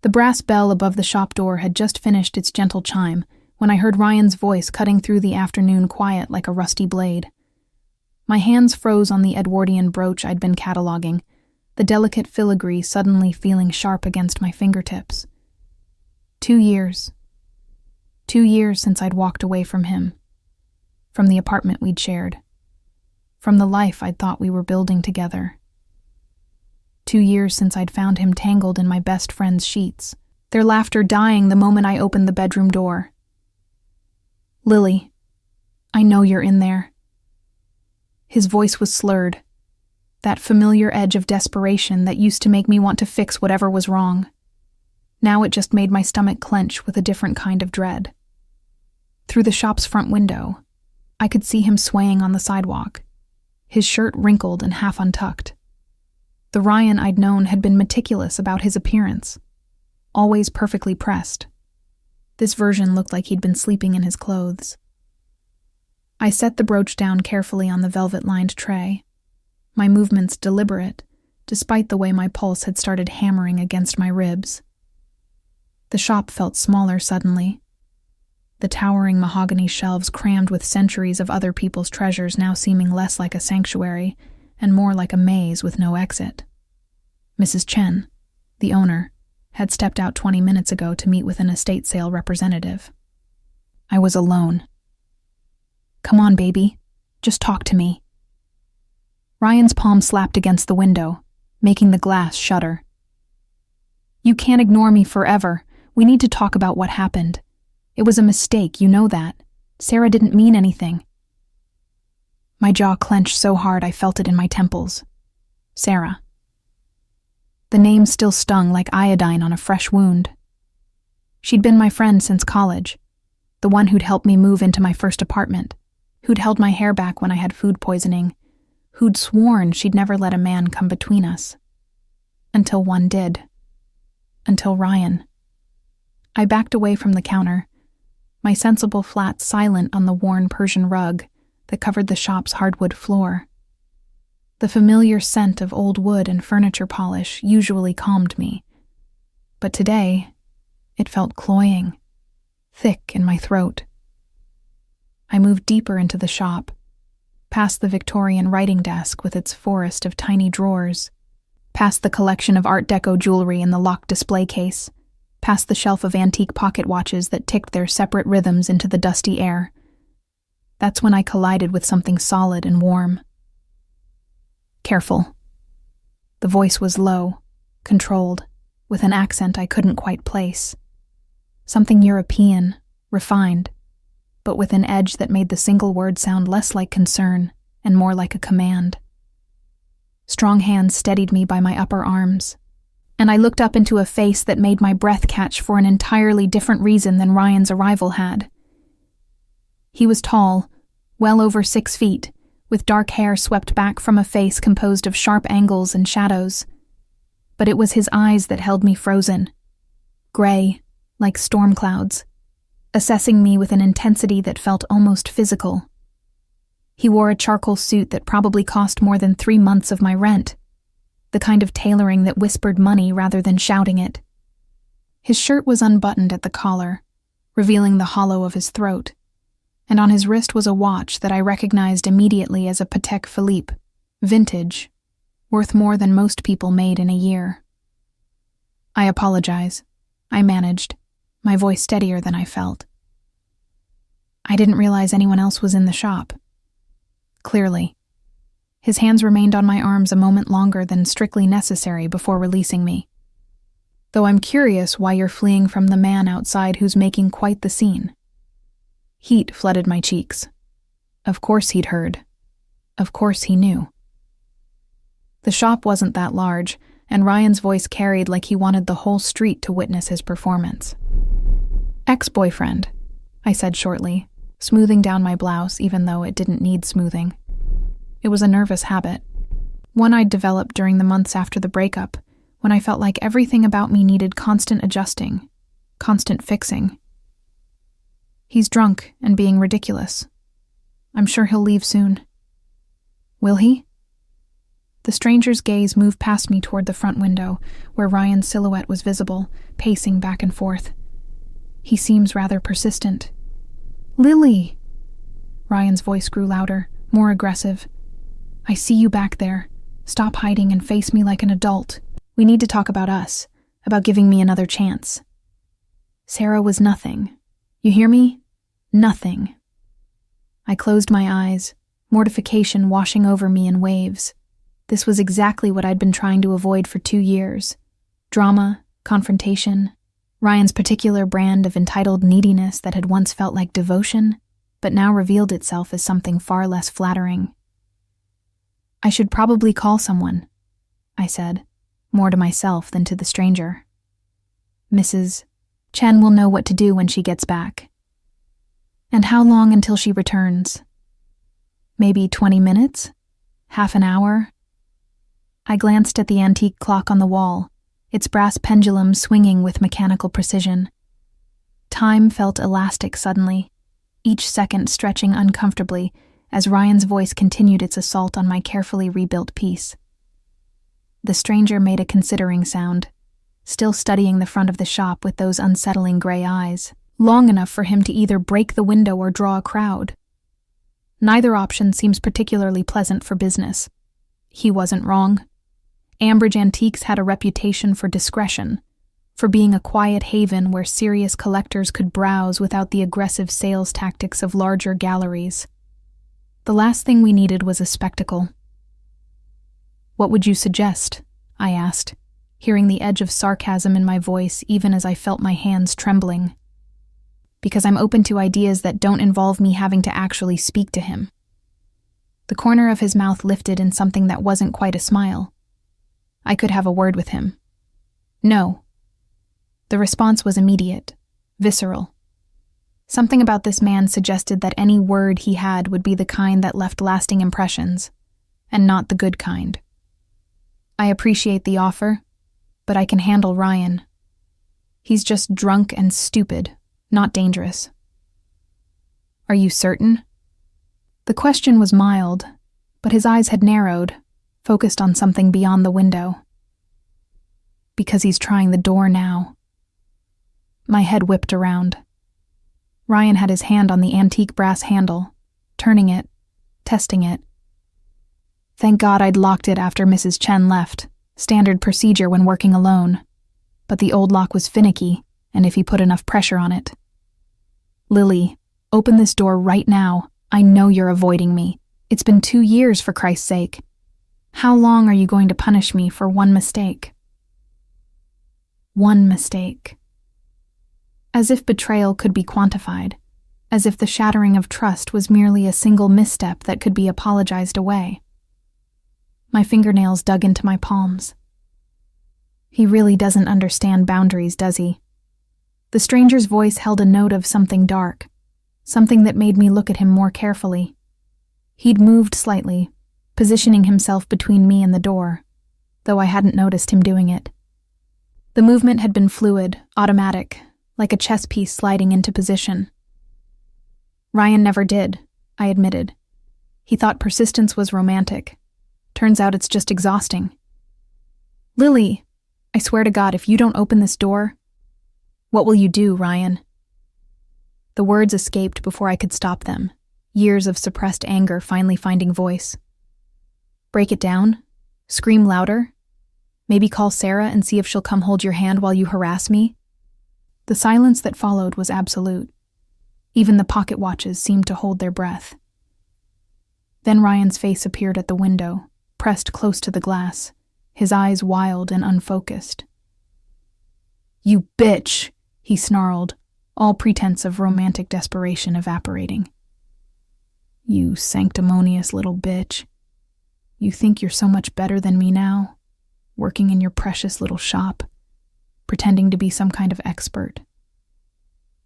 The brass bell above the shop door had just finished its gentle chime when I heard Ryan's voice cutting through the afternoon quiet like a rusty blade. My hands froze on the Edwardian brooch I'd been cataloging, the delicate filigree suddenly feeling sharp against my fingertips. 2 years. 2 years since I'd walked away from him, from the apartment we'd shared, from the life I'd thought we were building together. 2 years since I'd found him tangled in my best friend's sheets, their laughter dying the moment I opened the bedroom door. "Lily, I know you're in there." His voice was slurred, that familiar edge of desperation that used to make me want to fix whatever was wrong. Now it just made my stomach clench with a different kind of dread. Through the shop's front window, I could see him swaying on the sidewalk, his shirt wrinkled and half untucked. The Ryan I'd known had been meticulous about his appearance, always perfectly pressed. This version looked like he'd been sleeping in his clothes. I set the brooch down carefully on the velvet-lined tray, my movements deliberate, despite the way my pulse had started hammering against my ribs. The shop felt smaller suddenly, the towering mahogany shelves crammed with centuries of other people's treasures now seeming less like a sanctuary and more like a maze with no exit. Mrs. Chen, the owner, had stepped out 20 minutes ago to meet with an estate sale representative. I was alone. "Come on, baby. Just talk to me." Ryan's palm slapped against the window, making the glass shudder. "You can't ignore me forever. We need to talk about what happened. It was a mistake, you know that. Sarah didn't mean anything." My jaw clenched so hard I felt it in my temples. Sarah. The name still stung like iodine on a fresh wound. She'd been my friend since college, the one who'd helped me move into my first apartment, who'd held my hair back when I had food poisoning, who'd sworn she'd never let a man come between us. Until one did. Until Ryan. I backed away from the counter, my sensible flat silent on the worn Persian rug that covered the shop's hardwood floor. The familiar scent of old wood and furniture polish usually calmed me, but today it felt cloying, thick in my throat. I moved deeper into the shop, past the Victorian writing desk with its forest of tiny drawers, past the collection of Art Deco jewelry in the locked display case, past the shelf of antique pocket watches that ticked their separate rhythms into the dusty air. That's when I collided with something solid and warm. "Careful." The voice was low, controlled, with an accent I couldn't quite place. Something European, refined, but with an edge that made the single word sound less like concern and more like a command. Strong hands steadied me by my upper arms, and I looked up into a face that made my breath catch for an entirely different reason than Ryan's arrival had. He was tall, well over 6 feet, with dark hair swept back from a face composed of sharp angles and shadows. But it was his eyes that held me frozen, gray, like storm clouds, assessing me with an intensity that felt almost physical. He wore a charcoal suit that probably cost more than 3 months of my rent, the kind of tailoring that whispered money rather than shouting it. His shirt was unbuttoned at the collar, revealing the hollow of his throat, and on his wrist was a watch that I recognized immediately as a Patek Philippe, vintage, worth more than most people made in a year. "I apologize," I managed, my voice steadier than I felt. "I didn't realize anyone else was in the shop." Clearly. His hands remained on my arms a moment longer than strictly necessary before releasing me. "Though I'm curious why you're fleeing from the man outside who's making quite the scene." Heat flooded my cheeks. Of course he'd heard. Of course he knew. The shop wasn't that large, and Ryan's voice carried like he wanted the whole street to witness his performance. "Ex-boyfriend," I said shortly, smoothing down my blouse even though it didn't need smoothing. It was a nervous habit, one I'd developed during the months after the breakup, when I felt like everything about me needed constant adjusting, constant fixing. "He's drunk and being ridiculous. I'm sure he'll leave soon." "Will he?" The stranger's gaze moved past me toward the front window, where Ryan's silhouette was visible, pacing back and forth. He seems rather persistent. "Lily!" Ryan's voice grew louder, more aggressive. "I see you back there. Stop hiding and face me like an adult. We need to talk about us, about giving me another chance. Sarah was nothing. You hear me? Nothing." I closed my eyes, mortification washing over me in waves. This was exactly what I'd been trying to avoid for 2 years. Drama, confrontation, Ryan's particular brand of entitled neediness that had once felt like devotion, but now revealed itself as something far less flattering. "I should probably call someone," I said, more to myself than to the stranger. "Mrs. Chen will know what to do when she gets back." "And how long until she returns?" "Maybe 20 minutes? Half an hour?" I glanced at the antique clock on the wall, its brass pendulum swinging with mechanical precision. Time felt elastic suddenly, each second stretching uncomfortably as Ryan's voice continued its assault on my carefully rebuilt peace. The stranger made a considering sound, still studying the front of the shop with those unsettling gray eyes, long enough for him to either break the window or draw a crowd. Neither option seems particularly pleasant for business. He wasn't wrong. Ambridge Antiques had a reputation for discretion, for being a quiet haven where serious collectors could browse without the aggressive sales tactics of larger galleries. The last thing we needed was a spectacle. "What would you suggest?" I asked, hearing the edge of sarcasm in my voice even as I felt my hands trembling. "Because I'm open to ideas that don't involve me having to actually speak to him." The corner of his mouth lifted in something that wasn't quite a smile. I could have a word with him. "No." The response was immediate, visceral. Something about this man suggested that any word he had would be the kind that left lasting impressions, and not the good kind. "I appreciate the offer, but I can handle Ryan. He's just drunk and stupid, not dangerous." "Are you certain?" The question was mild, but his eyes had narrowed, focused on something beyond the window. "Because he's trying the door now." My head whipped around. Ryan had his hand on the antique brass handle, turning it, testing it. Thank God I'd locked it after Mrs. Chen left, standard procedure when working alone. But the old lock was finicky, and if he put enough pressure on it. "Lily, open this door right now. I know you're avoiding me. It's been 2 years, for Christ's sake. How long are you going to punish me for one mistake?" One mistake. As if betrayal could be quantified, as if the shattering of trust was merely a single misstep that could be apologized away. My fingernails dug into my palms. He really doesn't understand boundaries, does he? The stranger's voice held a note of something dark, something that made me look at him more carefully. He'd moved slightly, positioning himself between me and the door, though I hadn't noticed him doing it. The movement had been fluid, automatic, like a chess piece sliding into position. Ryan never did, I admitted. He thought persistence was romantic. Turns out it's just exhausting. "Lily, I swear to God, if you don't open this door..." "What will you do, Ryan?" The words escaped before I could stop them, years of suppressed anger finally finding voice. "Break it down? Scream louder? Maybe call Sarah and see if she'll come hold your hand while you harass me?" The silence that followed was absolute. Even the pocket watches seemed to hold their breath. Then Ryan's face appeared at the window, pressed close to the glass, his eyes wild and unfocused. "You bitch!" he snarled, all pretense of romantic desperation evaporating. "You sanctimonious little bitch. You think you're so much better than me now, working in your precious little shop, pretending to be some kind of expert.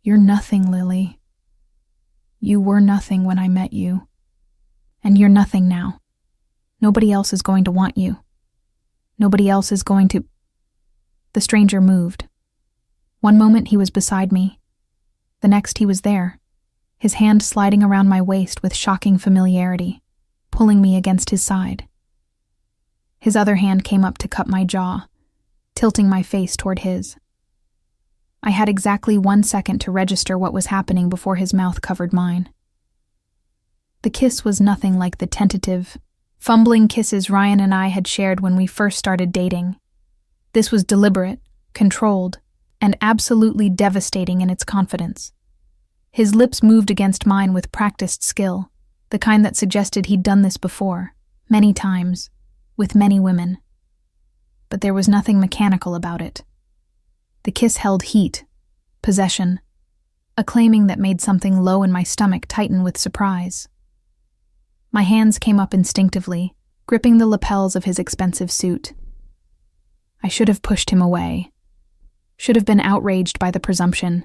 You're nothing, Lily. You were nothing when I met you. And you're nothing now. Nobody else is going to want you. Nobody else is going to..." The stranger moved. One moment he was beside me. The next he was there, his hand sliding around my waist with shocking familiarity, pulling me against his side. His other hand came up to cup my jaw, tilting my face toward his. I had exactly 1 second to register what was happening before his mouth covered mine. The kiss was nothing like the tentative, fumbling kisses Ryan and I had shared when we first started dating. This was deliberate, controlled, and absolutely devastating in its confidence. His lips moved against mine with practiced skill, the kind that suggested he'd done this before, many times, with many women. But there was nothing mechanical about it. The kiss held heat, possession, a claiming that made something low in my stomach tighten with surprise. My hands came up instinctively, gripping the lapels of his expensive suit. I should have pushed him away. Should have been outraged by the presumption,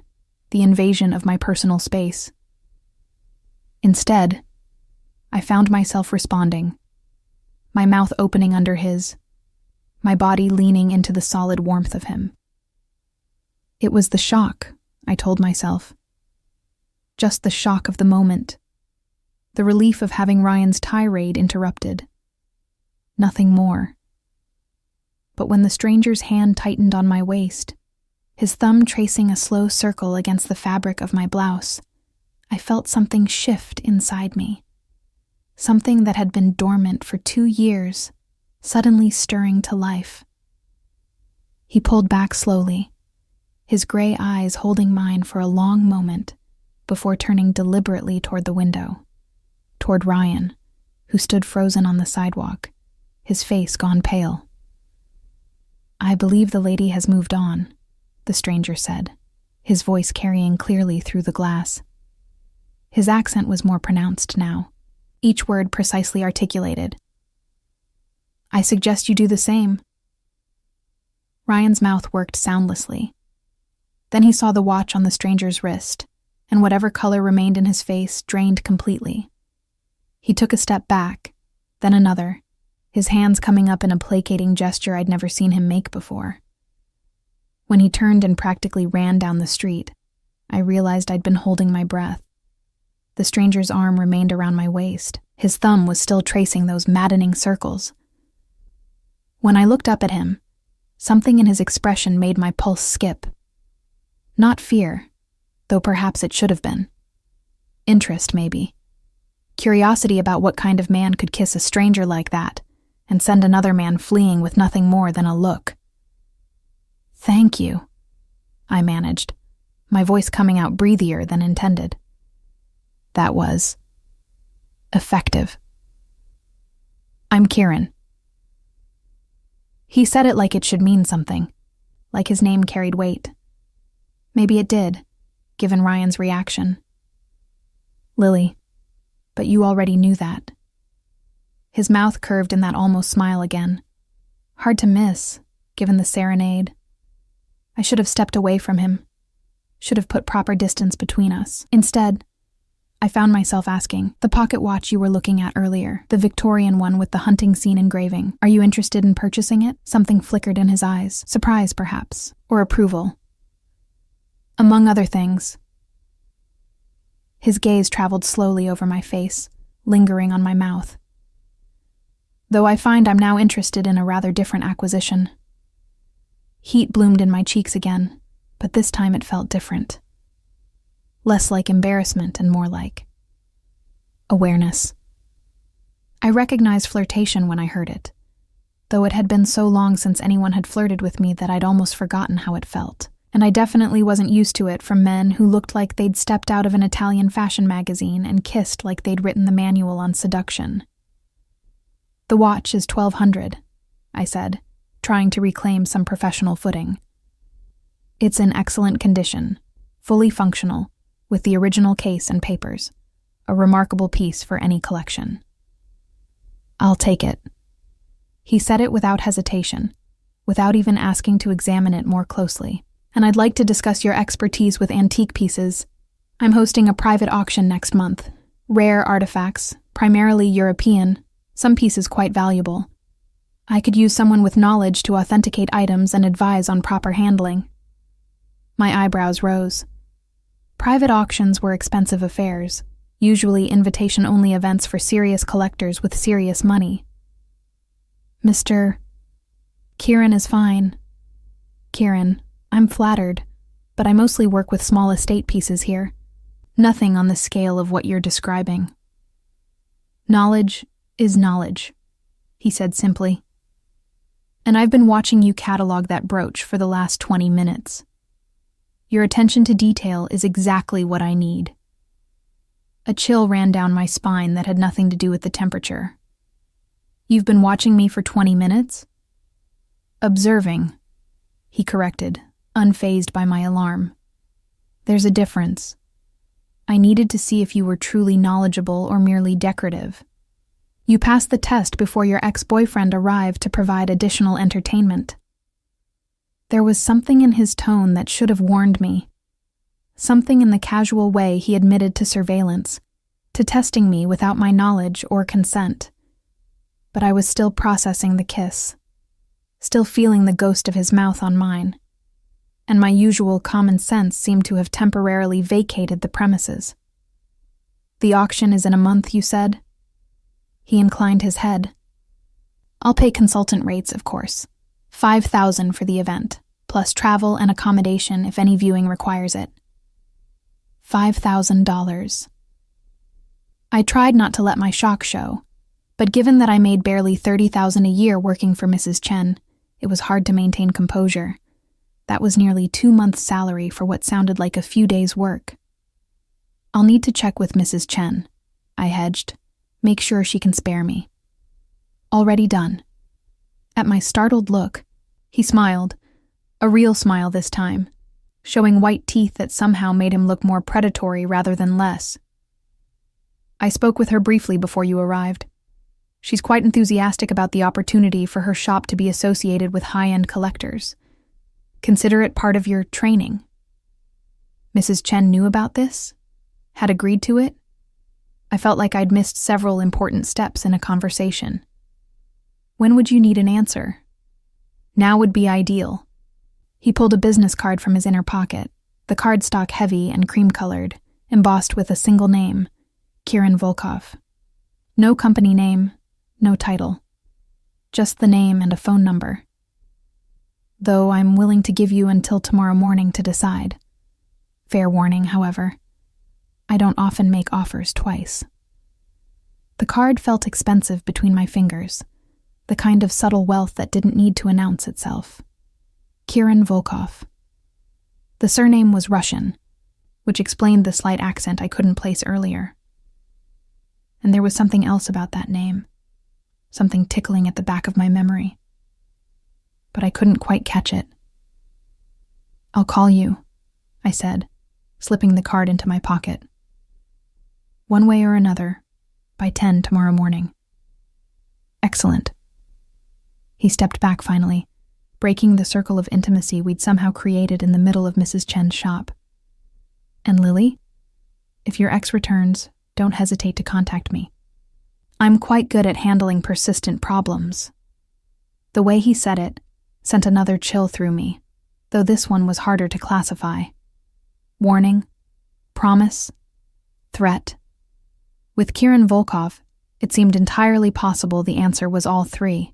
the invasion of my personal space. Instead, I found myself responding, my mouth opening under his, my body leaning into the solid warmth of him. It was the shock, I told myself. Just the shock of the moment. The relief of having Ryan's tirade interrupted. Nothing more. But when the stranger's hand tightened on my waist, his thumb tracing a slow circle against the fabric of my blouse, I felt something shift inside me. Something that had been dormant for 2 years, suddenly stirring to life. He pulled back slowly, his gray eyes holding mine for a long moment before turning deliberately toward the window. Toward Ryan, who stood frozen on the sidewalk, his face gone pale. "I believe the lady has moved on," the stranger said, his voice carrying clearly through the glass. His accent was more pronounced now, each word precisely articulated. "I suggest you do the same." Ryan's mouth worked soundlessly. Then he saw the watch on the stranger's wrist, and whatever color remained in his face drained completely. He took a step back, then another, his hands coming up in a placating gesture I'd never seen him make before. When he turned and practically ran down the street, I realized I'd been holding my breath. The stranger's arm remained around my waist. His thumb was still tracing those maddening circles. When I looked up at him, something in his expression made my pulse skip. Not fear, though perhaps it should have been. Interest, maybe. Curiosity about what kind of man could kiss a stranger like that and send another man fleeing with nothing more than a look. "Thank you," I managed, my voice coming out breathier than intended. That was effective. "I'm Kieran." He said it like it should mean something, like his name carried weight. Maybe it did, given Ryan's reaction. "Lily, but you already knew that." His mouth curved in that almost smile again. Hard to miss, given the serenade. I should have stepped away from him, should have put proper distance between us. Instead, I found myself asking, "The pocket watch you were looking at earlier, the Victorian one with the hunting scene engraving, are you interested in purchasing it?" Something flickered in his eyes, surprise perhaps, or approval. "Among other things." His gaze traveled slowly over my face, lingering on my mouth. "Though I find I'm now interested in a rather different acquisition." Heat bloomed in my cheeks again, but this time it felt different. Less like embarrassment and more like awareness. I recognized flirtation when I heard it, though it had been so long since anyone had flirted with me that I'd almost forgotten how it felt. And I definitely wasn't used to it from men who looked like they'd stepped out of an Italian fashion magazine and kissed like they'd written the manual on seduction. "The watch is $1,200, I said, trying to reclaim some professional footing. "It's in excellent condition, fully functional, with the original case and papers. A remarkable piece for any collection." "I'll take it." He said it without hesitation, without even asking to examine it more closely. "And I'd like to discuss your expertise with antique pieces. I'm hosting a private auction next month. Rare artifacts, primarily European, some pieces quite valuable. I could use someone with knowledge to authenticate items and advise on proper handling." My eyebrows rose. Private auctions were expensive affairs, usually invitation-only events for serious collectors with serious money. Mr. Kieran is fine. Kieran, I'm flattered, but I mostly work with small estate pieces here. Nothing on the scale of what you're describing. Knowledge is knowledge, he said simply. And I've been watching you catalog that brooch for the last 20 minutes. Your attention to detail is exactly what I need. A chill ran down my spine that had nothing to do with the temperature. You've been watching me for 20 minutes? Observing, he corrected, unfazed by my alarm. There's a difference. I needed to see if you were truly knowledgeable or merely decorative. You passed the test before your ex-boyfriend arrived to provide additional entertainment. There was something in his tone that should have warned me. Something in the casual way he admitted to surveillance, to testing me without my knowledge or consent. But I was still processing the kiss, still feeling the ghost of his mouth on mine, and my usual common sense seemed to have temporarily vacated the premises. The auction is in a month, you said? He inclined his head. I'll pay consultant rates, of course. $5,000 for the event, plus travel and accommodation if any viewing requires it. $5,000. I tried not to let my shock show, but given that I made barely $30,000 a year working for Mrs. Chen, it was hard to maintain composure. That was nearly 2 months' salary for what sounded like a few days' work. I'll need to check with Mrs. Chen, I hedged. Make sure she can spare me. Already done. At my startled look, he smiled, a real smile this time, showing white teeth that somehow made him look more predatory rather than less. I spoke with her briefly before you arrived. She's quite enthusiastic about the opportunity for her shop to be associated with high-end collectors. Consider it part of your training. Mrs. Chen knew about this? Had agreed to it? I felt like I'd missed several important steps in a conversation. When would you need an answer? Now would be ideal. He pulled a business card from his inner pocket, the cardstock heavy and cream-colored, embossed with a single name, Kieran Volkov. No company name, no title. Just the name and a phone number. Though I'm willing to give you until tomorrow morning to decide. Fair warning, however. I don't often make offers twice. The card felt expensive between my fingers, the kind of subtle wealth that didn't need to announce itself. Kieran Volkov. The surname was Russian, which explained the slight accent I couldn't place earlier. And there was something else about that name, something tickling at the back of my memory. But I couldn't quite catch it. I'll call you, I said, slipping the card into my pocket. One way or another, by 10 tomorrow morning. Excellent. He stepped back finally, breaking the circle of intimacy we'd somehow created in the middle of Mrs. Chen's shop. And Lily? If your ex returns, don't hesitate to contact me. I'm quite good at handling persistent problems. The way he said it sent another chill through me, though this one was harder to classify. Warning, promise, threat. With Kieran Volkov, it seemed entirely possible the answer was all three.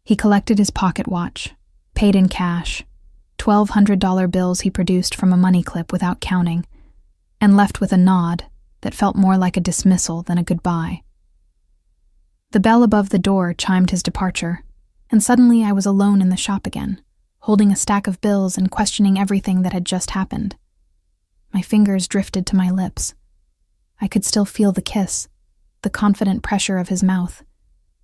He collected his pocket watch, paid in cash, $1,200 bills he produced from a money clip without counting, and left with a nod that felt more like a dismissal than a goodbye. The bell above the door chimed his departure, and suddenly I was alone in the shop again, holding a stack of bills and questioning everything that had just happened. My fingers drifted to my lips. I could still feel the kiss, the confident pressure of his mouth,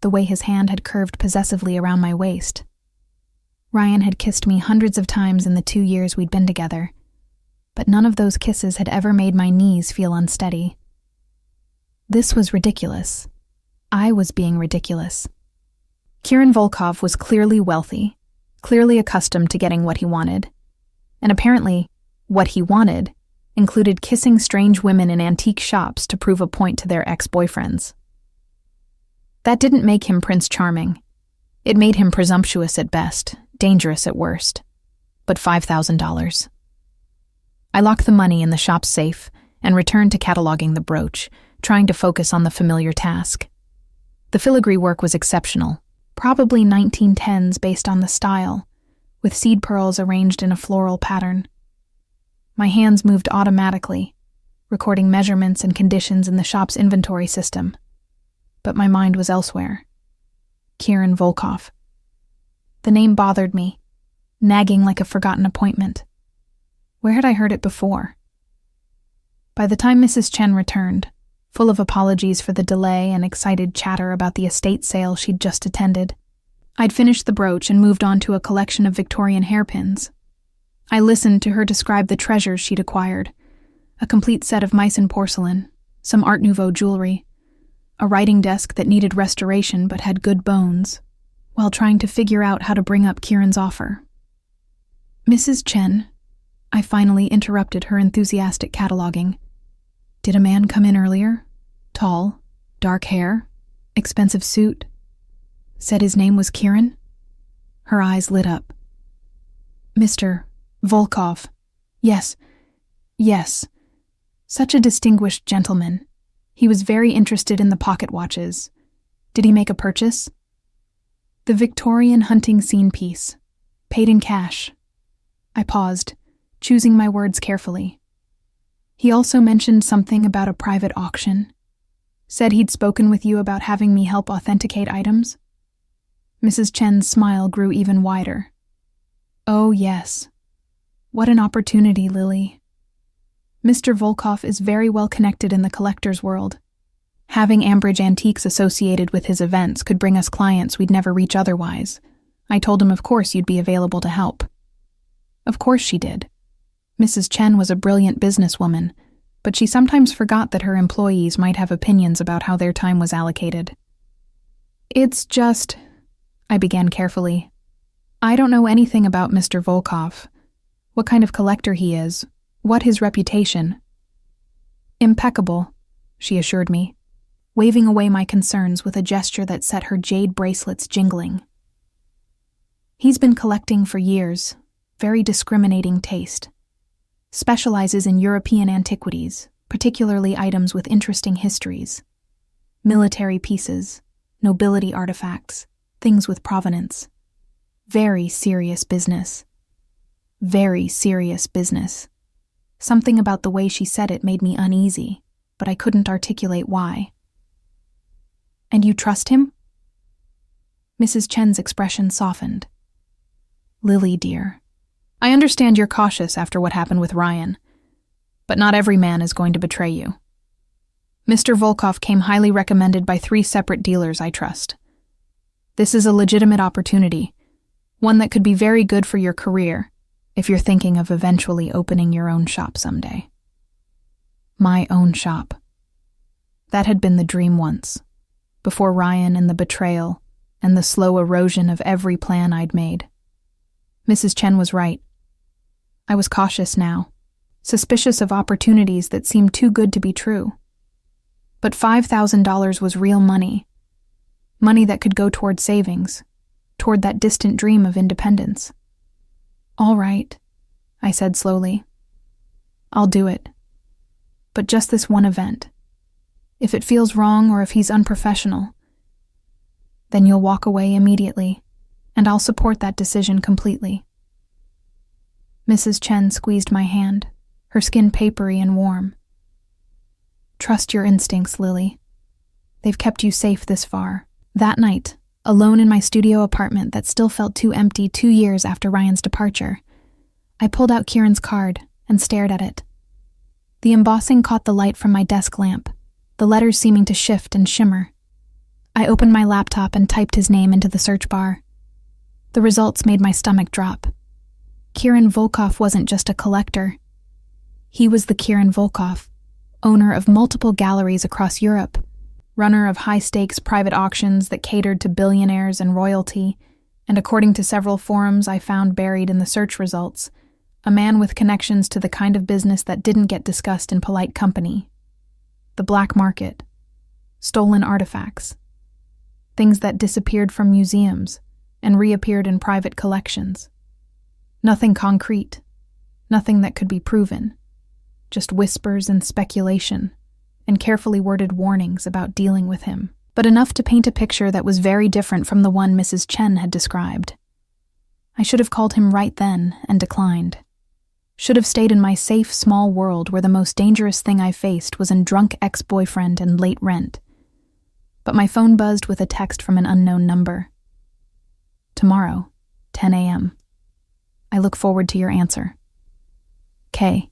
the way his hand had curved possessively around my waist. Ryan had kissed me hundreds of times in the 2 years we'd been together, but none of those kisses had ever made my knees feel unsteady. This was ridiculous. I was being ridiculous. Kieran Volkov was clearly wealthy, clearly accustomed to getting what he wanted, and apparently, what he wanted included kissing strange women in antique shops to prove a point to their ex-boyfriends. That didn't make him Prince Charming. It made him presumptuous at best, dangerous at worst. But $5,000. I locked the money in the shop's safe and returned to cataloging the brooch, trying to focus on the familiar task. The filigree work was exceptional, Probably 1910s based on the style, with seed pearls arranged in a floral pattern. My hands moved automatically, recording measurements and conditions in the shop's inventory system. But my mind was elsewhere. Kieran Volkov. The name bothered me, nagging like a forgotten appointment. Where had I heard it before? By the time Mrs. Chen returned, full of apologies for the delay and excited chatter about the estate sale she'd just attended, I'd finished the brooch and moved on to a collection of Victorian hairpins. I listened to her describe the treasures she'd acquired: a complete set of Meissen porcelain, some Art Nouveau jewelry, a writing desk that needed restoration but had good bones, while trying to figure out how to bring up Kieran's offer. Mrs. Chen, I finally interrupted her enthusiastic cataloging. Did a man come in earlier? Tall, dark hair, expensive suit. Said his name was Kieran? Her eyes lit up. Mr. Volkov. Yes. Such a distinguished gentleman. He was very interested in the pocket watches. Did he make a purchase? The Victorian hunting scene piece. Paid in cash. I paused, choosing my words carefully. He also mentioned something about a private auction. Said he'd spoken with you about having me help authenticate items. Mrs. Chen's smile grew even wider. Oh, yes. What an opportunity, Lily. Mr. Volkov is very well connected in the collector's world. Having Ambridge Antiques associated with his events could bring us clients we'd never reach otherwise. I told him of course you'd be available to help. Of course she did. Mrs. Chen was a brilliant businesswoman, but she sometimes forgot that her employees might have opinions about how their time was allocated. It's just, I began carefully. I don't know anything about Mr. Volkov. What kind of collector he is. What his reputation. Impeccable, she assured me, waving away my concerns with a gesture that set her jade bracelets jingling. He's been collecting for years. Very discriminating taste. Specializes in European antiquities, particularly items with interesting histories. Military pieces, nobility artifacts, things with provenance. Very serious business. Very serious business. Something about the way she said it made me uneasy, but I couldn't articulate why. And you trust him? Mrs. Chen's expression softened. Lily, dear, I understand you're cautious after what happened with Ryan, but not every man is going to betray you. Mr. Volkov came highly recommended by 3 separate dealers I trust. This is a legitimate opportunity, one that could be very good for your career if you're thinking of eventually opening your own shop someday. My own shop. That had been the dream once, before Ryan and the betrayal and the slow erosion of every plan I'd made. Mrs. Chen was right. I was cautious now, suspicious of opportunities that seemed too good to be true. But $5,000 was real money. Money that could go toward savings, toward that distant dream of independence. All right, I said slowly. I'll do it. But just this one event. If it feels wrong or if he's unprofessional, then you'll walk away immediately, and I'll support that decision completely. Mrs. Chen squeezed my hand, her skin papery and warm. Trust your instincts, Lily. They've kept you safe this far. That night, alone in my studio apartment that still felt too empty 2 years after Ryan's departure, I pulled out Kieran's card and stared at it. The embossing caught the light from my desk lamp, the letters seeming to shift and shimmer. I opened my laptop and typed his name into the search bar. The results made my stomach drop. Kieran Volkov wasn't just a collector. He was the Kieran Volkov, owner of multiple galleries across Europe, runner of high-stakes private auctions that catered to billionaires and royalty, and according to several forums I found buried in the search results, a man with connections to the kind of business that didn't get discussed in polite company. The black market. Stolen artifacts. Things that disappeared from museums and reappeared in private collections. Nothing concrete. Nothing that could be proven. Just whispers and speculation, and carefully worded warnings about dealing with him. but enough to paint a picture that was very different from the one Mrs. Chen had described. I should have called him right then and declined. Should have stayed in my safe, small world where the most dangerous thing I faced was a drunk ex-boyfriend and late rent. But my phone buzzed with a text from an unknown number. Tomorrow, 10 a.m. I look forward to your answer. K.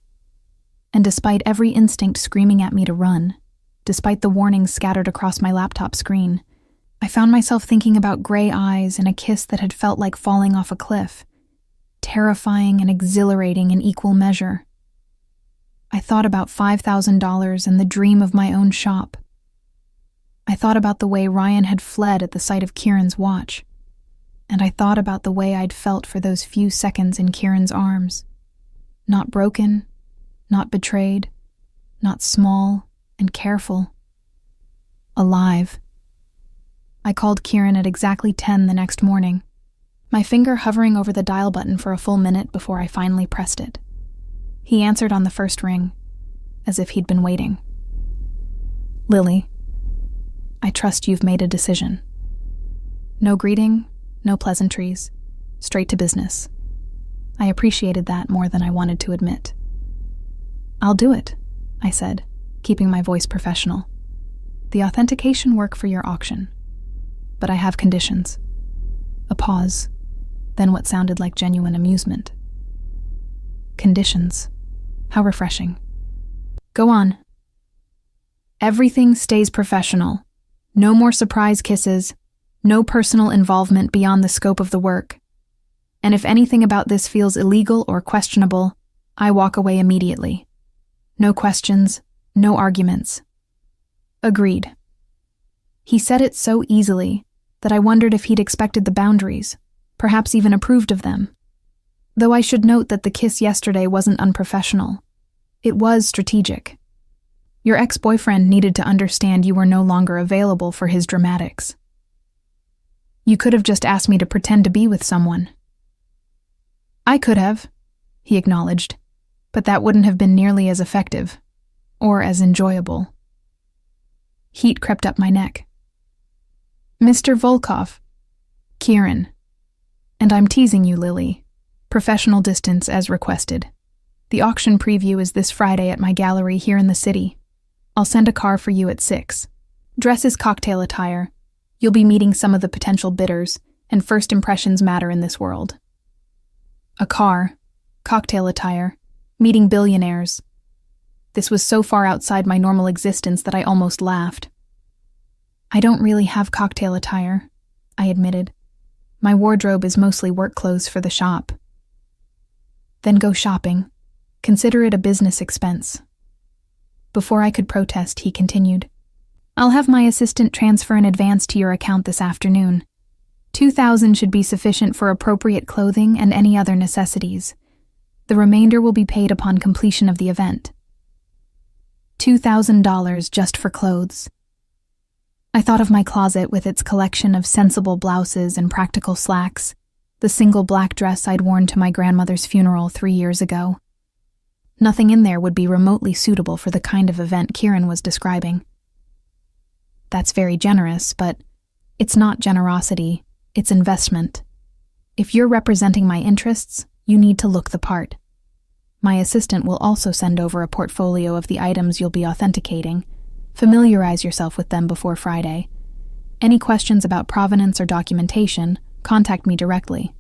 And despite every instinct screaming at me to run, despite the warnings scattered across my laptop screen, I found myself thinking about gray eyes and a kiss that had felt like falling off a cliff, terrifying and exhilarating in equal measure. I thought about $5,000 and the dream of my own shop. I thought about the way Ryan had fled at the sight of Kieran's watch, and I thought about the way I'd felt for those few seconds in Kieran's arms. Not broken, not betrayed, not small and careful. Alive. I called Kieran at exactly 10 the next morning, my finger hovering over the dial button for a full minute before I finally pressed it. He answered on the first ring, as if he'd been waiting. Lily, I trust you've made a decision. No greeting, no pleasantries, straight to business. I appreciated that more than I wanted to admit. I'll do it, I said, keeping my voice professional. The authentication work for your auction. But I have conditions. A pause, then what sounded like genuine amusement. Conditions. How refreshing. Go on. Everything stays professional. No more surprise kisses. No personal involvement beyond the scope of the work. And if anything about this feels illegal or questionable, I walk away immediately. No questions, no arguments. Agreed. He said it so easily that I wondered if he'd expected the boundaries, perhaps even approved of them. Though I should note that the kiss yesterday wasn't unprofessional. It was strategic. Your ex-boyfriend needed to understand you were no longer available for his dramatics. You could have just asked me to pretend to be with someone. I could have, he acknowledged, but that wouldn't have been nearly as effective, or as enjoyable. Heat crept up my neck. Mr. Volkov. Kieran. And I'm teasing you, Lily. Professional distance as requested. The auction preview is this Friday at my gallery here in the city. I'll send a car for you at 6. Dress is cocktail attire. You'll be meeting some of the potential bidders, and first impressions matter in this world. A car, cocktail attire, meeting billionaires. This was so far outside my normal existence that I almost laughed. I don't really have cocktail attire, I admitted. My wardrobe is mostly work clothes for the shop. Then go shopping. Consider it a business expense. Before I could protest, he continued. I'll have my assistant transfer an advance to your account this afternoon. $2,000 should be sufficient for appropriate clothing and any other necessities. The remainder will be paid upon completion of the event. $2,000 just for clothes. I thought of my closet with its collection of sensible blouses and practical slacks, the single black dress I'd worn to my grandmother's funeral 3 years ago. Nothing in there would be remotely suitable for the kind of event Kieran was describing. That's very generous, but it's not generosity, it's investment. If you're representing my interests, you need to look the part. My assistant will also send over a portfolio of the items you'll be authenticating. Familiarize yourself with them before Friday. Any questions about provenance or documentation, contact me directly.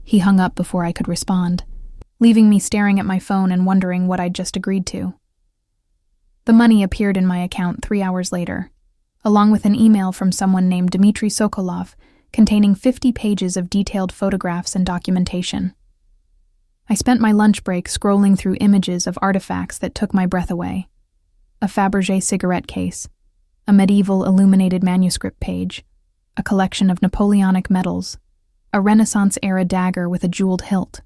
He hung up before I could respond, leaving me staring at my phone and wondering what I'd just agreed to. The money appeared in my account 3 hours later, along with an email from someone named Dmitry Sokolov containing 50 pages of detailed photographs and documentation. I spent my lunch break scrolling through images of artifacts that took my breath away. A Fabergé cigarette case, a medieval illuminated manuscript page, a collection of Napoleonic medals, a Renaissance-era dagger with a jeweled hilt.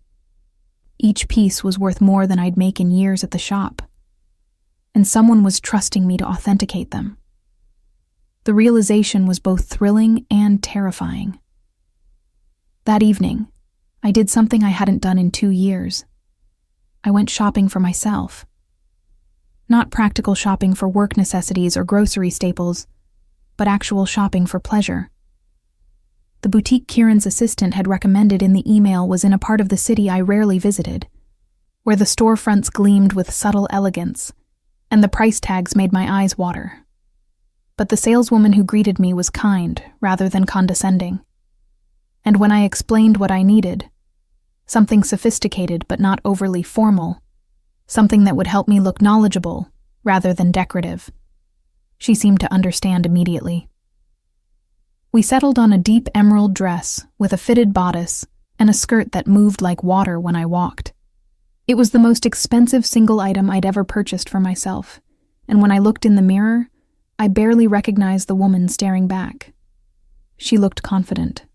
Each piece was worth more than I'd make in years at the shop. And someone was trusting me to authenticate them. The realization was both thrilling and terrifying. That evening, I did something I hadn't done in 2 years. I went shopping for myself. Not practical shopping for work necessities or grocery staples, but actual shopping for pleasure. The boutique Kieran's assistant had recommended in the email was in a part of the city I rarely visited, where the storefronts gleamed with subtle elegance, and the price tags made my eyes water. But the saleswoman who greeted me was kind rather than condescending. And when I explained what I needed, something sophisticated but not overly formal, something that would help me look knowledgeable rather than decorative, she seemed to understand immediately. We settled on a deep emerald dress with a fitted bodice and a skirt that moved like water when I walked. It was the most expensive single item I'd ever purchased for myself, and when I looked in the mirror, I barely recognized the woman staring back. She looked confident,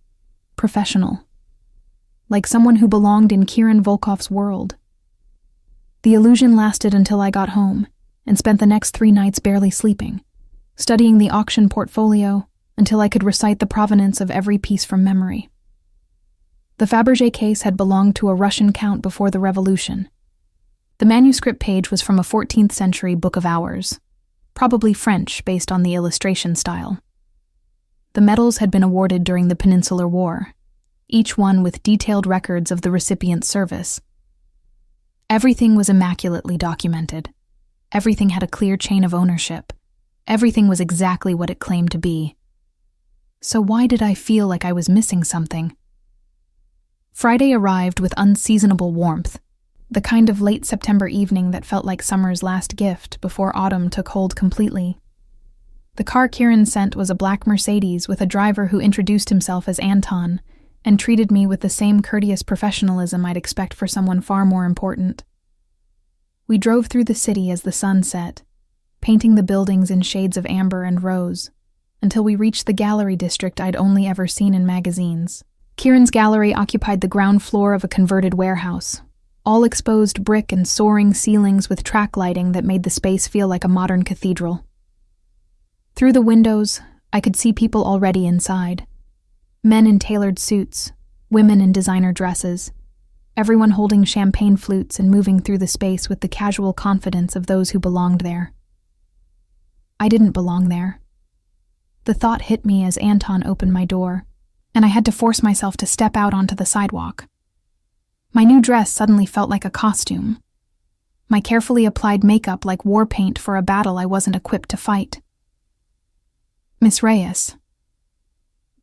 professional, like someone who belonged in Kieran Volkov's world. The illusion lasted until I got home and spent the next 3 nights barely sleeping, studying the auction portfolio until I could recite the provenance of every piece from memory. The Fabergé case had belonged to a Russian count before the Revolution. The manuscript page was from a 14th century Book of Hours, probably French based on the illustration style. The medals had been awarded during the Peninsular War, each one with detailed records of the recipient's service. Everything was immaculately documented. Everything had a clear chain of ownership. Everything was exactly what it claimed to be. So why did I feel like I was missing something? Friday arrived with unseasonable warmth, the kind of late September evening that felt like summer's last gift before autumn took hold completely. The car Kieran sent was a black Mercedes with a driver who introduced himself as Anton and treated me with the same courteous professionalism I'd expect for someone far more important. We drove through the city as the sun set, painting the buildings in shades of amber and rose, until we reached the gallery district I'd only ever seen in magazines. Kieran's gallery occupied the ground floor of a converted warehouse, all exposed brick and soaring ceilings with track lighting that made the space feel like a modern cathedral. Through the windows, I could see people already inside. Men in tailored suits, women in designer dresses, everyone holding champagne flutes and moving through the space with the casual confidence of those who belonged there. I didn't belong there. The thought hit me as Anton opened my door, and I had to force myself to step out onto the sidewalk. My new dress suddenly felt like a costume. My carefully applied makeup like war paint for a battle I wasn't equipped to fight. "Miss Reyes."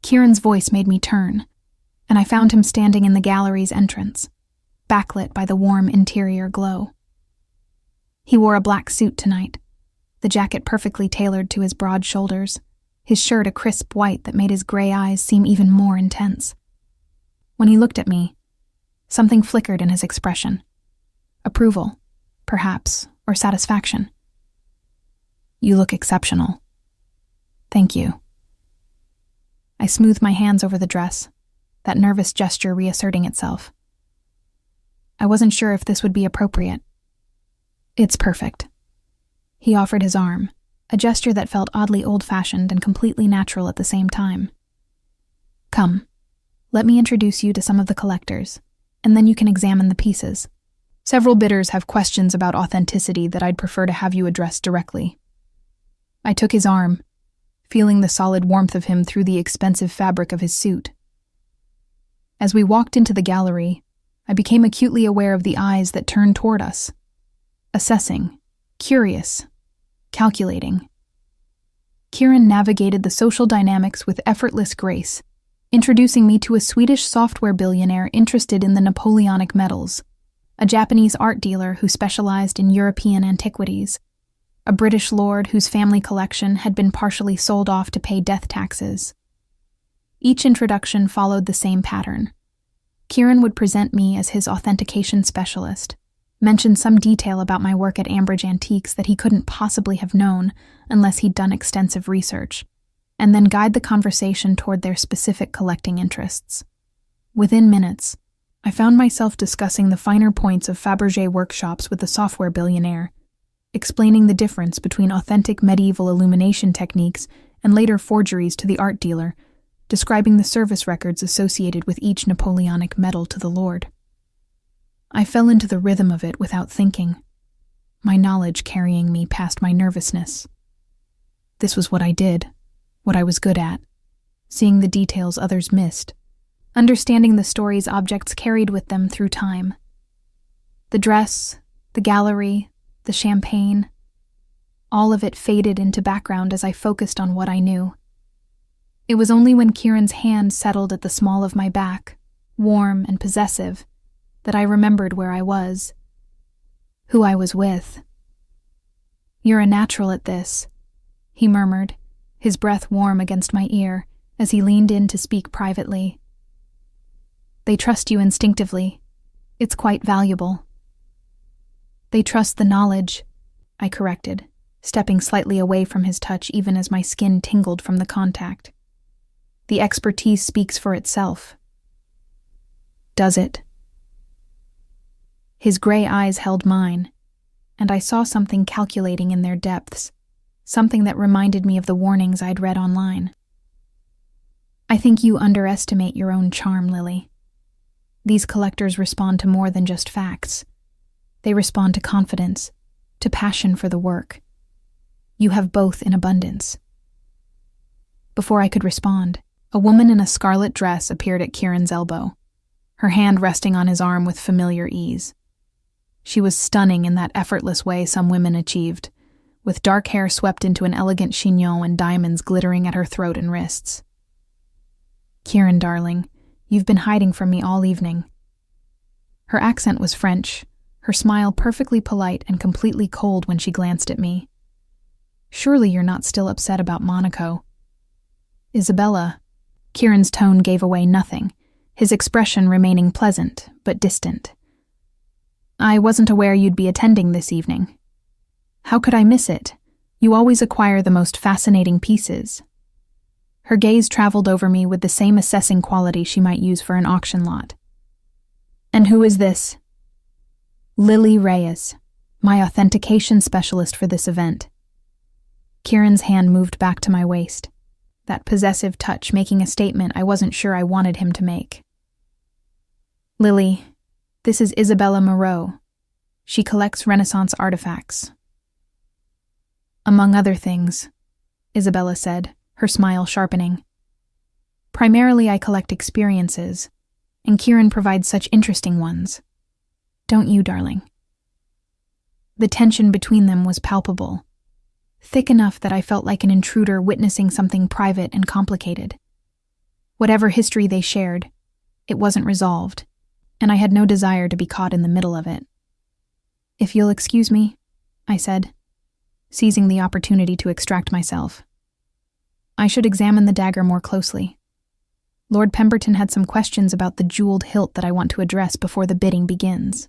Kieran's voice made me turn, and I found him standing in the gallery's entrance, backlit by the warm interior glow. He wore a black suit tonight, the jacket perfectly tailored to his broad shoulders, his shirt a crisp white that made his gray eyes seem even more intense. When he looked at me, something flickered in his expression. Approval, perhaps, or satisfaction. "You look exceptional." "Thank you." I smoothed my hands over the dress, that nervous gesture reasserting itself. I wasn't sure if this would be appropriate. "It's perfect." He offered his arm, a gesture that felt oddly old-fashioned and completely natural at the same time. "Come, let me introduce you to some of the collectors, and then you can examine the pieces. Several bidders have questions about authenticity that I'd prefer to have you address directly." I took his arm, feeling the solid warmth of him through the expensive fabric of his suit. As we walked into the gallery, I became acutely aware of the eyes that turned toward us, assessing, curious, calculating. Kieran navigated the social dynamics with effortless grace, introducing me to a Swedish software billionaire interested in the Napoleonic medals, a Japanese art dealer who specialized in European antiquities, a British lord whose family collection had been partially sold off to pay death taxes. Each introduction followed the same pattern. Kieran would present me as his authentication specialist, mention some detail about my work at Ambridge Antiques that he couldn't possibly have known unless he'd done extensive research, and then guide the conversation toward their specific collecting interests. Within minutes, I found myself discussing the finer points of Fabergé workshops with the software billionaire, explaining the difference between authentic medieval illumination techniques and later forgeries to the art dealer, describing the service records associated with each Napoleonic medal to the lord. I fell into the rhythm of it without thinking, my knowledge carrying me past my nervousness. This was what I did, what I was good at, seeing the details others missed, understanding the stories objects carried with them through time. The dress, the gallery, the champagne, all of it faded into background as I focused on what I knew. It was only when Kieran's hand settled at the small of my back, warm and possessive, that I remembered where I was, who I was with. "You're a natural at this," he murmured, his breath warm against my ear as he leaned in to speak privately. "They trust you instinctively. It's quite valuable." "They trust the knowledge," I corrected, stepping slightly away from his touch even as my skin tingled from the contact. "The expertise speaks for itself." "Does it?" His gray eyes held mine, and I saw something calculating in their depths, something that reminded me of the warnings I'd read online. "I think you underestimate your own charm, Lily. These collectors respond to more than just facts. They respond to confidence, to passion for the work. You have both in abundance." Before I could respond, a woman in a scarlet dress appeared at Kieran's elbow, her hand resting on his arm with familiar ease. She was stunning in that effortless way some women achieved, with dark hair swept into an elegant chignon and diamonds glittering at her throat and wrists. "Kieran, darling, you've been hiding from me all evening." Her accent was French, her smile perfectly polite and completely cold when she glanced at me. "Surely you're not still upset about Monaco." "Isabella." Kieran's tone gave away nothing, his expression remaining pleasant but distant. "I wasn't aware you'd be attending this evening." "How could I miss it? You always acquire the most fascinating pieces." Her gaze traveled over me with the same assessing quality she might use for an auction lot. "And who is this?" "Lily Reyes, my authentication specialist for this event." Kieran's hand moved back to my waist, that possessive touch making a statement I wasn't sure I wanted him to make. "Lily, this is Isabella Moreau. She collects Renaissance artifacts." "Among other things," Isabella said, her smile sharpening. "Primarily I collect experiences, and Kieran provides such interesting ones. Don't you, darling?" The tension between them was palpable, thick enough that I felt like an intruder witnessing something private and complicated. Whatever history they shared, it wasn't resolved, and I had no desire to be caught in the middle of it. "If you'll excuse me," I said, seizing the opportunity to extract myself. "I should examine the dagger more closely. Lord Pemberton had some questions about the jeweled hilt that I want to address before the bidding begins."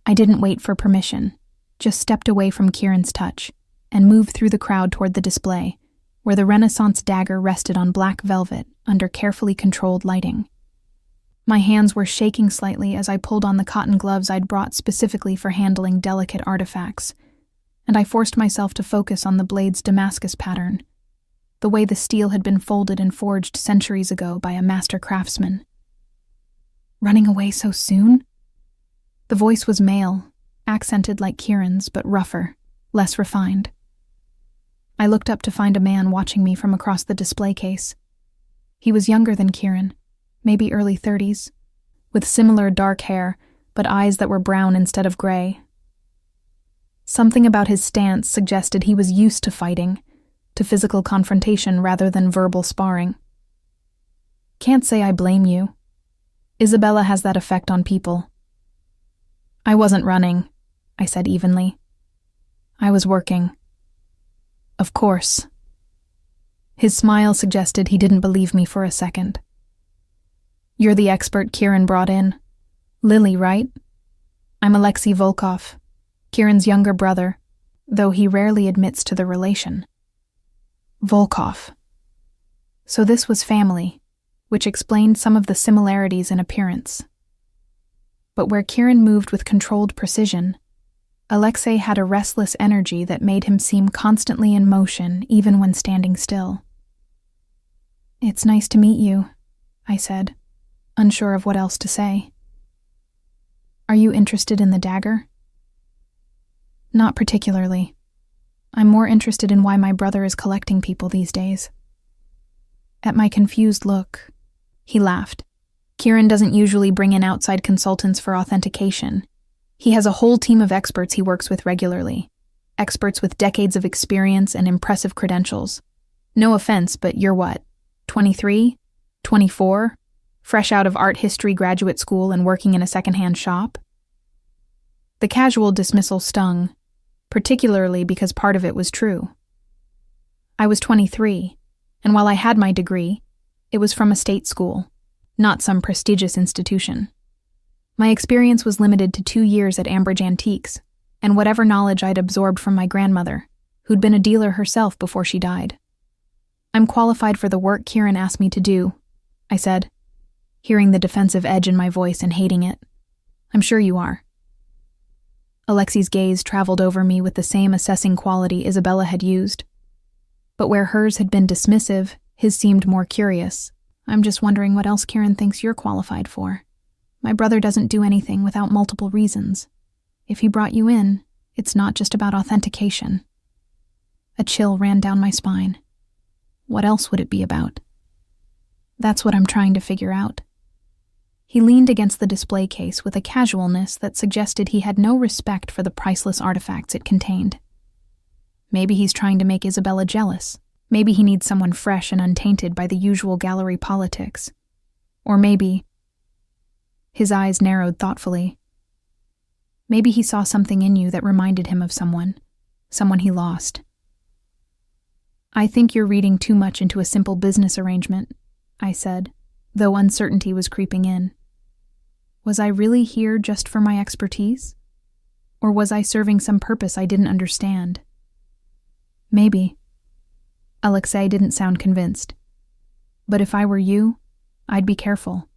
I didn't wait for permission, just stepped away from Kieran's touch and moved through the crowd toward the display, where the Renaissance dagger rested on black velvet under carefully controlled lighting. My hands were shaking slightly as I pulled on the cotton gloves I'd brought specifically for handling delicate artifacts, and I forced myself to focus on the blade's Damascus pattern, the way the steel had been folded and forged centuries ago by a master craftsman. "Running away so soon?" The voice was male, accented like Kieran's, but rougher, less refined. I looked up to find a man watching me from across the display case. He was younger than Kieran, maybe early 30s, with similar dark hair, but eyes that were brown instead of gray. Something about his stance suggested he was used to fighting, to physical confrontation rather than verbal sparring. "Can't say I blame you. Isabella has that effect on people." "I wasn't running," I said evenly. "I was working." "Of course." His smile suggested he didn't believe me for a second. "You're the expert Kieran brought in. Lily, right? I'm Alexei Volkov, Kieran's younger brother, though he rarely admits to the relation." Volkov. So this was family, which explained some of the similarities in appearance. But where Kieran moved with controlled precision, Alexei had a restless energy that made him seem constantly in motion even when standing still. "It's nice to meet you," I said, unsure of what else to say. "Are you interested in the dagger?" "Not particularly. I'm more interested in why my brother is collecting people these days." At my confused look, he laughed. Kieran doesn't usually bring in outside consultants for authentication. He has a whole team of experts he works with regularly. Experts with decades of experience and impressive credentials. No offense, but you're what, 23? 24? Fresh out of art history graduate school and working in a secondhand shop? The casual dismissal stung, particularly because part of it was true. I was 23, and while I had my degree, it was from a state school, not some prestigious institution. My experience was limited to 2 years at Ambridge Antiques, and whatever knowledge I'd absorbed from my grandmother, who'd been a dealer herself before she died. I'm qualified for the work Kieran asked me to do, I said, hearing the defensive edge in my voice and hating it. I'm sure you are. Alexi's gaze traveled over me with the same assessing quality Isabella had used. But where hers had been dismissive, his seemed more curious. I'm just wondering what else Kieran thinks you're qualified for. My brother doesn't do anything without multiple reasons. If he brought you in, it's not just about authentication. A chill ran down my spine. What else would it be about? That's what I'm trying to figure out. He leaned against the display case with a casualness that suggested he had no respect for the priceless artifacts it contained. Maybe he's trying to make Isabella jealous. Maybe he needs someone fresh and untainted by the usual gallery politics. Or maybe... His eyes narrowed thoughtfully. Maybe he saw something in you that reminded him of someone he lost. I think you're reading too much into a simple business arrangement, I said, though uncertainty was creeping in. Was I really here just for my expertise? Or was I serving some purpose I didn't understand? Maybe. Alexei didn't sound convinced. But if I were you, I'd be careful.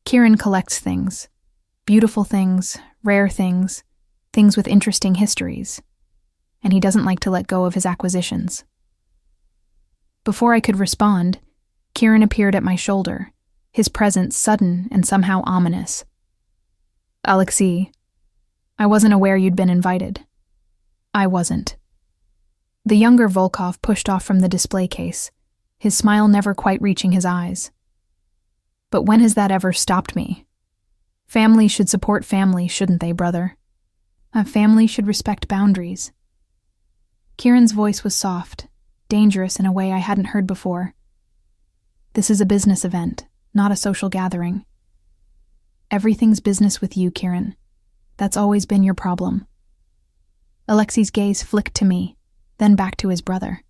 Kieran collects things. Beautiful things, rare things, things with interesting histories. And he doesn't like to let go of his acquisitions. Before I could respond, Kieran appeared at my shoulder, his presence sudden and somehow ominous. Alexei, I wasn't aware you'd been invited. I wasn't. The younger Volkov pushed off from the display case, his smile never quite reaching his eyes. But when has that ever stopped me? Family should support family, shouldn't they, brother? A family should respect boundaries. Kieran's voice was soft, dangerous in a way I hadn't heard before. This is a business event, not a social gathering. Everything's business with you, Kieran. That's always been your problem. Alexei's gaze flicked to me, then back to his brother.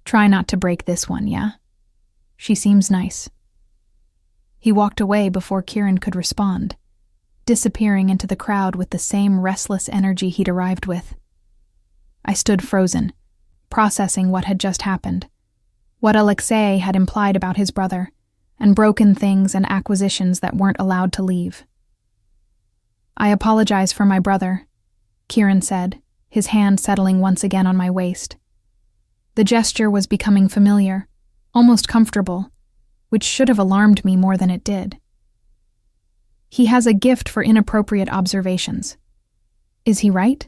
Try not to break this one, yeah? She seems nice. He walked away before Kieran could respond, disappearing into the crowd with the same restless energy he'd arrived with. I stood frozen, processing what had just happened, what Alexei had implied about his brother, and broken things and acquisitions that weren't allowed to leave. I apologize for my brother, Kieran said, his hand settling once again on my waist. The gesture was becoming familiar, almost comfortable, which should have alarmed me more than it did. He has a gift for inappropriate observations. Is he right?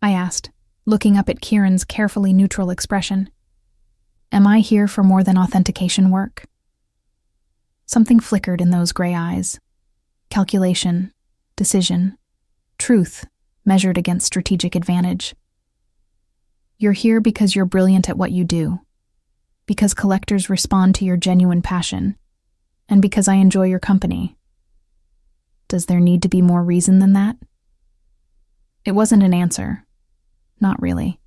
I asked, looking up at Kieran's carefully neutral expression. Am I here for more than authentication work? Something flickered in those gray eyes. Calculation, decision, truth measured against strategic advantage. You're here because you're brilliant at what you do, because collectors respond to your genuine passion, and because I enjoy your company. Does there need to be more reason than that? It wasn't an answer. Not really.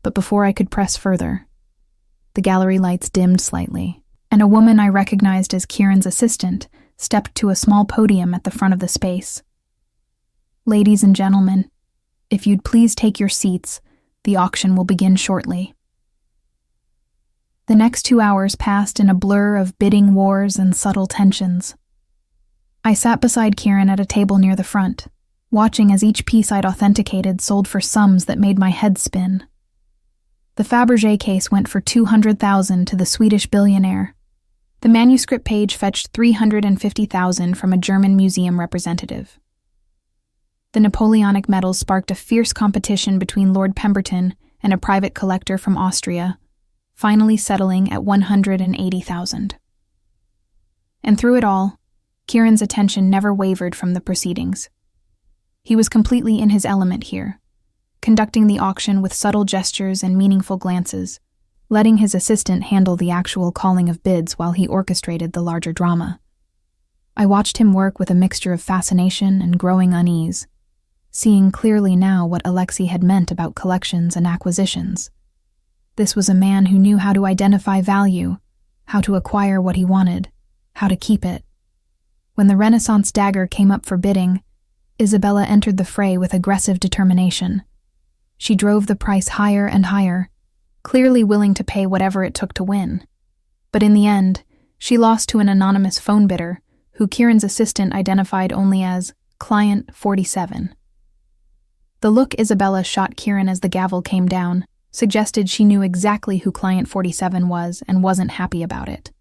But before I could press further, the gallery lights dimmed slightly, and a woman I recognized as Kieran's assistant stepped to a small podium at the front of the space. Ladies and gentlemen, if you'd please take your seats, the auction will begin shortly. The next 2 hours passed in a blur of bidding wars and subtle tensions. I sat beside Kieran at a table near the front, watching as each piece I'd authenticated sold for sums that made my head spin. The Fabergé case went for $200,000 to the Swedish billionaire. The manuscript page fetched $350,000 from a German museum representative. The Napoleonic medals sparked a fierce competition between Lord Pemberton and a private collector from Austria, finally settling at $180,000. And through it all, Kieran's attention never wavered from the proceedings. He was completely in his element here, conducting the auction with subtle gestures and meaningful glances, letting his assistant handle the actual calling of bids while he orchestrated the larger drama. I watched him work with a mixture of fascination and growing unease, seeing clearly now what Alexei had meant about collections and acquisitions. This was a man who knew how to identify value, how to acquire what he wanted, how to keep it. When the Renaissance dagger came up for bidding, Isabella entered the fray with aggressive determination. She drove the price higher and higher, clearly willing to pay whatever it took to win. But in the end, she lost to an anonymous phone bidder, who Kieran's assistant identified only as Client 47. The look Isabella shot Kieran as the gavel came down suggested she knew exactly who Client 47 was and wasn't happy about it.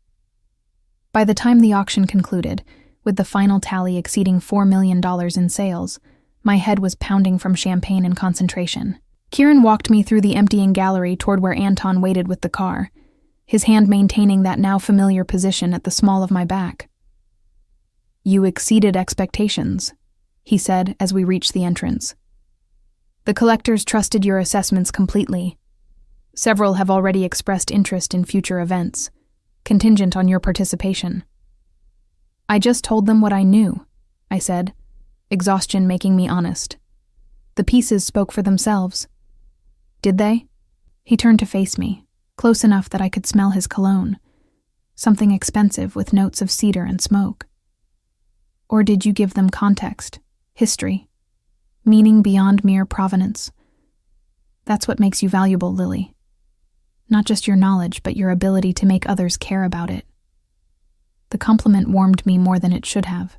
By the time the auction concluded, with the final tally exceeding $4 million in sales, my head was pounding from champagne and concentration. Kieran walked me through the emptying gallery toward where Anton waited with the car, his hand maintaining that now familiar position at the small of my back. "You exceeded expectations," he said as we reached the entrance. "The collectors trusted your assessments completely. Several have already expressed interest in future events, contingent on your participation." "I just told them what I knew," I said, exhaustion making me honest. The pieces spoke for themselves. "Did they?" He turned to face me, close enough that I could smell his cologne, something expensive with notes of cedar and smoke. "Or did you give them context, history, meaning beyond mere provenance? That's what makes you valuable, Lily. Not just your knowledge, but your ability to make others care about it." The compliment warmed me more than it should have,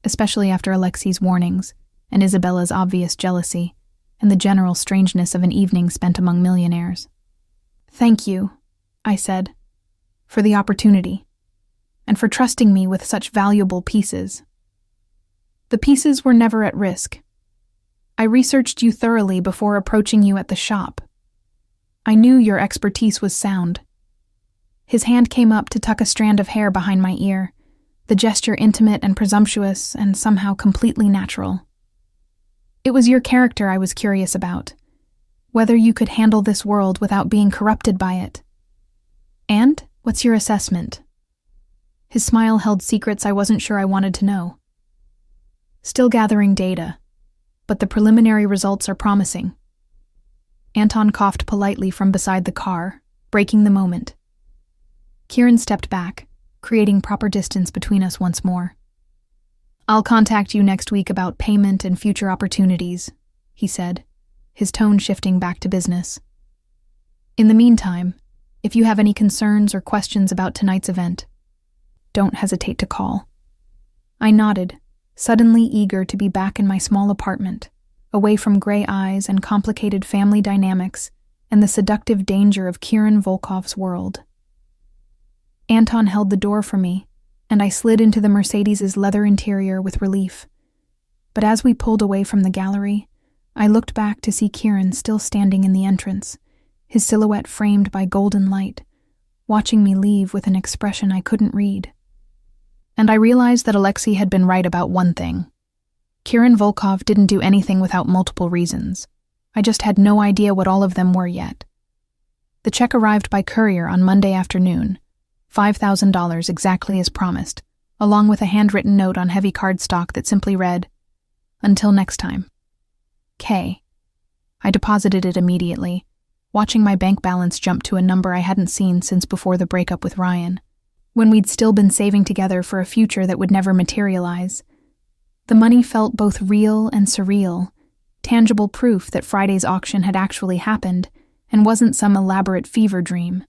especially after Alexei's warnings and Isabella's obvious jealousy and the general strangeness of an evening spent among millionaires. "Thank you," I said, "for the opportunity, and for trusting me with such valuable pieces." "The pieces were never at risk. I researched you thoroughly before approaching you at the shop. I knew your expertise was sound." His hand came up to tuck a strand of hair behind my ear, the gesture intimate and presumptuous and somehow completely natural. "It was your character I was curious about, whether you could handle this world without being corrupted by it. And what's your assessment?" His smile held secrets I wasn't sure I wanted to know. "Still gathering data, but the preliminary results are promising." Anton coughed politely from beside the car, breaking the moment. Kieran stepped back, creating proper distance between us once more. "I'll contact you next week about payment and future opportunities," he said, his tone shifting back to business. "In the meantime, if you have any concerns or questions about tonight's event, don't hesitate to call." I nodded, suddenly eager to be back in my small apartment, away from gray eyes and complicated family dynamics and the seductive danger of Kieran Volkov's world. Anton held the door for me, and I slid into the Mercedes' leather interior with relief. But as we pulled away from the gallery, I looked back to see Kieran still standing in the entrance, his silhouette framed by golden light, watching me leave with an expression I couldn't read. And I realized that Alexei had been right about one thing. Kieran Volkov didn't do anything without multiple reasons. I just had no idea what all of them were yet. The check arrived by courier on Monday afternoon, $5,000 exactly as promised, along with a handwritten note on heavy cardstock that simply read, "Until next time. K." I deposited it immediately, watching my bank balance jump to a number I hadn't seen since before the breakup with Ryan, when we'd still been saving together for a future that would never materialize. The money felt both real and surreal, tangible proof that Friday's auction had actually happened and wasn't some elaborate fever dream.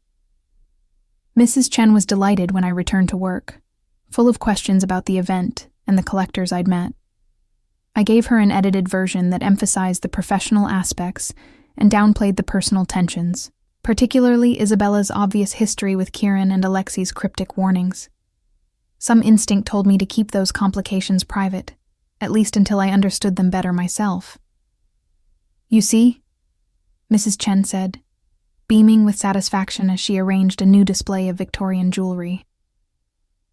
Mrs. Chen was delighted when I returned to work, full of questions about the event and the collectors I'd met. I gave her an edited version that emphasized the professional aspects and downplayed the personal tensions, particularly Isabella's obvious history with Kieran and Alexei's cryptic warnings. Some instinct told me to keep those complications private, at least until I understood them better myself. "You see," Mrs. Chen said, beaming with satisfaction as she arranged a new display of Victorian jewelry.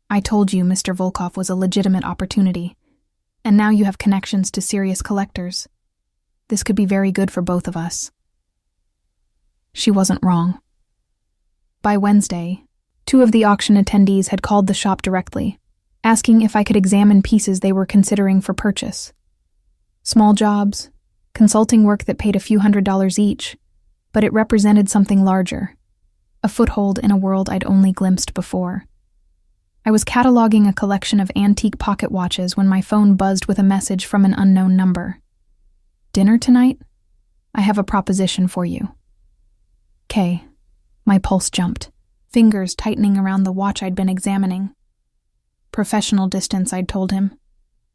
"I told you Mr. Volkov was a legitimate opportunity, and now you have connections to serious collectors. This could be very good for both of us." She wasn't wrong. By Wednesday, 2 of the auction attendees had called the shop directly, asking if I could examine pieces they were considering for purchase. Small jobs, consulting work that paid a few $100s each, but it represented something larger, a foothold in a world I'd only glimpsed before. I was cataloging a collection of antique pocket watches when my phone buzzed with a message from an unknown number. "Dinner tonight? I have a proposition for you." "Kay." My pulse jumped, fingers tightening around the watch I'd been examining. Professional distance, I'd told him.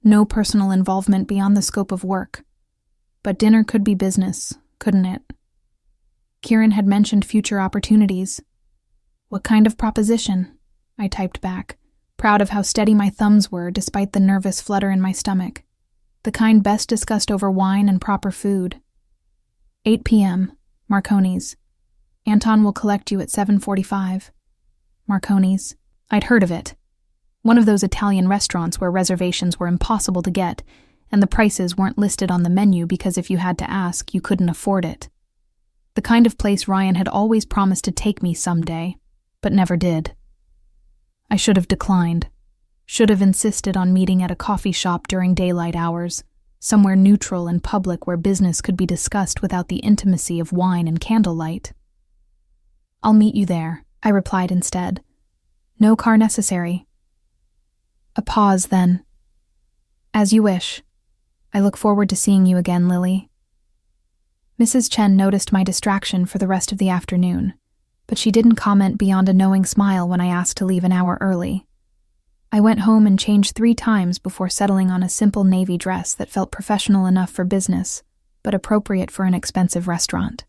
No personal involvement beyond the scope of work. But dinner could be business, couldn't it? Kieran had mentioned future opportunities. "What kind of proposition?" I typed back, proud of how steady my thumbs were despite the nervous flutter in my stomach. The kind best discussed over wine and proper food. 8 p.m., Marconi's. Anton will collect you at 7:45. Marconi's. I'd heard of it. One of those Italian restaurants where reservations were impossible to get, and the prices weren't listed on the menu because if you had to ask, you couldn't afford it. The kind of place Ryan had always promised to take me someday, but never did. I should have declined. Should have insisted on meeting at a coffee shop during daylight hours, somewhere neutral and public where business could be discussed without the intimacy of wine and candlelight. "I'll meet you there," I replied instead. "No car necessary." A pause then. "As you wish. I look forward to seeing you again, Lily." Mrs. Chen noticed my distraction for the rest of the afternoon, but she didn't comment beyond a knowing smile when I asked to leave an hour early. I went home and changed 3 times before settling on a simple navy dress that felt professional enough for business, but appropriate for an expensive restaurant.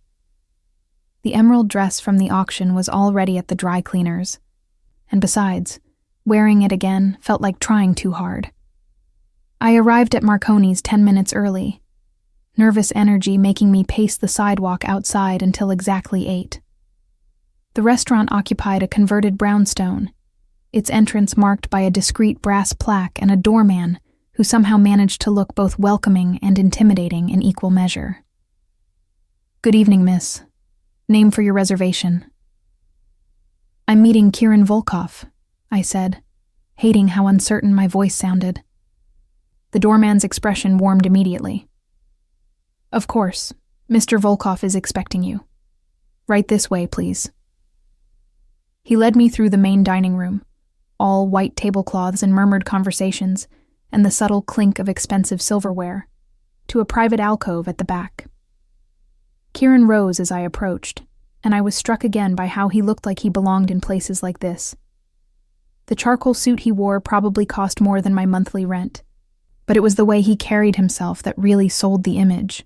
The emerald dress from the auction was already at the dry cleaners, and besides, wearing it again felt like trying too hard. I arrived at Marconi's 10 minutes early, nervous energy making me pace the sidewalk outside until exactly 8. The restaurant occupied a converted brownstone, its entrance marked by a discreet brass plaque and a doorman who somehow managed to look both welcoming and intimidating in equal measure. "Good evening, miss. Name for your reservation." "I'm meeting Kieran Volkov," I said, hating how uncertain my voice sounded. The doorman's expression warmed immediately. "Of course, Mr. Volkov is expecting you. Right this way, please." He led me through the main dining room, all white tablecloths and murmured conversations, and the subtle clink of expensive silverware, to a private alcove at the back. Kieran rose as I approached, and I was struck again by how he looked like he belonged in places like this. The charcoal suit he wore probably cost more than my monthly rent, but it was the way he carried himself that really sold the image.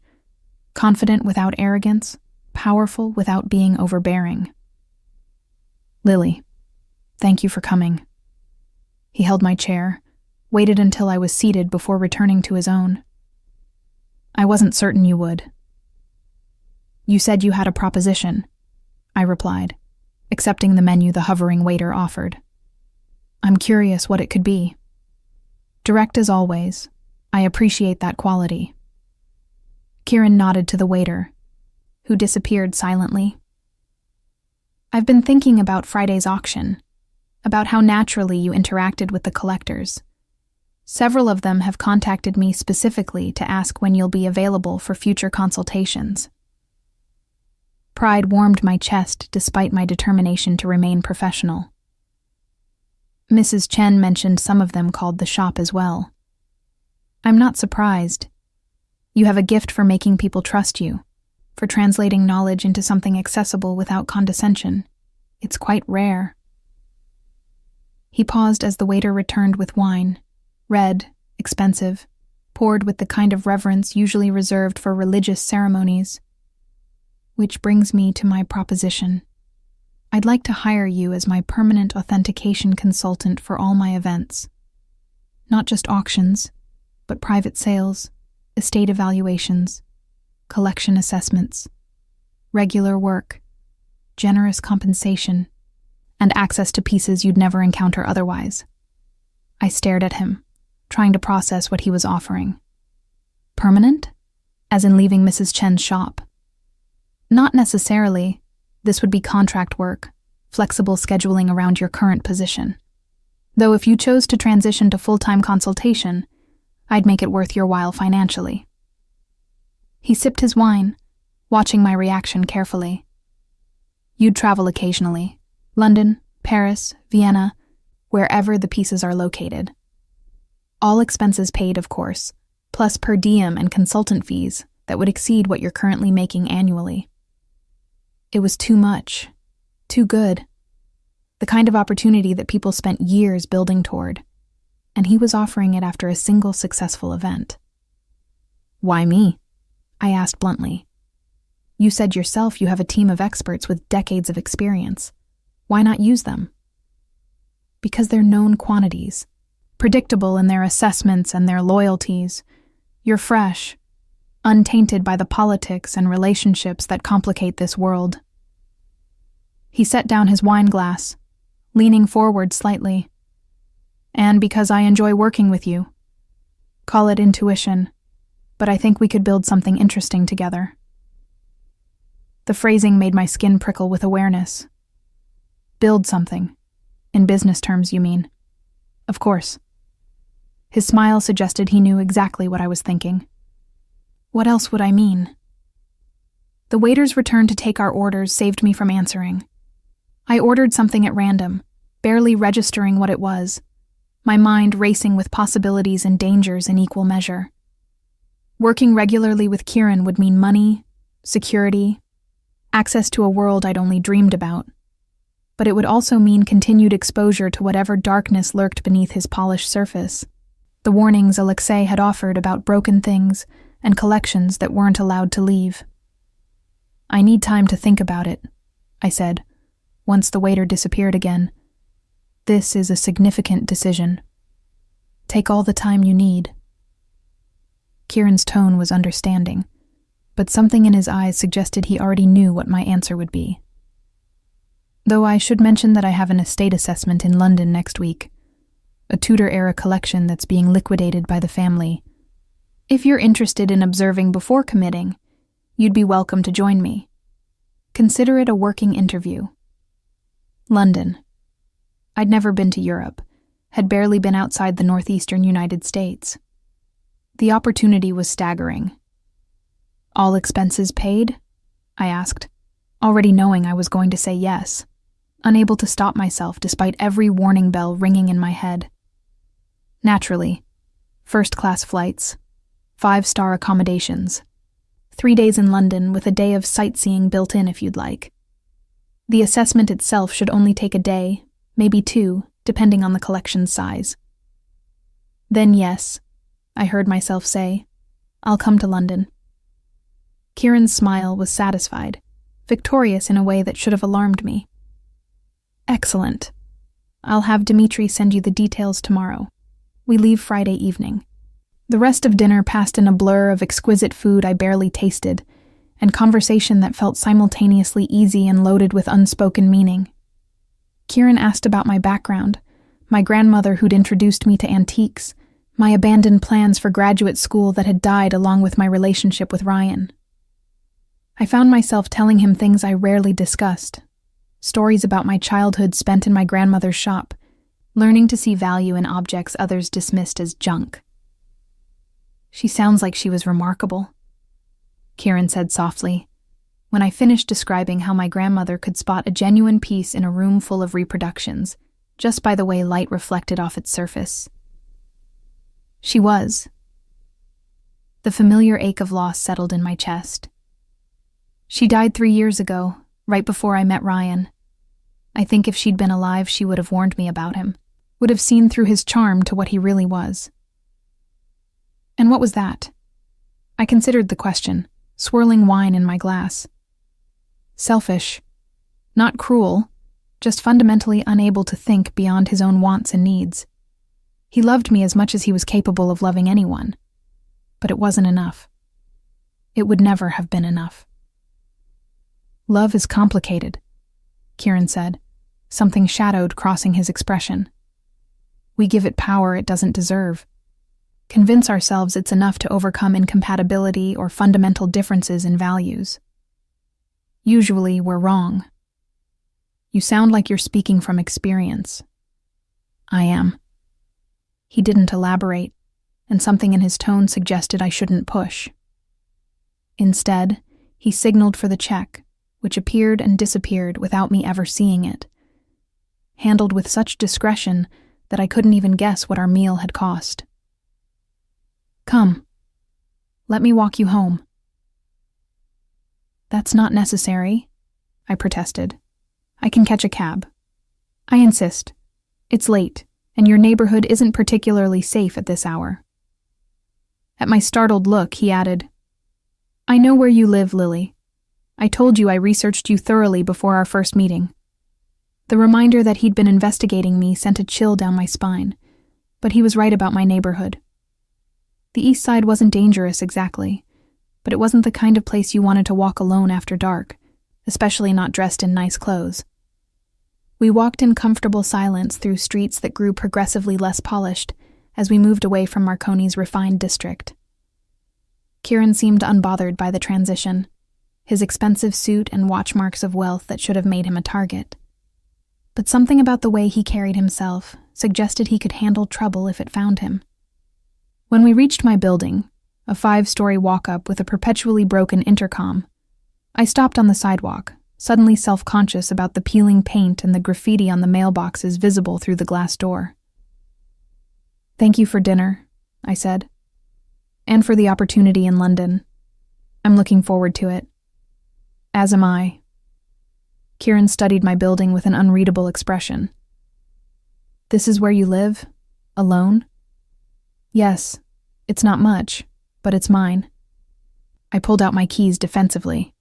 Confident without arrogance, powerful without being overbearing. "Lily, thank you for coming." He held my chair, waited until I was seated before returning to his own. "I wasn't certain you would." "You said you had a proposition," I replied, accepting the menu the hovering waiter offered. "I'm curious what it could be." Direct as always, I appreciate that quality. Kieran nodded to the waiter, who disappeared silently. "I've been thinking about Friday's auction, about how naturally you interacted with the collectors. Several of them have contacted me specifically to ask when you'll be available for future consultations." Pride warmed my chest despite my determination to remain professional. Mrs. Chen mentioned some of them called the shop as well. "I'm not surprised. You have a gift for making people trust you, for translating knowledge into something accessible without condescension. It's quite rare." He paused as the waiter returned with wine, red, expensive, poured with the kind of reverence usually reserved for religious ceremonies. "Which brings me to my proposition. I'd like to hire you as my permanent authentication consultant for all my events. Not just auctions, but private sales, estate evaluations, collection assessments, regular work, generous compensation, and access to pieces you'd never encounter otherwise. I stared at him, trying to process what he was offering. Permanent? As in leaving Mrs. Chen's shop? Not necessarily. This would be contract work, flexible scheduling around your current position. Though if you chose to transition to full-time consultation, I'd make it worth your while financially. He sipped his wine, watching my reaction carefully. You'd travel occasionally. London, Paris, Vienna, wherever the pieces are located. All expenses paid, of course, plus per diem and consultant fees that would exceed what you're currently making annually. It was too much. Too good. The kind of opportunity that people spent years building toward, and he was offering it after a single successful event. Why me? I asked bluntly. You said yourself you have a team of experts with decades of experience. Why not use them? Because they're known quantities, predictable in their assessments and their loyalties. You're fresh, untainted by the politics and relationships that complicate this world. He set down his wine glass, leaning forward slightly. And because I enjoy working with you. Call it intuition, but I think we could build something interesting together. The phrasing made my skin prickle with awareness. Build something. In business terms, you mean? Of course. His smile suggested he knew exactly what I was thinking. What else would I mean? The waiter's return to take our orders saved me from answering. I ordered something at random, barely registering what it was, my mind racing with possibilities and dangers in equal measure. Working regularly with Kieran would mean money, security, access to a world I'd only dreamed about. But it would also mean continued exposure to whatever darkness lurked beneath his polished surface. The warnings Alexei had offered about broken things and collections that weren't allowed to leave. I need time to think about it, I said, once the waiter disappeared again. This is a significant decision. Take all the time you need. Kieran's tone was understanding, but something in his eyes suggested he already knew what my answer would be. Though I should mention that I have an estate assessment in London next week, a Tudor-era collection that's being liquidated by the family. If you're interested in observing before committing, you'd be welcome to join me. Consider it a working interview. London. I'd never been to Europe, had barely been outside the northeastern United States. The opportunity was staggering. All expenses paid? I asked, already knowing I was going to say yes, unable to stop myself despite every warning bell ringing in my head. Naturally, first-class flights, 5-star accommodations, 3 days in London with a day of sightseeing built in if you'd like. The assessment itself should only take a day, maybe 2, depending on the collection's size. Then yes, I heard myself say, I'll come to London. Kieran's smile was satisfied, victorious in a way that should have alarmed me. Excellent. I'll have Dimitri send you the details tomorrow. We leave Friday evening. The rest of dinner passed in a blur of exquisite food I barely tasted, and conversation that felt simultaneously easy and loaded with unspoken meaning. Kieran asked about my background, my grandmother who'd introduced me to antiques, my abandoned plans for graduate school that had died along with my relationship with Ryan. I found myself telling him things I rarely discussed, stories about my childhood spent in my grandmother's shop, learning to see value in objects others dismissed as junk. She sounds like she was remarkable, Kieran said softly, when I finished describing how my grandmother could spot a genuine piece in a room full of reproductions, just by the way light reflected off its surface. She was. The familiar ache of loss settled in my chest. She died 3 years ago, right before I met Ryan. I think if she'd been alive, she would have warned me about him, would have seen through his charm to what he really was. And what was that? I considered the question, swirling wine in my glass. Selfish. Not cruel, just fundamentally unable to think beyond his own wants and needs. He loved me as much as he was capable of loving anyone, but it wasn't enough. It would never have been enough. Love is complicated, Kieran said, something shadowed crossing his expression. We give it power it doesn't deserve. Convince ourselves it's enough to overcome incompatibility or fundamental differences in values. Usually, we're wrong. You sound like you're speaking from experience. I am. He didn't elaborate, and something in his tone suggested I shouldn't push. Instead, he signaled for the check, which appeared and disappeared without me ever seeing it, handled with such discretion that I couldn't even guess what our meal had cost. Come. Let me walk you home. That's not necessary, I protested. I can catch a cab. I insist. It's late, and your neighborhood isn't particularly safe at this hour. At my startled look, he added, I know where you live, Lily. I told you I researched you thoroughly before our first meeting. The reminder that he'd been investigating me sent a chill down my spine, but he was right about my neighborhood. The East Side wasn't dangerous exactly, but it wasn't the kind of place you wanted to walk alone after dark, especially not dressed in nice clothes. We walked in comfortable silence through streets that grew progressively less polished as we moved away from Marconi's refined district. Kieran seemed unbothered by the transition, his expensive suit and watch marks of wealth that should have made him a target. But something about the way he carried himself suggested he could handle trouble if it found him. When we reached my building, a 5-story walk-up with a perpetually broken intercom, I stopped on the sidewalk, suddenly self-conscious about the peeling paint and the graffiti on the mailboxes visible through the glass door. Thank you for dinner, I said. And for the opportunity in London. I'm looking forward to it. As am I. Kieran studied my building with an unreadable expression. This is where you live? Alone? Yes. It's not much, but it's mine. I pulled out my keys defensively.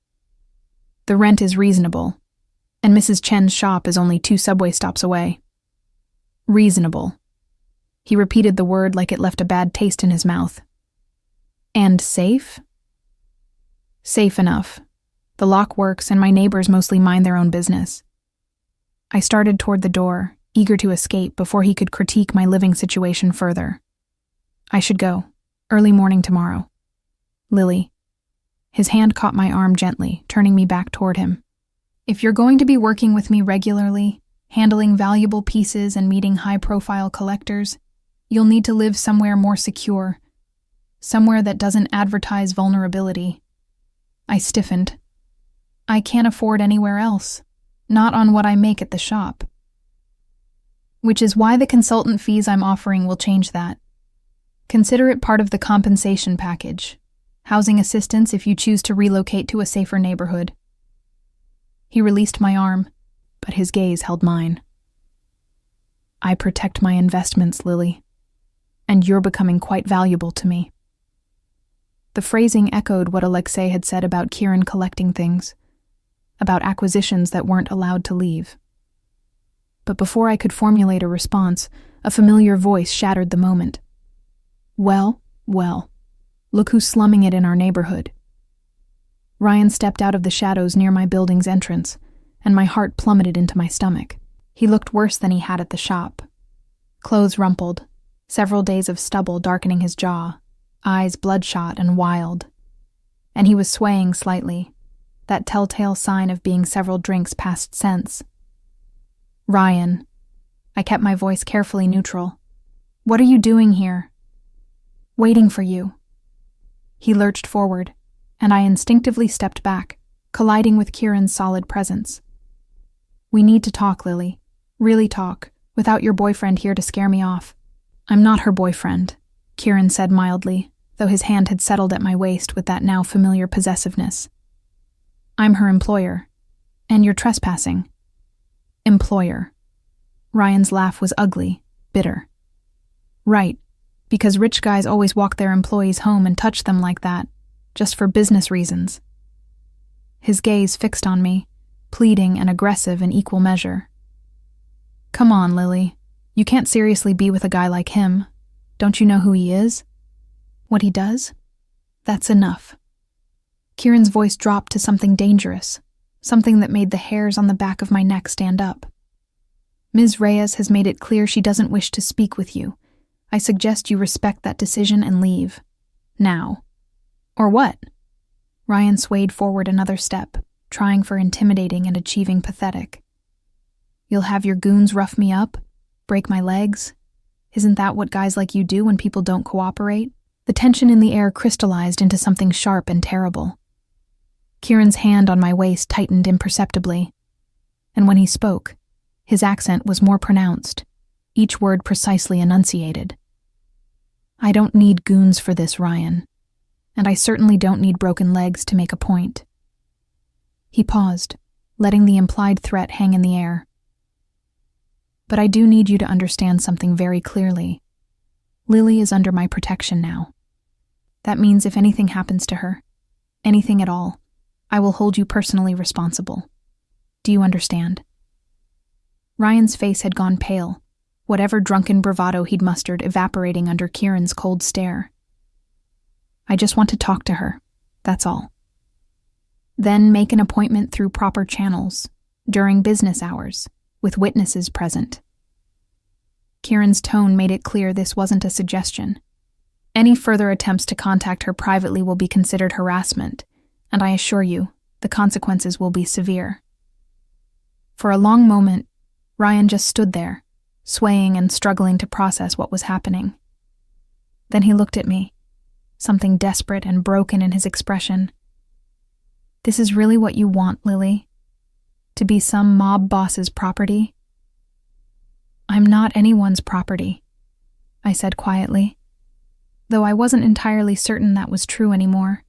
The rent is reasonable, and Mrs. Chen's shop is only 2 subway stops away. Reasonable. He repeated the word like it left a bad taste in his mouth. And safe? Safe enough. The lock works and my neighbors mostly mind their own business. I started toward the door, eager to escape before he could critique my living situation further. I should go. Early morning tomorrow. Lily. His hand caught my arm gently, turning me back toward him. If you're going to be working with me regularly, handling valuable pieces and meeting high-profile collectors, you'll need to live somewhere more secure. Somewhere that doesn't advertise vulnerability. I stiffened. I can't afford anywhere else. Not on what I make at the shop. Which is why the consultant fees I'm offering will change that. Consider it part of the compensation package. Housing assistance if you choose to relocate to a safer neighborhood. He released my arm, but his gaze held mine. I protect my investments, Lily, and you're becoming quite valuable to me. The phrasing echoed what Alexei had said about Kieran collecting things, about acquisitions that weren't allowed to leave. But before I could formulate a response, a familiar voice shattered the moment. Well, look who's slumming it in our neighborhood. Ryan stepped out of the shadows near my building's entrance, and my heart plummeted into my stomach. He looked worse than he had at the shop. Clothes rumpled, several days of stubble darkening his jaw, eyes bloodshot and wild. And he was swaying slightly, that telltale sign of being several drinks past sense. Ryan. I kept my voice carefully neutral. What are you doing here? Waiting for you. He lurched forward, and I instinctively stepped back, colliding with Kieran's solid presence. We need to talk, Lily. Really talk, without your boyfriend here to scare me off. I'm not her boyfriend, Kieran said mildly, though his hand had settled at my waist with that now familiar possessiveness. I'm her employer, and you're trespassing. Employer. Ryan's laugh was ugly, bitter. Right. Because rich guys always walk their employees home and touch them like that, just for business reasons. His gaze fixed on me, pleading and aggressive in equal measure. Come on, Lily. You can't seriously be with a guy like him. Don't you know who he is? What he does? That's enough. Kieran's voice dropped to something dangerous, something that made the hairs on the back of my neck stand up. Ms. Reyes has made it clear she doesn't wish to speak with you. I suggest you respect that decision and leave. Now. Or what? Ryan swayed forward another step, trying for intimidating and achieving pathetic. You'll have your goons rough me up? Break my legs? Isn't that what guys like you do when people don't cooperate? The tension in the air crystallized into something sharp and terrible. Kieran's hand on my waist tightened imperceptibly, and when he spoke, his accent was more pronounced, each word precisely enunciated. I don't need goons for this, Ryan, and I certainly don't need broken legs to make a point. He paused, letting the implied threat hang in the air. But I do need you to understand something very clearly. Lily is under my protection now. That means if anything happens to her, anything at all, I will hold you personally responsible. Do you understand? Ryan's face had gone pale, whatever drunken bravado he'd mustered evaporating under Kieran's cold stare. I just want to talk to her, that's all. Then make an appointment through proper channels, during business hours, with witnesses present. Kieran's tone made it clear this wasn't a suggestion. Any further attempts to contact her privately will be considered harassment, and I assure you, the consequences will be severe. For a long moment, Ryan just stood there, swaying and struggling to process what was happening. Then he looked at me, something desperate and broken in his expression. This is really what you want, Lily? To be some mob boss's property? I'm not anyone's property, I said quietly, though I wasn't entirely certain that was true anymore.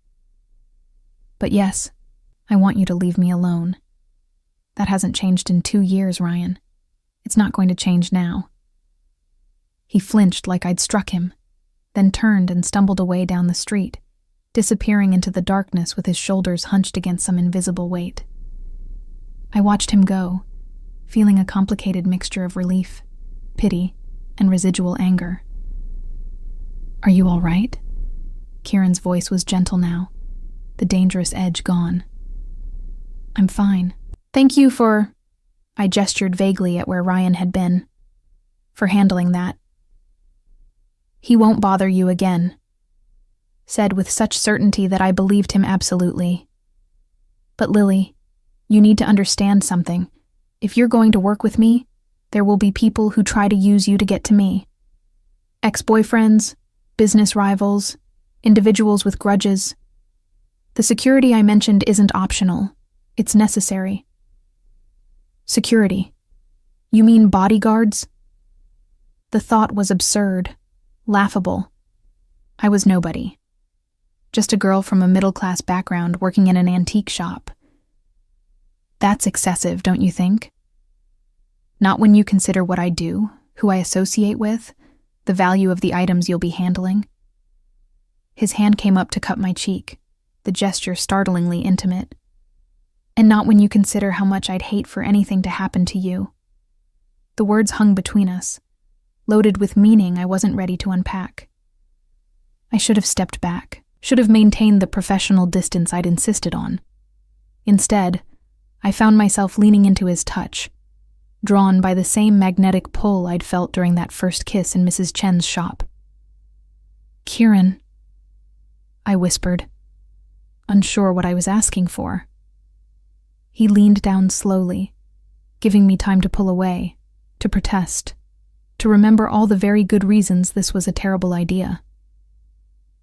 But yes, I want you to leave me alone. That hasn't changed in 2 years, Ryan. It's not going to change now. He flinched like I'd struck him, then turned and stumbled away down the street, disappearing into the darkness with his shoulders hunched against some invisible weight. I watched him go, feeling a complicated mixture of relief, pity, and residual anger. Are you all right? Kieran's voice was gentle now, the dangerous edge gone. I'm fine. Thank you for... I gestured vaguely at where Ryan had been. For handling that. He won't bother you again, said with such certainty that I believed him absolutely. But Lily, you need to understand something. If you're going to work with me, there will be people who try to use you to get to me. Ex-boyfriends, business rivals, individuals with grudges. The security I mentioned isn't optional. It's necessary. Security. You mean bodyguards? The thought was absurd, laughable. I was nobody. Just a girl from a middle-class background working in an antique shop. That's excessive, don't you think? Not when you consider what I do, who I associate with, the value of the items you'll be handling. His hand came up to cup my cheek, the gesture startlingly intimate. And not when you consider how much I'd hate for anything to happen to you. The words hung between us, loaded with meaning I wasn't ready to unpack. I should have stepped back, should have maintained the professional distance I'd insisted on. Instead, I found myself leaning into his touch, drawn by the same magnetic pull I'd felt during that first kiss in Mrs. Chen's shop. Kieran, I whispered, unsure what I was asking for. He leaned down slowly, giving me time to pull away, to protest, to remember all the very good reasons this was a terrible idea.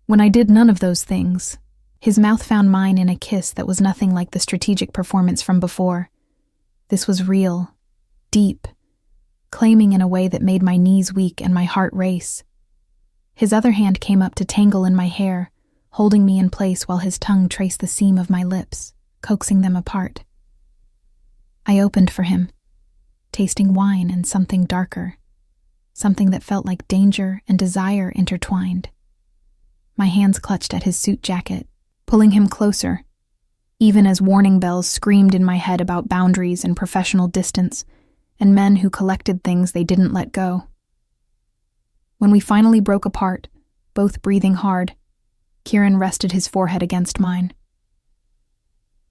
When I did none of those things, his mouth found mine in a kiss that was nothing like the strategic performance from before. This was real, deep, claiming in a way that made my knees weak and my heart race. His other hand came up to tangle in my hair, holding me in place while his tongue traced the seam of my lips, coaxing them apart. I opened for him, tasting wine and something darker, something that felt like danger and desire intertwined. My hands clutched at his suit jacket, pulling him closer, even as warning bells screamed in my head about boundaries and professional distance, and men who collected things they didn't let go. When we finally broke apart, both breathing hard, Kieran rested his forehead against mine.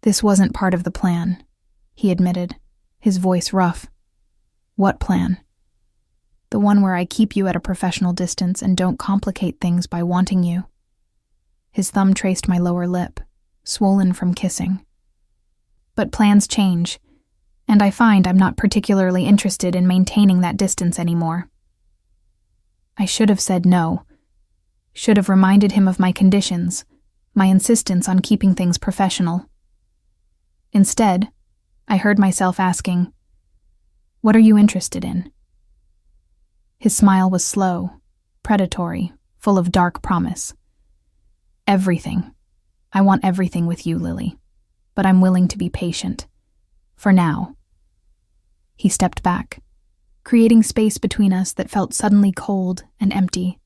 This wasn't part of the plan, he admitted, his voice rough. What plan? The one where I keep you at a professional distance and don't complicate things by wanting you. His thumb traced my lower lip, swollen from kissing. But plans change, and I find I'm not particularly interested in maintaining that distance anymore. I should have said no. Should have reminded him of my conditions, my insistence on keeping things professional. Instead, I heard myself asking, "What are you interested in?" His smile was slow, predatory, full of dark promise. Everything. I want everything with you, Lily, but I'm willing to be patient. For now. He stepped back, creating space between us that felt suddenly cold and empty.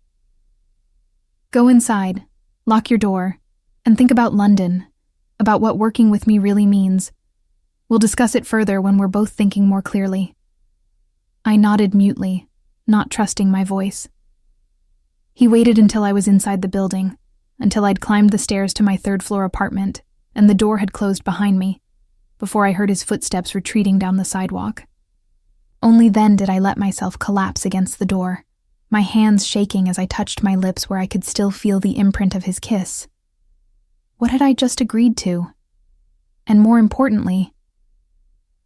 Go inside, lock your door, and think about London, about what working with me really means. We'll discuss it further when we're both thinking more clearly. I nodded mutely, not trusting my voice. He waited until I was inside the building, until I'd climbed the stairs to my third-floor apartment, and the door had closed behind me, before I heard his footsteps retreating down the sidewalk. Only then did I let myself collapse against the door, my hands shaking as I touched my lips where I could still feel the imprint of his kiss. What had I just agreed to? And more importantly,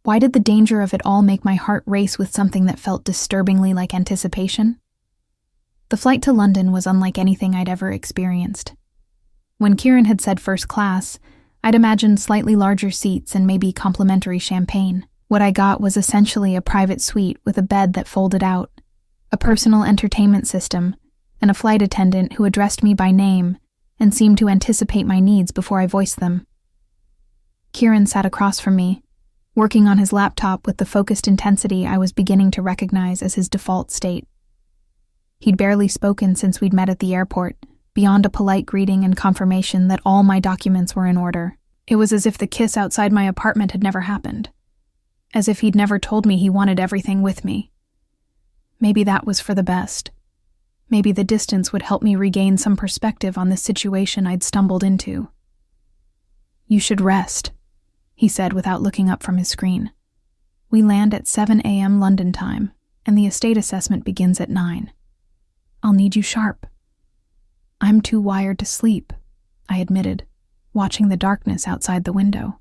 why did the danger of it all make my heart race with something that felt disturbingly like anticipation? The flight to London was unlike anything I'd ever experienced. When Kieran had said first class, I'd imagined slightly larger seats and maybe complimentary champagne. What I got was essentially a private suite with a bed that folded out, a personal entertainment system, and a flight attendant who addressed me by name and seemed to anticipate my needs before I voiced them. Kieran sat across from me, working on his laptop with the focused intensity I was beginning to recognize as his default state. He'd barely spoken since we'd met at the airport, beyond a polite greeting and confirmation that all my documents were in order. It was as if the kiss outside my apartment had never happened. As if he'd never told me he wanted everything with me. Maybe that was for the best. Maybe the distance would help me regain some perspective on this situation I'd stumbled into. You should rest, he said without looking up from his screen. We land at 7 a.m. London time, and the estate assessment begins at 9. I'll need you sharp. I'm too wired to sleep, I admitted, watching the darkness outside the window.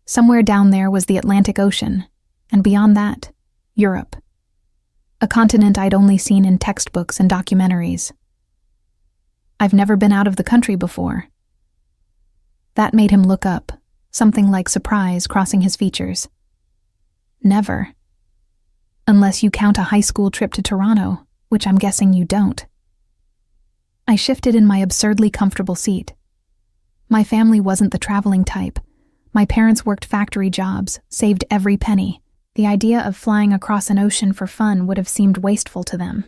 Somewhere down there was the Atlantic Ocean, and beyond that, Europe. A continent I'd only seen in textbooks and documentaries. I've never been out of the country before. That made him look up, something like surprise crossing his features. Never. Unless you count a high school trip to Toronto, which I'm guessing you don't. I shifted in my absurdly comfortable seat. My family wasn't the traveling type. My parents worked factory jobs, saved every penny. The idea of flying across an ocean for fun would have seemed wasteful to them.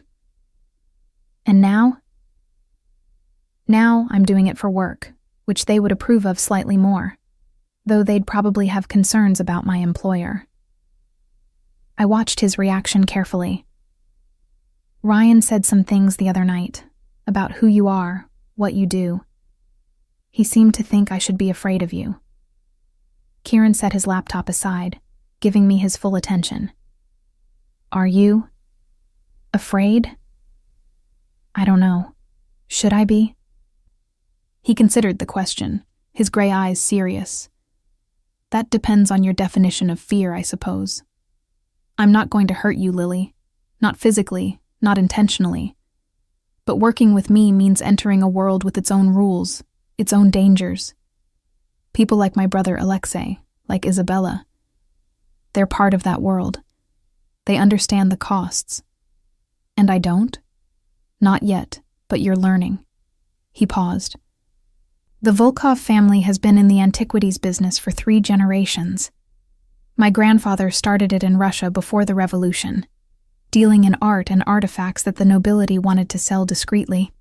And now? Now I'm doing it for work, which they would approve of slightly more, though they'd probably have concerns about my employer. I watched his reaction carefully. Ryan said some things the other night, about who you are, what you do. He seemed to think I should be afraid of you. Kieran set his laptop aside, giving me his full attention. Are you? Afraid? I don't know. Should I be? He considered the question, his gray eyes serious. That depends on your definition of fear, I suppose. I'm not going to hurt you, Lily. Not physically, not intentionally. But working with me means entering a world with its own rules, its own dangers. People like my brother Alexei, like Isabella. They're part of that world. They understand the costs. And I don't? Not yet, but you're learning. He paused. The Volkov family has been in the antiquities business for 3 generations. My grandfather started it in Russia before the revolution, dealing in art and artifacts that the nobility wanted to sell discreetly.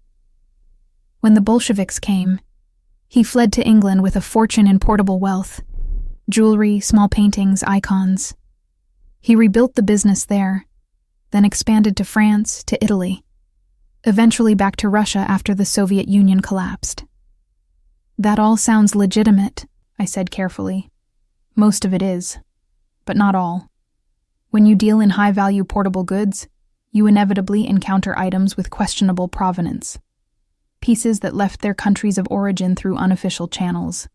When the Bolsheviks came, he fled to England with a fortune in portable wealth, jewelry, small paintings, icons. He rebuilt the business there, then expanded to France, to Italy, eventually back to Russia after the Soviet Union collapsed. That all sounds legitimate, I said carefully. Most of it is, but not all. When you deal in high-value portable goods, you inevitably encounter items with questionable provenance. Pieces that left their countries of origin through unofficial channels.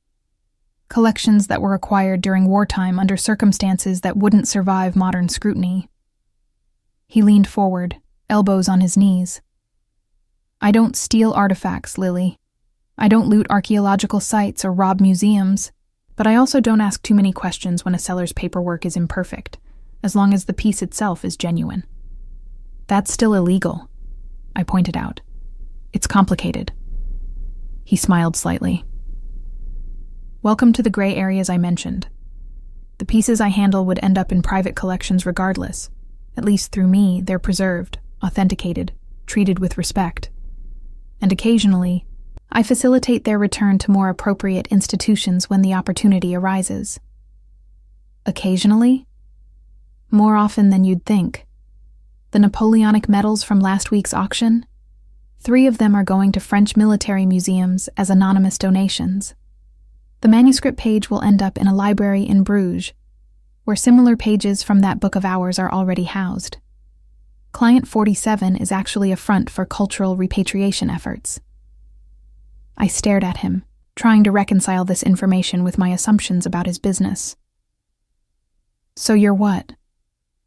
Collections that were acquired during wartime under circumstances that wouldn't survive modern scrutiny. He leaned forward, elbows on his knees. I don't steal artifacts, Lily. I don't loot archaeological sites or rob museums, but I also don't ask too many questions when a seller's paperwork is imperfect, as long as the piece itself is genuine. That's still illegal, I pointed out. It's complicated. He smiled slightly. Welcome to the gray areas I mentioned. The pieces I handle would end up in private collections regardless. At least through me, they're preserved, authenticated, treated with respect. And occasionally, I facilitate their return to more appropriate institutions when the opportunity arises. Occasionally? More often than you'd think. The Napoleonic medals from last week's auction? 3 of them are going to French military museums as anonymous donations. The manuscript page will end up in a library in Bruges, where similar pages from that book of ours are already housed. Client 47 is actually a front for cultural repatriation efforts. I stared at him, trying to reconcile this information with my assumptions about his business. So you're what?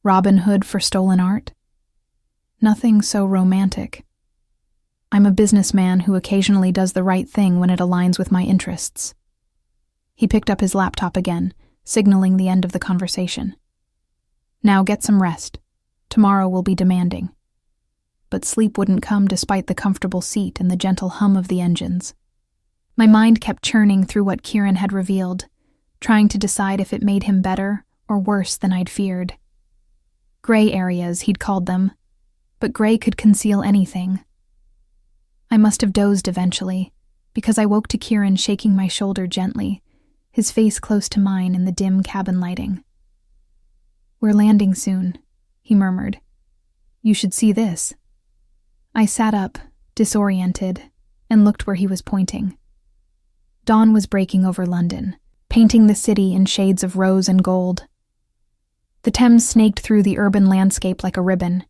Robin Hood for stolen art? Nothing so romantic. I'm a businessman who occasionally does the right thing when it aligns with my interests. He picked up his laptop again, signaling the end of the conversation. Now get some rest. Tomorrow will be demanding. But sleep wouldn't come despite the comfortable seat and the gentle hum of the engines. My mind kept churning through what Kieran had revealed, trying to decide if it made him better or worse than I'd feared. Gray areas, he'd called them, but gray could conceal anything. I must have dozed eventually, because I woke to Kieran shaking my shoulder gently, his face close to mine in the dim cabin lighting. We're landing soon, he murmured. You should see this. I sat up, disoriented, and looked where he was pointing. Dawn was breaking over London, painting the city in shades of rose and gold. The Thames snaked through the urban landscape like a ribbon,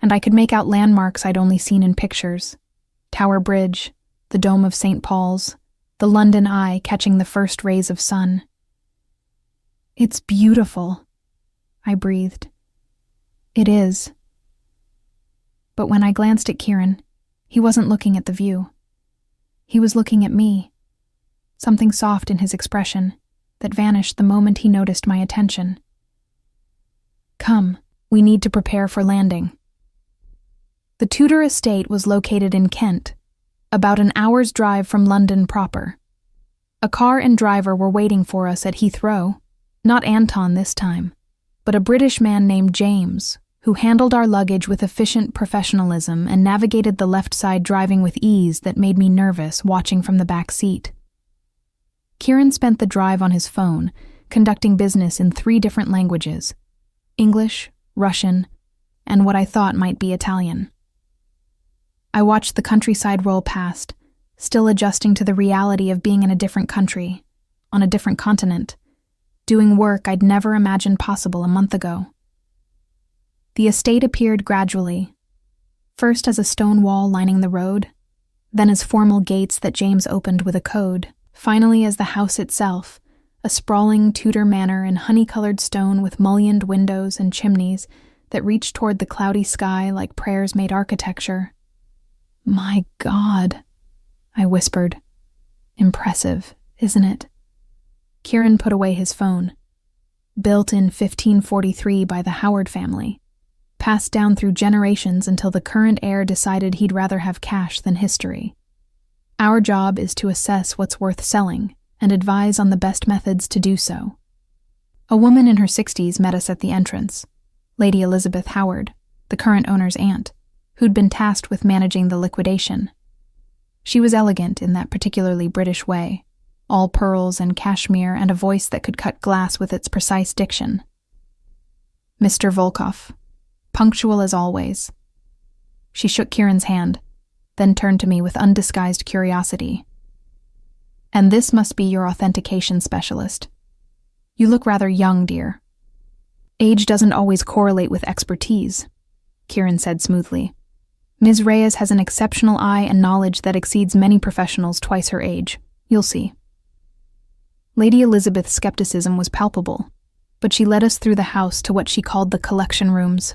and I could make out landmarks I'd only seen in pictures. Tower Bridge, the Dome of St. Paul's, the London Eye catching the first rays of sun. It's beautiful, I breathed. It is. But when I glanced at Kieran, he wasn't looking at the view. He was looking at me. Something soft in his expression that vanished the moment he noticed my attention. Come, we need to prepare for landing. The Tudor estate was located in Kent, about an hour's drive from London proper. A car and driver were waiting for us at Heathrow, not Anton this time, but a British man named James, who handled our luggage with efficient professionalism and navigated the left side driving with ease that made me nervous watching from the back seat. Kieran spent the drive on his phone, conducting business in 3 different languages: English, Russian, and what I thought might be Italian. I watched the countryside roll past, still adjusting to the reality of being in a different country, on a different continent, doing work I'd never imagined possible a month ago. The estate appeared gradually, first as a stone wall lining the road, then as formal gates that James opened with a code, finally as the house itself, a sprawling Tudor manor in honey-colored stone with mullioned windows and chimneys that reached toward the cloudy sky like prayers-made architecture. My God, I whispered. Impressive, isn't it? Kieran put away his phone. Built in 1543 by the Howard family, passed down through generations until the current heir decided he'd rather have cash than history. Our job is to assess what's worth selling and advise on the best methods to do so. A woman in her 60s met us at the entrance, Lady Elizabeth Howard, the current owner's aunt, who'd been tasked with managing the liquidation. She was elegant in that particularly British way, all pearls and cashmere and a voice that could cut glass with its precise diction. Mr. Volkov, punctual as always. She shook Kieran's hand, then turned to me with undisguised curiosity. And this must be your authentication specialist. You look rather young, dear. Age doesn't always correlate with expertise, Kieran said smoothly. Ms. Reyes has an exceptional eye and knowledge that exceeds many professionals twice her age. You'll see. Lady Elizabeth's skepticism was palpable, but she led us through the house to what she called the collection rooms,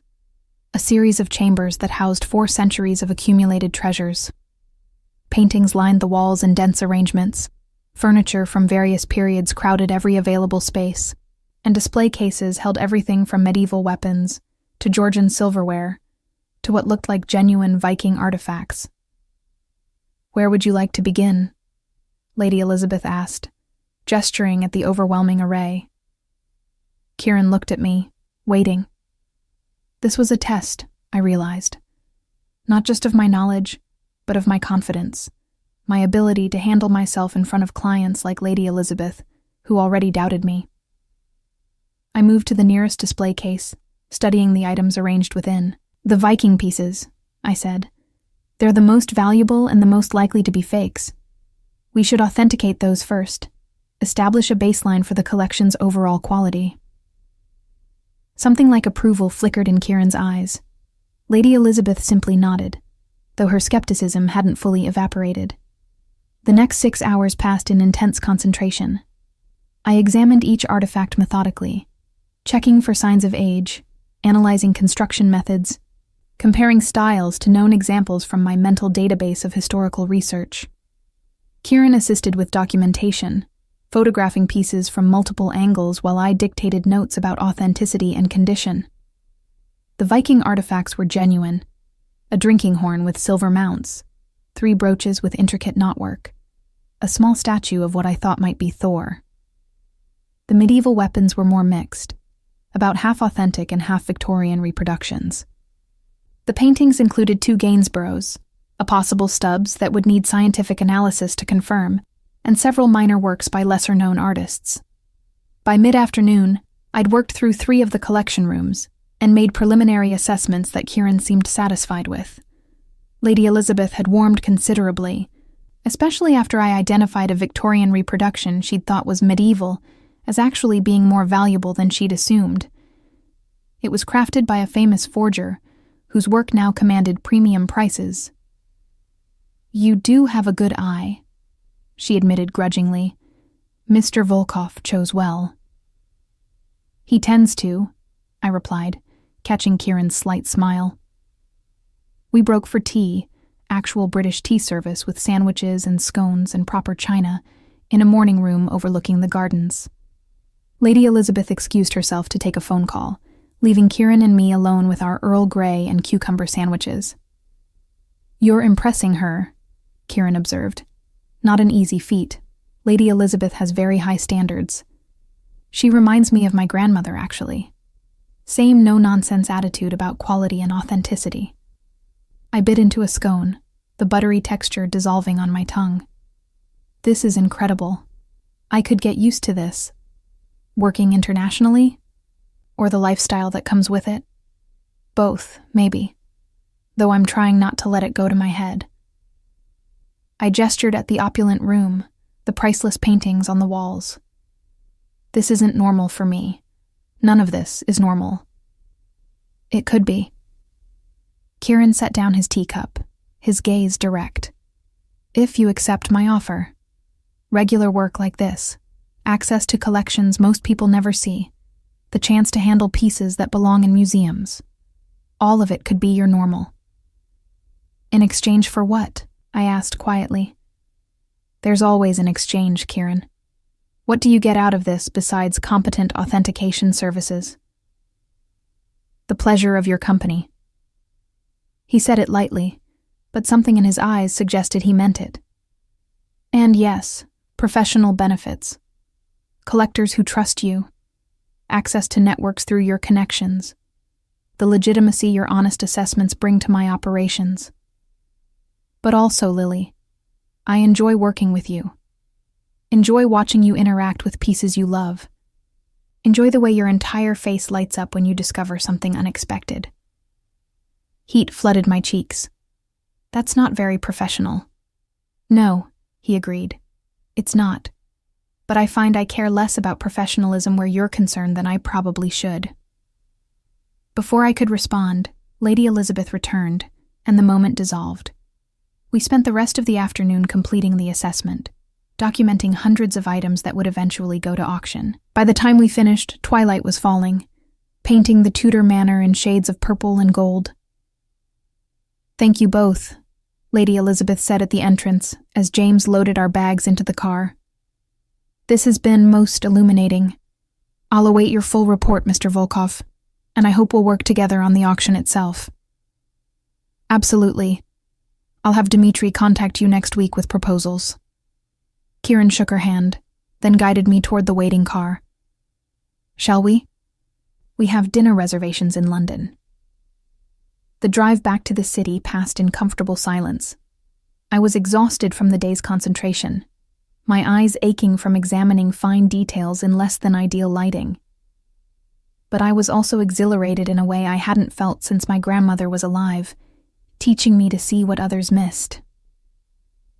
a series of chambers that housed 4 centuries of accumulated treasures. Paintings lined the walls in dense arrangements, furniture from various periods crowded every available space, and display cases held everything from medieval weapons to Georgian silverware to what looked like genuine Viking artifacts. "Where would you like to begin?" Lady Elizabeth asked, gesturing at the overwhelming array. Kieran looked at me, waiting. This was a test, I realized. Not just of my knowledge, but of my confidence, my ability to handle myself in front of clients like Lady Elizabeth, who already doubted me. I moved to the nearest display case, studying the items arranged within. "The Viking pieces," I said. "They're the most valuable and the most likely to be fakes. We should authenticate those first, establish a baseline for the collection's overall quality." Something like approval flickered in Kieran's eyes. Lady Elizabeth simply nodded, though her skepticism hadn't fully evaporated. The next 6 hours passed in intense concentration. I examined each artifact methodically, checking for signs of age, analyzing construction methods, comparing styles to known examples from my mental database of historical research. Kieran assisted with documentation, photographing pieces from multiple angles while I dictated notes about authenticity and condition. The Viking artifacts were genuine: a drinking horn with silver mounts, 3 brooches with intricate knotwork, a small statue of what I thought might be Thor. The medieval weapons were more mixed, about half authentic and half Victorian reproductions. The paintings included 2 Gainsboroughs, a possible Stubbs that would need scientific analysis to confirm, and several minor works by lesser-known artists. By mid-afternoon, I'd worked through 3 of the collection rooms and made preliminary assessments that Kieran seemed satisfied with. Lady Elizabeth had warmed considerably, especially after I identified a Victorian reproduction she'd thought was medieval as actually being more valuable than she'd assumed. It was crafted by a famous forger, whose work now commanded premium prices. "You do have a good eye," she admitted grudgingly. "Mr. Volkov chose well." "He tends to," I replied, catching Kieran's slight smile. We broke for tea, actual British tea service with sandwiches and scones and proper china, in a morning room overlooking the gardens. Lady Elizabeth excused herself to take a phone call, leaving Kieran and me alone with our Earl Grey and cucumber sandwiches. "You're impressing her," Kieran observed. "Not an easy feat. Lady Elizabeth has very high standards. She reminds me of my grandmother, actually. Same no-nonsense attitude about quality and authenticity." I bit into a scone, the buttery texture dissolving on my tongue. This is incredible. I could get used to this. Working internationally? Or the lifestyle that comes with it? Both, maybe. Though I'm trying not to let it go to my head. I gestured at the opulent room, the priceless paintings on the walls. This isn't normal for me. None of this is normal. It could be. Kieran set down his teacup, his gaze direct. "If you accept my offer. Regular work like this, access to collections most people never see, the chance to handle pieces that belong in museums. All of it could be your normal." "In exchange for what?" I asked quietly. "There's always an exchange, Kieran. What do you get out of this besides competent authentication services?" "The pleasure of your company." He said it lightly, but something in his eyes suggested he meant it. "And yes, professional benefits. Collectors who trust you, access to networks through your connections, the legitimacy your honest assessments bring to my operations. But also, Lily, I enjoy working with you. Enjoy watching you interact with pieces you love. Enjoy the way your entire face lights up when you discover something unexpected." Heat flooded my cheeks. "That's not very professional." "No," he agreed. "It's not. But I find I care less about professionalism where you're concerned than I probably should." Before I could respond, Lady Elizabeth returned, and the moment dissolved. We spent the rest of the afternoon completing the assessment, documenting hundreds of items that would eventually go to auction. By the time we finished, twilight was falling, painting the Tudor manor in shades of purple and gold. "Thank you both," Lady Elizabeth said at the entrance as James loaded our bags into the car. "This has been most illuminating. I'll await your full report, Mr. Volkov, and I hope we'll work together on the auction itself." "Absolutely. I'll have Dmitri contact you next week with proposals." Kieran shook her hand, then guided me toward the waiting car. "Shall we? We have dinner reservations in London." The drive back to the city passed in comfortable silence. I was exhausted from the day's concentration, my eyes aching from examining fine details in less than ideal lighting. But I was also exhilarated in a way I hadn't felt since my grandmother was alive, teaching me to see what others missed.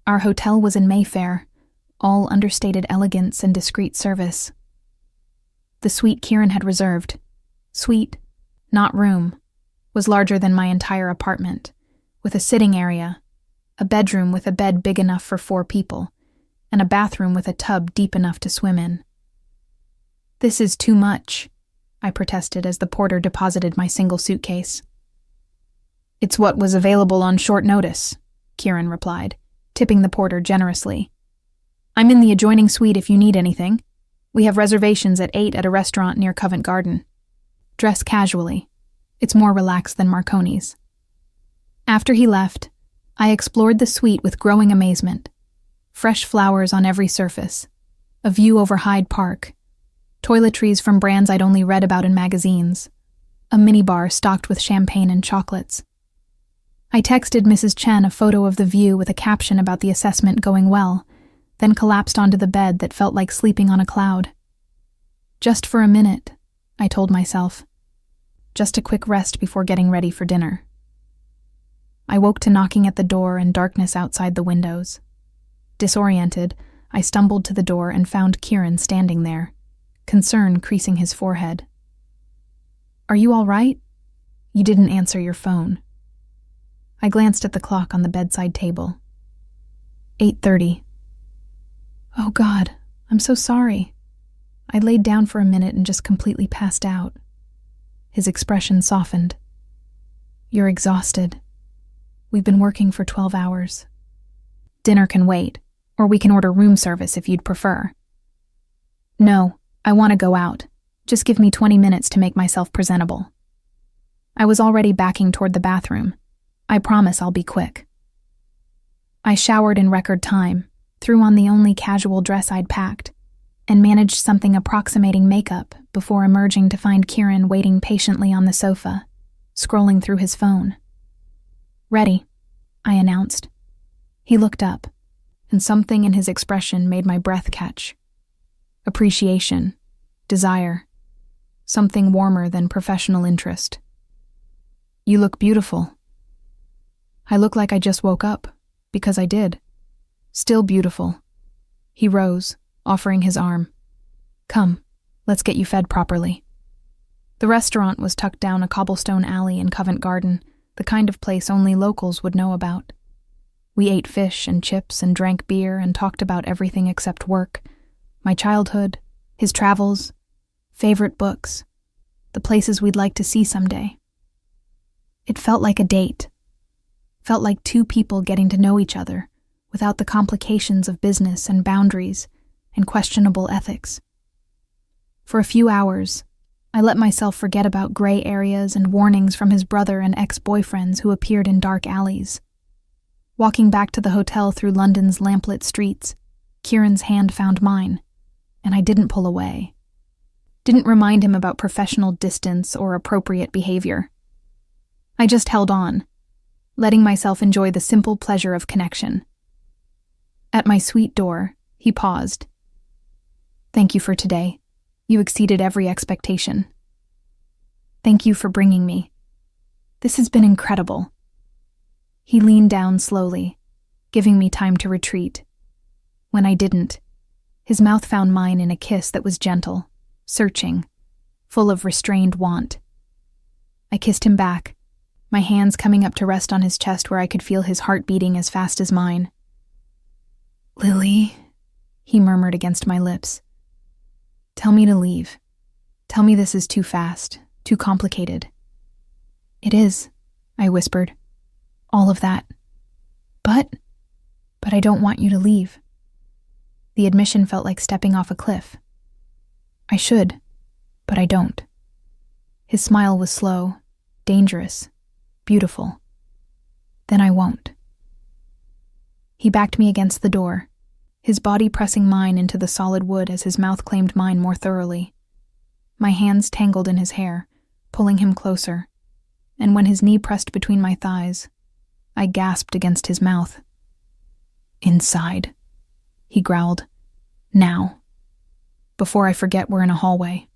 Our hotel was in Mayfair, all understated elegance and discreet service. The suite Kieran had reserved, suite, not room, was larger than my entire apartment, with a sitting area, a bedroom with a bed big enough for 4 people, and a bathroom with a tub deep enough to swim in. "This is too much," I protested as the porter deposited my single suitcase. "It's what was available on short notice," Kieran replied, tipping the porter generously. "I'm in the adjoining suite if you need anything. We have reservations at 8 at a restaurant near Covent Garden. Dress casually. It's more relaxed than Marconi's." After he left, I explored the suite with growing amazement. Fresh flowers on every surface, a view over Hyde Park, toiletries from brands I'd only read about in magazines, a minibar stocked with champagne and chocolates. I texted Mrs. Chen a photo of the view with a caption about the assessment going well, then collapsed onto the bed that felt like sleeping on a cloud. Just for a minute, I told myself. Just a quick rest before getting ready for dinner. I woke to knocking at the door and darkness outside the windows. Disoriented, I stumbled to the door and found Kieran standing there, concern creasing his forehead. "Are you all right? You didn't answer your phone." I glanced at the clock on the bedside table. 8:30. "Oh God, I'm so sorry." I laid down for a minute and just completely passed out. His expression softened. "You're exhausted. We've been working for 12 hours. Dinner can wait, or we can order room service if you'd prefer." "No, I want to go out. Just give me 20 minutes to make myself presentable." I was already backing toward the bathroom. "I promise I'll be quick." I showered in record time, threw on the only casual dress I'd packed, and managed something approximating makeup before emerging to find Kieran waiting patiently on the sofa, scrolling through his phone. "Ready," I announced. He looked up, and something in his expression made my breath catch. Appreciation, desire, something warmer than professional interest. "You look beautiful." I look like I just woke up, because I did. Still beautiful. He rose, offering his arm. "Come, let's get you fed properly." The restaurant was tucked down a cobblestone alley in Covent Garden, the kind of place only locals would know about. We ate fish and chips and drank beer and talked about everything except work, my childhood, his travels, favorite books, the places we'd like to see someday. It felt like a date. Felt like 2 people getting to know each other without the complications of business and boundaries and questionable ethics. For a few hours, I let myself forget about gray areas and warnings from his brother and ex-boyfriends who appeared in dark alleys. Walking back to the hotel through London's lamplit streets, Kieran's hand found mine, and I didn't pull away. Didn't remind him about professional distance or appropriate behavior. I just held on, letting myself enjoy the simple pleasure of connection. At my suite door, he paused. "Thank you for today. You exceeded every expectation." "Thank you for bringing me. This has been incredible." He leaned down slowly, giving me time to retreat. When I didn't, his mouth found mine in a kiss that was gentle, searching, full of restrained want. I kissed him back, my hands coming up to rest on his chest where I could feel his heart beating as fast as mine. "Lily," he murmured against my lips. "Tell me to leave. Tell me this is too fast, too complicated." "It is," I whispered. "All of that. But I don't want you to leave." The admission felt like stepping off a cliff. I should, but I don't. His smile was slow, dangerous, beautiful. "Then I won't." He backed me against the door, his body pressing mine into the solid wood as his mouth claimed mine more thoroughly. My hands tangled in his hair, pulling him closer, and when his knee pressed between my thighs, I gasped against his mouth. "Inside," he growled. "Now. Before I forget we're in a hallway."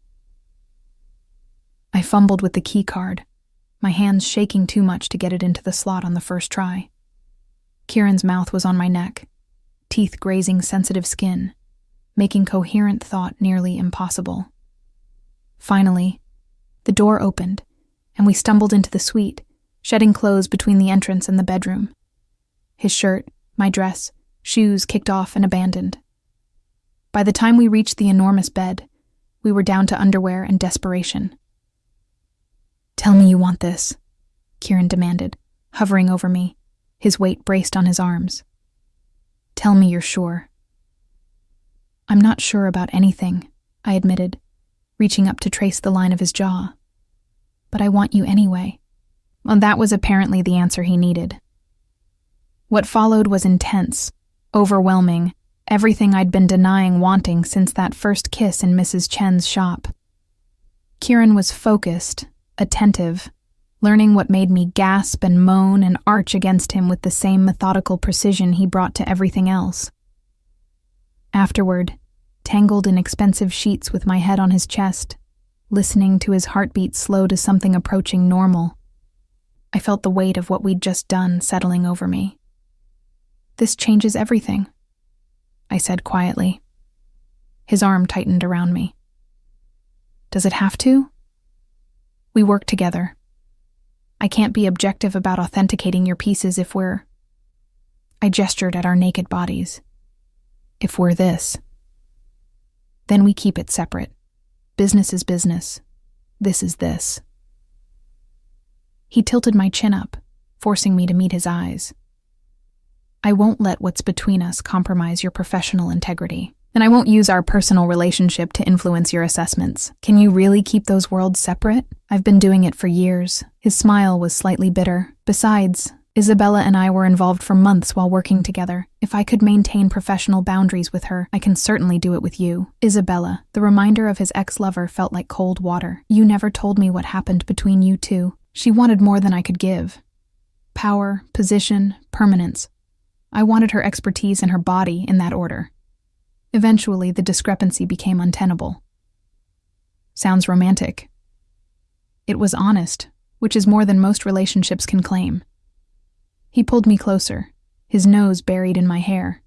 I fumbled with the key card, my hands shaking too much to get it into the slot on the first try. Kieran's mouth was on my neck, teeth grazing sensitive skin, making coherent thought nearly impossible. Finally, the door opened, and we stumbled into the suite, shedding clothes between the entrance and the bedroom. His shirt, my dress, shoes kicked off and abandoned. By the time we reached the enormous bed, we were down to underwear and desperation. "Tell me you want this," Kieran demanded, hovering over me, his weight braced on his arms. "Tell me you're sure." "I'm not sure about anything," I admitted, reaching up to trace the line of his jaw. "But I want you anyway." Well, that was apparently the answer he needed. What followed was intense, overwhelming, everything I'd been denying wanting since that first kiss in Mrs. Chen's shop. Kieran was focused, attentive, learning what made me gasp and moan and arch against him with the same methodical precision he brought to everything else. Afterward, tangled in expensive sheets with my head on his chest, listening to his heartbeat slow to something approaching normal, I felt the weight of what we'd just done settling over me. "This changes everything," I said quietly. His arm tightened around me. "Does it have to?" "We work together. I can't be objective about authenticating your pieces if we're—" I gestured at our naked bodies. "If we're this. Then we keep it separate. Business is business. This is this." He tilted my chin up, forcing me to meet his eyes. "I won't let what's between us compromise your professional integrity, and I won't use our personal relationship to influence your assessments. Can you really keep those worlds separate? I've been doing it for years." His smile was slightly bitter. "Besides, Isabella and I were involved for months while working together. If I could maintain professional boundaries with her, I can certainly do it with you." Isabella, the reminder of his ex-lover felt like cold water. "You never told me what happened between you two." She wanted more than I could give. Power, position, permanence. I wanted her expertise and her body in that order. Eventually, the discrepancy became untenable. Sounds romantic. It was honest, which is more than most relationships can claim. He pulled me closer, his nose buried in my hair.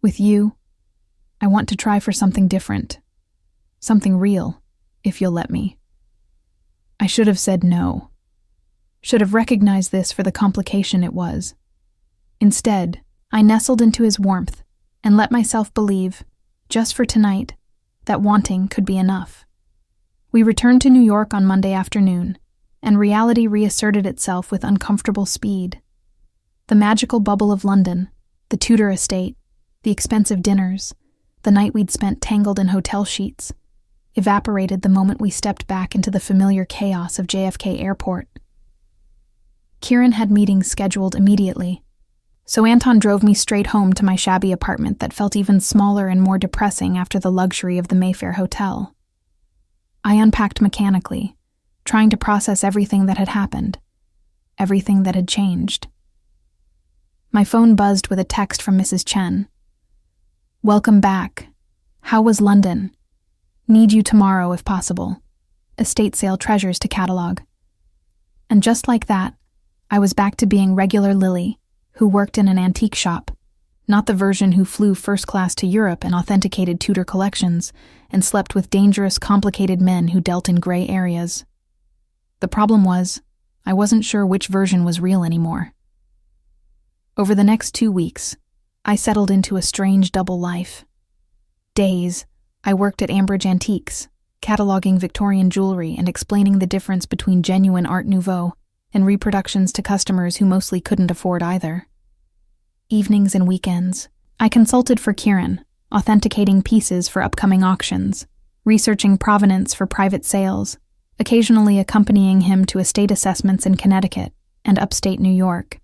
"With you, I want to try for something different. Something real, if you'll let me." I should have said no. Should have recognized this for the complication it was. Instead, I nestled into his warmth and let myself believe, just for tonight, that wanting could be enough. We returned to New York on Monday afternoon, and reality reasserted itself with uncomfortable speed. The magical bubble of London, the Tudor estate, the expensive dinners, the night we'd spent tangled in hotel sheets, evaporated the moment we stepped back into the familiar chaos of JFK Airport. Kieran had meetings scheduled immediately, so Anton drove me straight home to my shabby apartment that felt even smaller and more depressing after the luxury of the Mayfair Hotel. I unpacked mechanically, trying to process everything that had happened, everything that had changed. My phone buzzed with a text from Mrs. Chen. "Welcome back. How was London? Need you tomorrow if possible. Estate sale treasures to catalog." And just like that, I was back to being regular Lily, who worked in an antique shop, not the version who flew first class to Europe and authenticated Tudor collections and slept with dangerous, complicated men who dealt in gray areas. The problem was, I wasn't sure which version was real anymore. Over the next 2 weeks, I settled into a strange double life. Days, I worked at Ambridge Antiques, cataloging Victorian jewelry and explaining the difference between genuine Art Nouveau and reproductions to customers who mostly couldn't afford either. Evenings and weekends, I consulted for Kieran, authenticating pieces for upcoming auctions, researching provenance for private sales, occasionally accompanying him to estate assessments in Connecticut and upstate New York.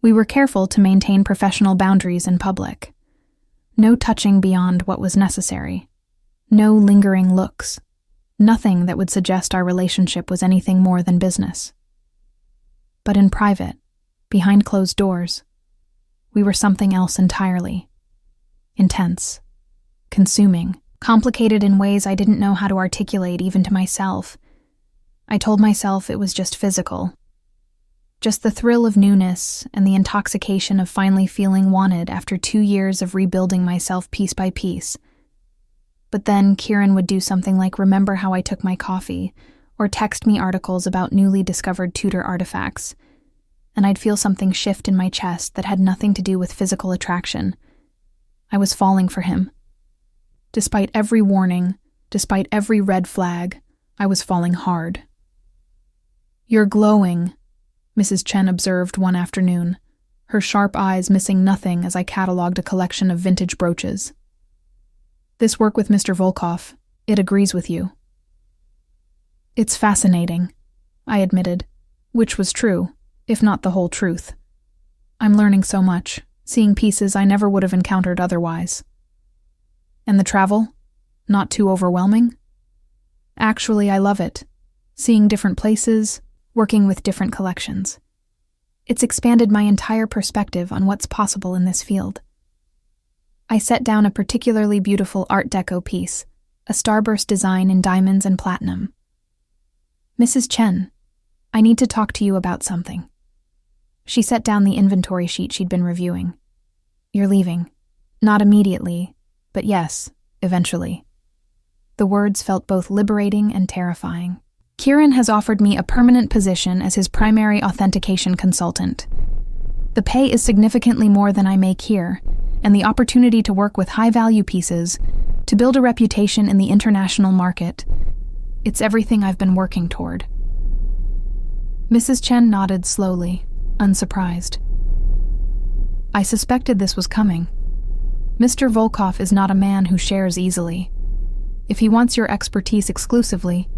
We were careful to maintain professional boundaries in public. No touching beyond what was necessary. No lingering looks. Nothing that would suggest our relationship was anything more than business. But in private, behind closed doors, we were something else entirely. Intense. Consuming. Complicated in ways I didn't know how to articulate even to myself. I told myself it was just physical. Just the thrill of newness and the intoxication of finally feeling wanted after 2 years of rebuilding myself piece by piece. But then Kieran would do something like remember how I took my coffee, or text me articles about newly discovered Tudor artifacts, and I'd feel something shift in my chest that had nothing to do with physical attraction. I was falling for him. Despite every warning, despite every red flag, I was falling hard. "You're glowing," Mrs. Chen observed one afternoon, her sharp eyes missing nothing as I catalogued a collection of vintage brooches. "This work with Mr. Volkov, it agrees with you." "It's fascinating," I admitted, which was true, if not the whole truth. "I'm learning so much, seeing pieces I never would have encountered otherwise." "And the travel? Not too overwhelming?" "Actually, I love it. Seeing different places, working with different collections. It's expanded my entire perspective on what's possible in this field." I set down a particularly beautiful Art Deco piece, a starburst design in diamonds and platinum. "Mrs. Chen, I need to talk to you about something." She set down the inventory sheet she'd been reviewing. "You're leaving. Not immediately, but yes, eventually." The words felt both liberating and terrifying. "Kieran has offered me a permanent position as his primary authentication consultant. The pay is significantly more than I make here, and the opportunity to work with high-value pieces, to build a reputation in the international market. It's everything I've been working toward." Mrs. Chen nodded slowly, unsurprised. "I suspected this was coming. Mr. Volkov is not a man who shares easily. If he wants your expertise exclusively,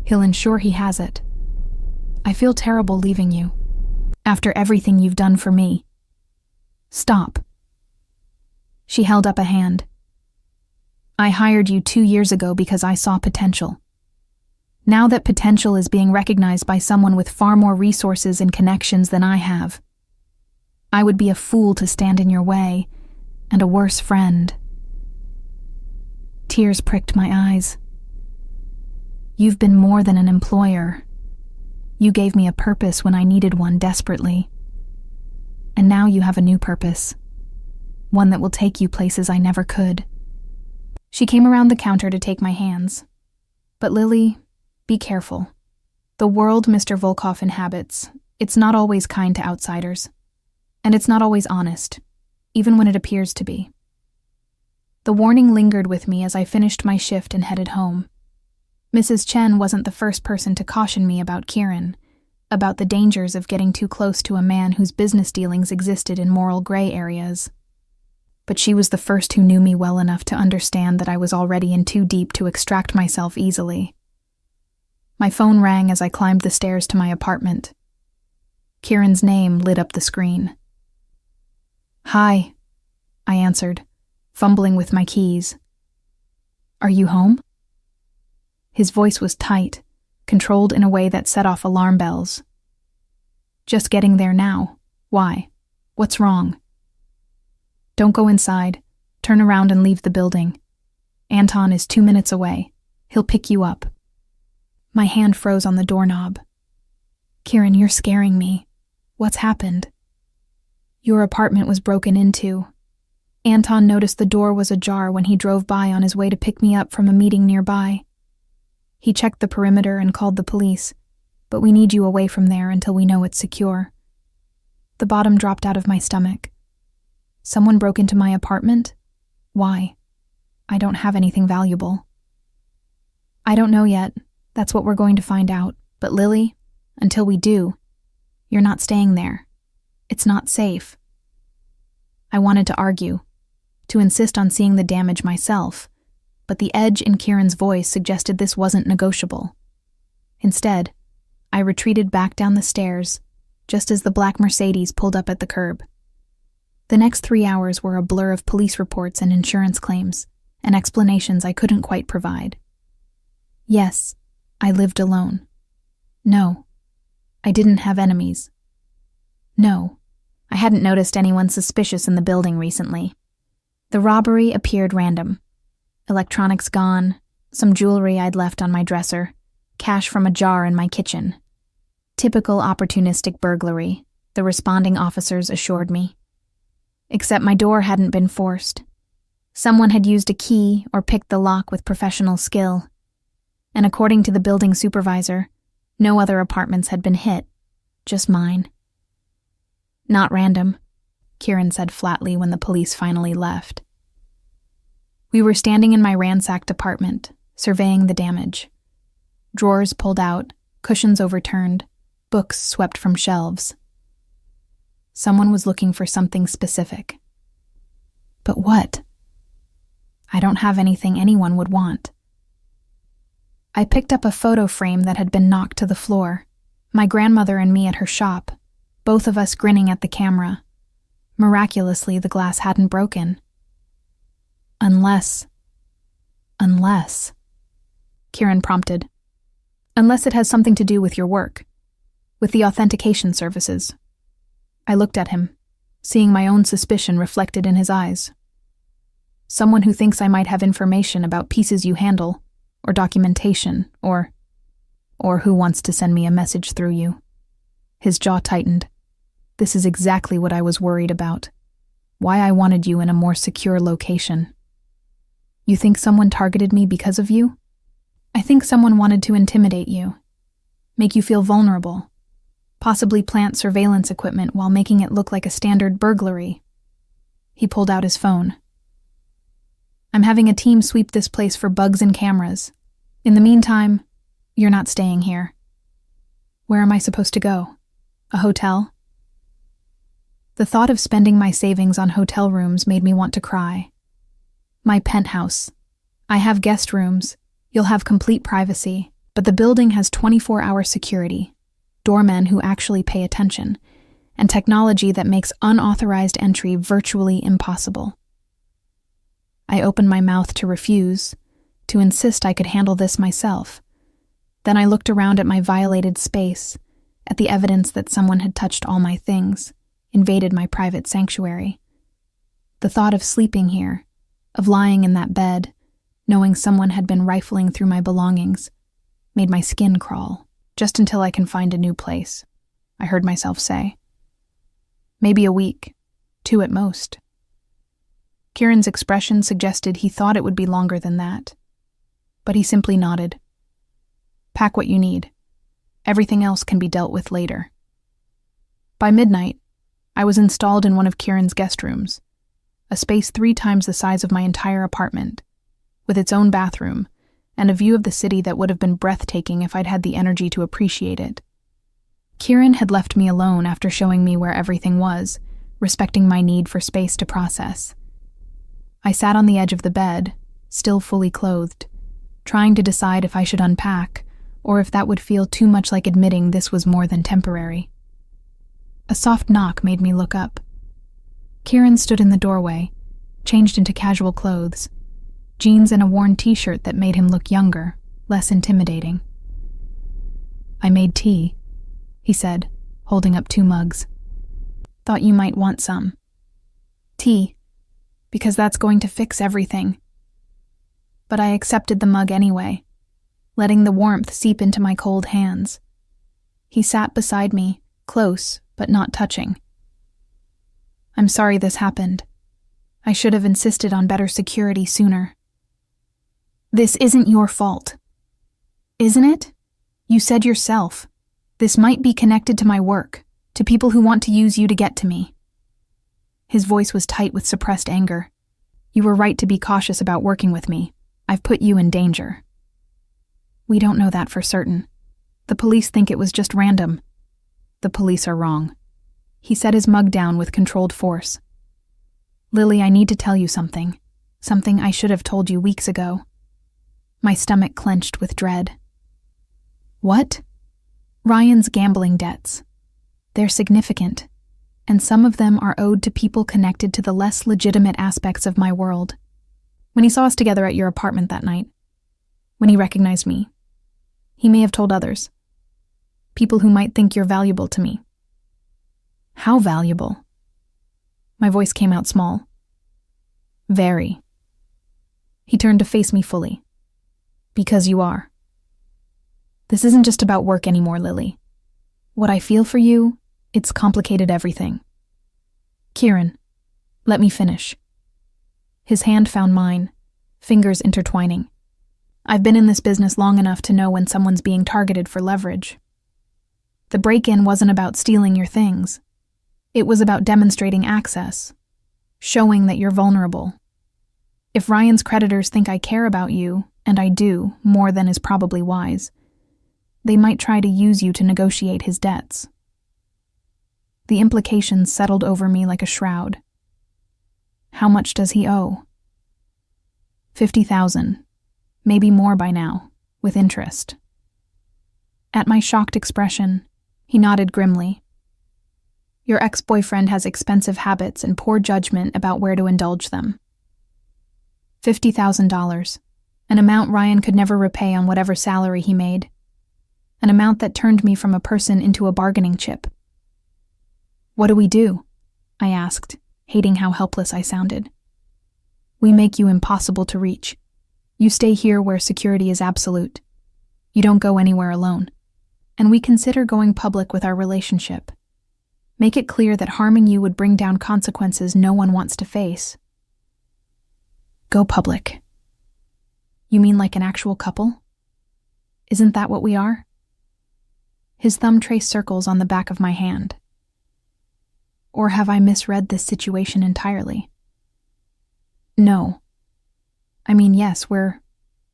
he'll ensure he has it. I feel terrible leaving you, after everything you've done for me." "Stop." She held up a hand. "I hired you 2 years ago because I saw potential. Now that potential is being recognized by someone with far more resources and connections than I have, I would be a fool to stand in your way, and a worse friend." Tears pricked my eyes. "You've been more than an employer. You gave me a purpose when I needed one desperately. And now you have a new purpose, one that will take you places I never could." She came around the counter to take my hands. "But Lily, be careful. The world Mr. Volkov inhabits, it's not always kind to outsiders. And it's not always honest, even when it appears to be." The warning lingered with me as I finished my shift and headed home. Mrs. Chen wasn't the first person to caution me about Kieran, about the dangers of getting too close to a man whose business dealings existed in moral gray areas. But she was the first who knew me well enough to understand that I was already in too deep to extract myself easily. My phone rang as I climbed the stairs to my apartment. Kieran's name lit up the screen. "Hi," I answered, fumbling with my keys. "Are you home?" His voice was tight, controlled in a way that set off alarm bells. "Just getting there now. Why? What's wrong?" "Don't go inside. Turn around and leave the building. Anton is 2 minutes away. He'll pick you up." My hand froze on the doorknob. "Kieran, you're scaring me. What's happened?" "Your apartment was broken into. Anton noticed the door was ajar when he drove by on his way to pick me up from a meeting nearby. He checked the perimeter and called the police, but we need you away from there until we know it's secure. The bottom dropped out of my stomach. Someone broke into my apartment? Why? I don't have anything valuable. I don't know yet. That's what we're going to find out. But Lily, until we do, you're not staying there. It's not safe. I wanted to argue, to insist on seeing the damage myself, but the edge in Kieran's voice suggested this wasn't negotiable. Instead, I retreated back down the stairs, just as the black Mercedes pulled up at the curb. The next 3 hours were a blur of police reports and insurance claims, and explanations I couldn't quite provide. Yes, I lived alone. No, I didn't have enemies. No, I hadn't noticed anyone suspicious in the building recently. The robbery appeared random. Electronics gone, some jewelry I'd left on my dresser, cash from a jar in my kitchen. Typical opportunistic burglary, the responding officers assured me. Except my door hadn't been forced. Someone had used a key or picked the lock with professional skill. And according to the building supervisor, no other apartments had been hit, just mine. Not random, Kieran said flatly when the police finally left. We were standing in my ransacked apartment, surveying the damage. Drawers pulled out, cushions overturned, books swept from shelves. Someone was looking for something specific. But what? I don't have anything anyone would want. I picked up a photo frame that had been knocked to the floor, my grandmother and me at her shop, both of us grinning at the camera. Miraculously, the glass hadn't broken. Unless, Kieran prompted. Unless it has something to do with your work, with the authentication services. I looked at him, seeing my own suspicion reflected in his eyes. Someone who thinks I might have information about pieces you handle, or documentation, or who wants to send me a message through you. His jaw tightened. This is exactly what I was worried about. Why I wanted you in a more secure location. You think someone targeted me because of you? I think someone wanted to intimidate you, make you feel vulnerable, possibly plant surveillance equipment while making it look like a standard burglary. He pulled out his phone. I'm having a team sweep this place for bugs and cameras. In the meantime, you're not staying here. Where am I supposed to go? A hotel? The thought of spending my savings on hotel rooms made me want to cry. My penthouse. I have guest rooms. You'll have complete privacy, but the building has 24-hour security, doormen who actually pay attention, and technology that makes unauthorized entry virtually impossible. I opened my mouth to refuse, to insist I could handle this myself. Then I looked around at my violated space, at the evidence that someone had touched all my things, invaded my private sanctuary. The thought of sleeping here, of lying in that bed, knowing someone had been rifling through my belongings, made my skin crawl, just until I can find a new place, I heard myself say. Maybe a week, 2 at most. Kieran's expression suggested he thought it would be longer than that, but he simply nodded. Pack what you need. Everything else can be dealt with later. By midnight, I was installed in one of Kieran's guest rooms, a space 3 times the size of my entire apartment, with its own bathroom and a view of the city that would have been breathtaking if I'd had the energy to appreciate it. Kieran had left me alone after showing me where everything was, respecting my need for space to process. I sat on the edge of the bed, still fully clothed, trying to decide if I should unpack, or if that would feel too much like admitting this was more than temporary. A soft knock made me look up. Kieran stood in the doorway, changed into casual clothes, jeans and a worn t-shirt that made him look younger, less intimidating. I made tea, he said, holding up 2 mugs. Thought you might want some. Tea, because that's going to fix everything. But I accepted the mug anyway, letting the warmth seep into my cold hands. He sat beside me, close but not touching. I'm sorry this happened. I should have insisted on better security sooner. This isn't your fault. Isn't it? You said yourself. This might be connected to my work, to people who want to use you to get to me. His voice was tight with suppressed anger. You were right to be cautious about working with me. I've put you in danger. We don't know that for certain. The police think it was just random. The police are wrong. He set his mug down with controlled force. Lily, I need to tell you something. Something I should have told you weeks ago. My stomach clenched with dread. What? Ryan's gambling debts. They're significant, and some of them are owed to people connected to the less legitimate aspects of my world. When he saw us together at your apartment that night, when he recognized me, he may have told others. People who might think you're valuable to me. How valuable? My voice came out small. Very. He turned to face me fully. Because you are. This isn't just about work anymore, Lily. What I feel for you, it's complicated everything. Kieran, let me finish. His hand found mine, fingers intertwining. I've been in this business long enough to know when someone's being targeted for leverage. The break-in wasn't about stealing your things. It was about demonstrating access, showing that you're vulnerable. If Ryan's creditors think I care about you, and I do, more than is probably wise, they might try to use you to negotiate his debts. The implications settled over me like a shroud. How much does he owe? 50,000, maybe more by now, with interest. At my shocked expression, he nodded grimly. Your ex-boyfriend has expensive habits and poor judgment about where to indulge them. $50,000, an amount Ryan could never repay on whatever salary he made. An amount that turned me from a person into a bargaining chip. What do we do? I asked, hating how helpless I sounded. We make you impossible to reach. You stay here where security is absolute. You don't go anywhere alone. And we consider going public with our relationship. Make it clear that harming you would bring down consequences no one wants to face. Go public. You mean like an actual couple? Isn't that what we are? His thumb traced circles on the back of my hand. Or have I misread this situation entirely? No. I mean, yes, we're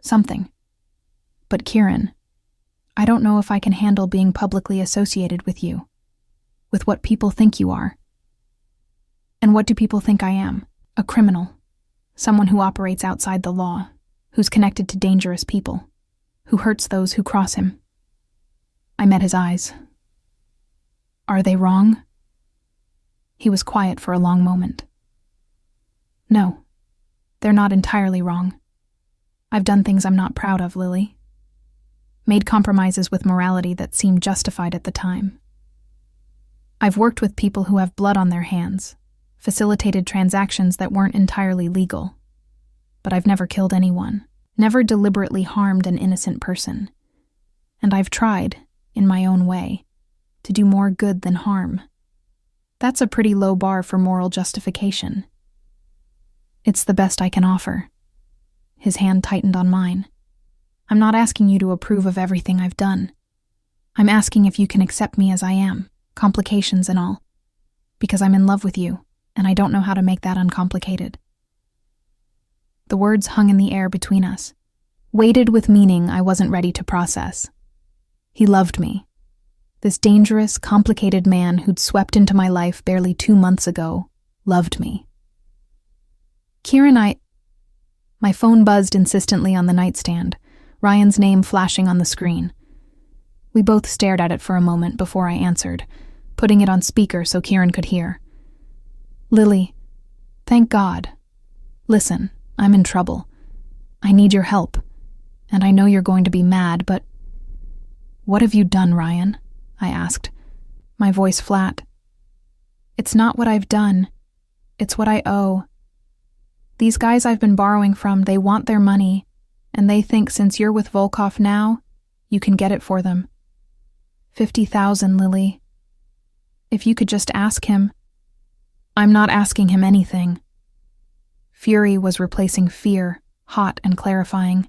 something. But Kieran, I don't know if I can handle being publicly associated with you, with what people think you are. And what do people think I am? A criminal. Someone who operates outside the law, who's connected to dangerous people, who hurts those who cross him. I met his eyes. Are they wrong? He was quiet for a long moment. No, they're not entirely wrong. I've done things I'm not proud of, Lily. Made compromises with morality that seemed justified at the time. I've worked with people who have blood on their hands, facilitated transactions that weren't entirely legal. But I've never killed anyone, never deliberately harmed an innocent person. And I've tried, in my own way, to do more good than harm. That's a pretty low bar for moral justification. It's the best I can offer. His hand tightened on mine. I'm not asking you to approve of everything I've done. I'm asking if you can accept me as I am, complications and all. Because I'm in love with you, and I don't know how to make that uncomplicated. The words hung in the air between us, weighted with meaning I wasn't ready to process. He loved me. This dangerous, complicated man who'd swept into my life barely 2 months ago loved me. Kieran, My phone buzzed insistently on the nightstand, Ryan's name flashing on the screen. We both stared at it for a moment before I answered, putting it on speaker so Kieran could hear. Lily, thank God. Listen, I'm in trouble. I need your help. And I know you're going to be mad, but... What have you done, Ryan? I asked, my voice flat. It's not what I've done. It's what I owe. These guys I've been borrowing from, they want their money, and they think since you're with Volkov now, you can get it for them. 50,000, Lily. If you could just ask him. I'm not asking him anything. Fury was replacing fear, hot and clarifying.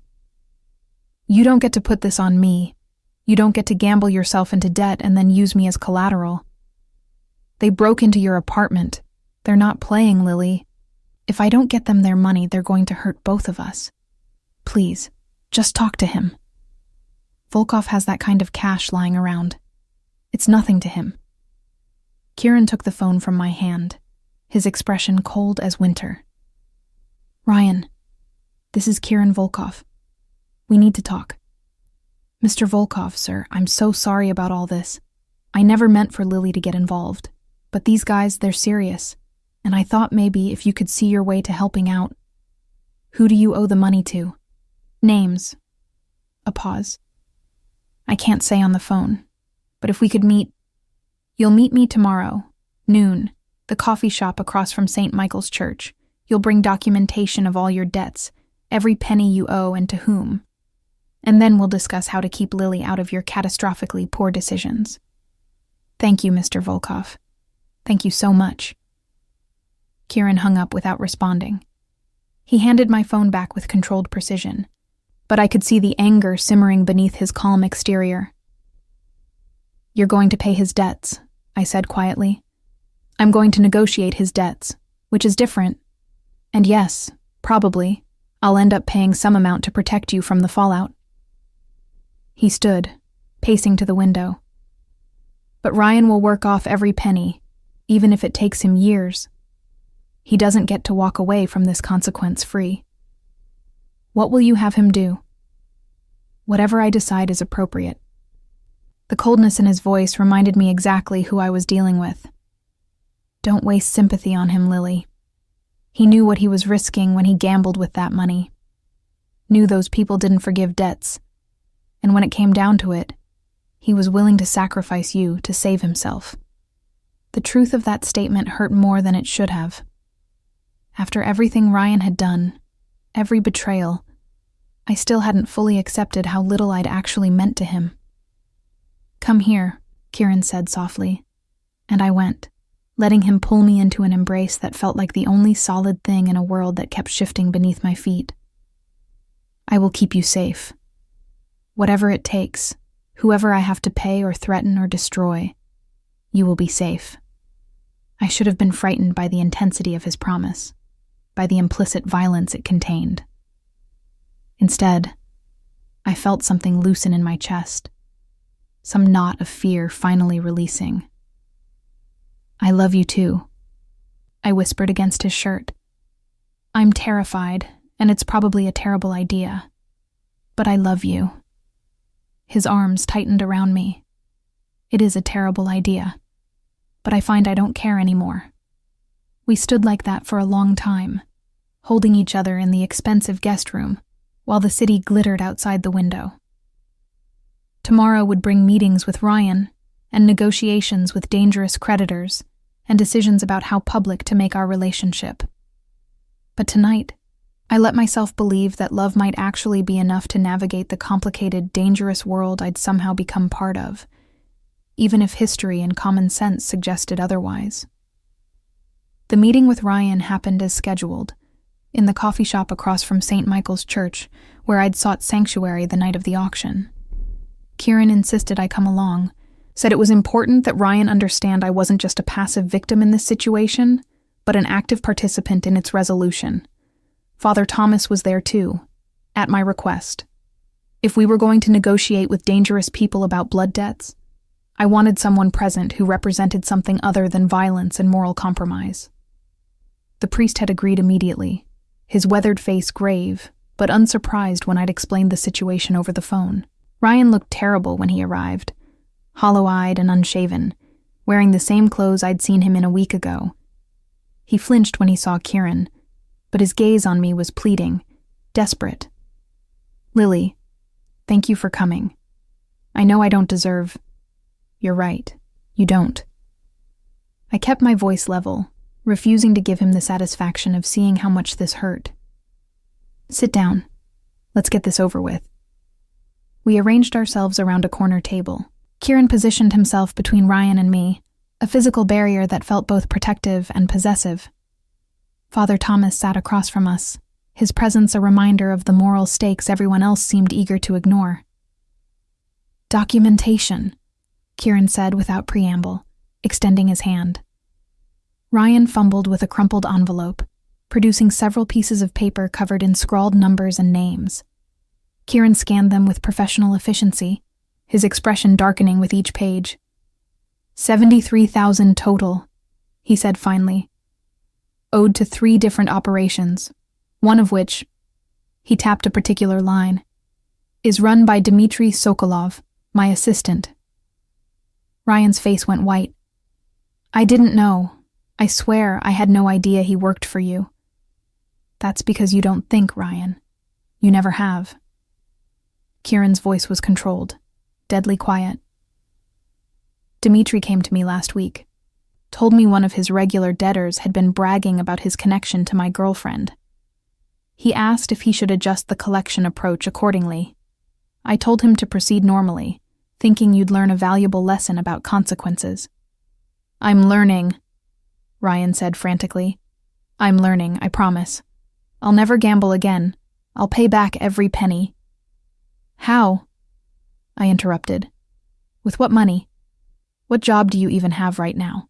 You don't get to put this on me. You don't get to gamble yourself into debt and then use me as collateral. They broke into your apartment. They're not playing, Lily. If I don't get them their money, they're going to hurt both of us. Please, just talk to him. Volkov has that kind of cash lying around. It's nothing to him. Kieran took the phone from my hand, his expression cold as winter. Ryan, this is Kieran Volkov. We need to talk. Mr. Volkov, sir, I'm so sorry about all this. I never meant for Lily to get involved. But these guys, they're serious. And I thought maybe if you could see your way to helping out. Who do you owe the money to? Names. A pause. I can't say on the phone. But if we could meet... You'll meet me tomorrow, noon, the coffee shop across from St. Michael's Church. You'll bring documentation of all your debts, every penny you owe and to whom. And then we'll discuss how to keep Lily out of your catastrophically poor decisions. Thank you, Mr. Volkov. Thank you so much. Kieran hung up without responding. He handed my phone back with controlled precision, but I could see the anger simmering beneath his calm exterior. You're going to pay his debts, I said quietly. I'm going to negotiate his debts, which is different. And yes, probably, I'll end up paying some amount to protect you from the fallout. He stood, pacing to the window. But Ryan will work off every penny, even if it takes him years. He doesn't get to walk away from this consequence free. What will you have him do? Whatever I decide is appropriate. The coldness in his voice reminded me exactly who I was dealing with. Don't waste sympathy on him, Lily. He knew what he was risking when he gambled with that money. Knew those people didn't forgive debts. And when it came down to it, he was willing to sacrifice you to save himself. The truth of that statement hurt more than it should have. After everything Ryan had done, every betrayal, I still hadn't fully accepted how little I'd actually meant to him. Come here, Kieran said softly, and I went, letting him pull me into an embrace that felt like the only solid thing in a world that kept shifting beneath my feet. I will keep you safe. Whatever it takes, whoever I have to pay or threaten or destroy, you will be safe. I should have been frightened by the intensity of his promise, by the implicit violence it contained. Instead, I felt something loosen in my chest, some knot of fear finally releasing. I love you too, I whispered against his shirt. I'm terrified, and it's probably a terrible idea, but I love you. His arms tightened around me. It is a terrible idea, but I find I don't care anymore. We stood like that for a long time, holding each other in the expensive guest room, while the city glittered outside the window. Tomorrow would bring meetings with Ryan, and negotiations with dangerous creditors, and decisions about how public to make our relationship. But tonight, I let myself believe that love might actually be enough to navigate the complicated, dangerous world I'd somehow become part of, even if history and common sense suggested otherwise. The meeting with Ryan happened as scheduled, in the coffee shop across from St. Michael's Church, where I'd sought sanctuary the night of the auction. Kieran insisted I come along, said it was important that Ryan understand I wasn't just a passive victim in this situation, but an active participant in its resolution. Father Thomas was there too, at my request. If we were going to negotiate with dangerous people about blood debts, I wanted someone present who represented something other than violence and moral compromise. The priest had agreed immediately, his weathered face grave, but unsurprised when I'd explained the situation over the phone. Ryan looked terrible when he arrived, hollow-eyed and unshaven, wearing the same clothes I'd seen him in a week ago. He flinched when he saw Kieran, but his gaze on me was pleading, desperate. Lily, thank you for coming. I know I don't deserve... You're right, you don't. I kept my voice level, refusing to give him the satisfaction of seeing how much this hurt. Sit down. Let's get this over with. We arranged ourselves around a corner table. Kieran positioned himself between Ryan and me, a physical barrier that felt both protective and possessive. Father Thomas sat across from us, his presence a reminder of the moral stakes everyone else seemed eager to ignore. "Documentation," Kieran said without preamble, extending his hand. Ryan fumbled with a crumpled envelope, producing several pieces of paper covered in scrawled numbers and names. Kieran scanned them with professional efficiency, his expression darkening with each page. 73,000 total, he said finally. Owed to 3 different operations, one of which, he tapped a particular line, is run by Dmitry Sokolov, my assistant. Ryan's face went white. "I didn't know. I swear I had no idea he worked for you." "That's because you don't think, Ryan. You never have." Kieran's voice was controlled, deadly quiet. "Dmitry came to me last week, told me one of his regular debtors had been bragging about his connection to my girlfriend. He asked if he should adjust the collection approach accordingly. I told him to proceed normally, thinking you'd learn a valuable lesson about consequences." "I'm learning," Ryan said frantically. "I'm learning, I promise. I'll never gamble again. I'll pay back every penny." "How?" I interrupted. "With what money? What job do you even have right now?"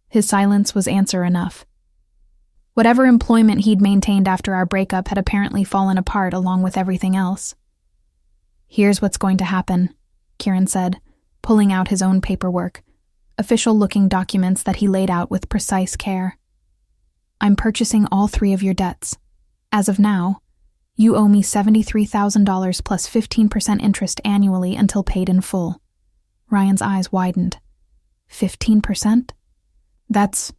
His silence was answer enough. Whatever employment he'd maintained after our breakup had apparently fallen apart along with everything else. "Here's what's going to happen," Kieran said, pulling out his own paperwork, official-looking documents that he laid out with precise care. "I'm purchasing all 3 of your debts. As of now, you owe me $73,000 plus 15% interest annually until paid in full." Ryan's eyes widened. 15%? That's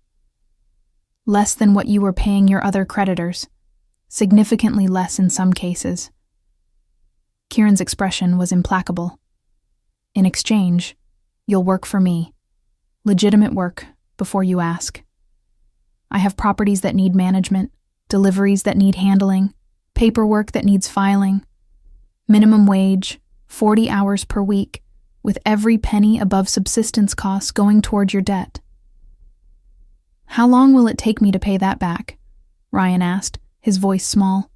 less than what you were paying your other creditors. Significantly less in some cases. Kieran's expression was implacable. "In exchange, you'll work for me. Legitimate work, before you ask. I have properties that need management, deliveries that need handling, paperwork that needs filing. Minimum wage, 40 hours per week, with every penny above subsistence costs going toward your debt." "How long will it take me to pay that back?" Ryan asked, his voice small.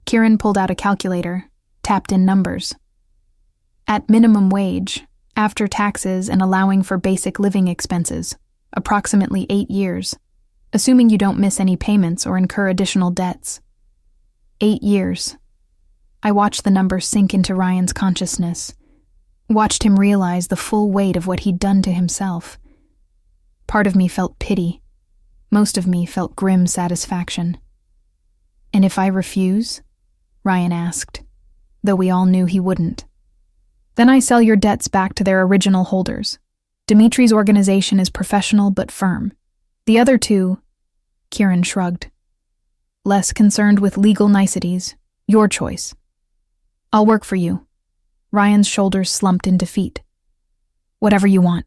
Kieran pulled out a calculator, tapped in numbers. "At minimum wage, after taxes and allowing for basic living expenses, approximately 8 years, assuming you don't miss any payments or incur additional debts." 8 years. I watched the numbers sink into Ryan's consciousness, watched him realize the full weight of what he'd done to himself. Part of me felt pity. Most of me felt grim satisfaction. "And if I refuse?" Ryan asked, though we all knew he wouldn't. "Then I sell your debts back to their original holders. Dimitri's organization is professional but firm. The other 2, Kieran shrugged. "Less concerned with legal niceties. Your choice." "I'll work for you." Ryan's shoulders slumped in defeat. "Whatever you want.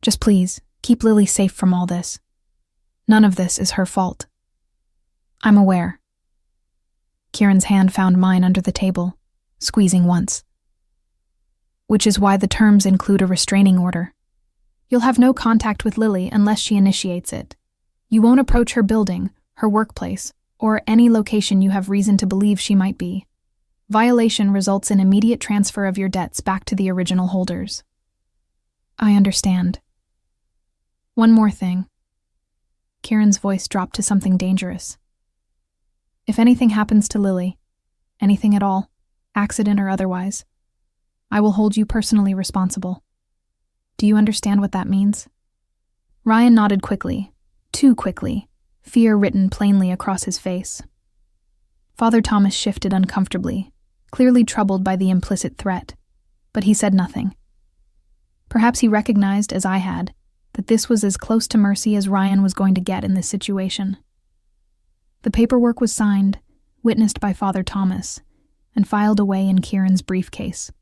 Just please, keep Lily safe from all this. None of this is her fault." "I'm aware." Kieran's hand found mine under the table, squeezing once. "Which is why the terms include a restraining order. You'll have no contact with Lily unless she initiates it. You won't approach her building, her workplace, or any location you have reason to believe she might be. Violation results in immediate transfer of your debts back to the original holders." "I understand. One more thing." Kieran's voice dropped to something dangerous. "If anything happens to Lily, anything at all, accident or otherwise, I will hold you personally responsible. Do you understand what that means?" Ryan nodded quickly, too quickly, fear written plainly across his face. Father Thomas shifted uncomfortably, clearly troubled by the implicit threat, but he said nothing. Perhaps he recognized, as I had, that this was as close to mercy as Ryan was going to get in this situation. The paperwork was signed, witnessed by Father Thomas, and filed away in Kieran's briefcase.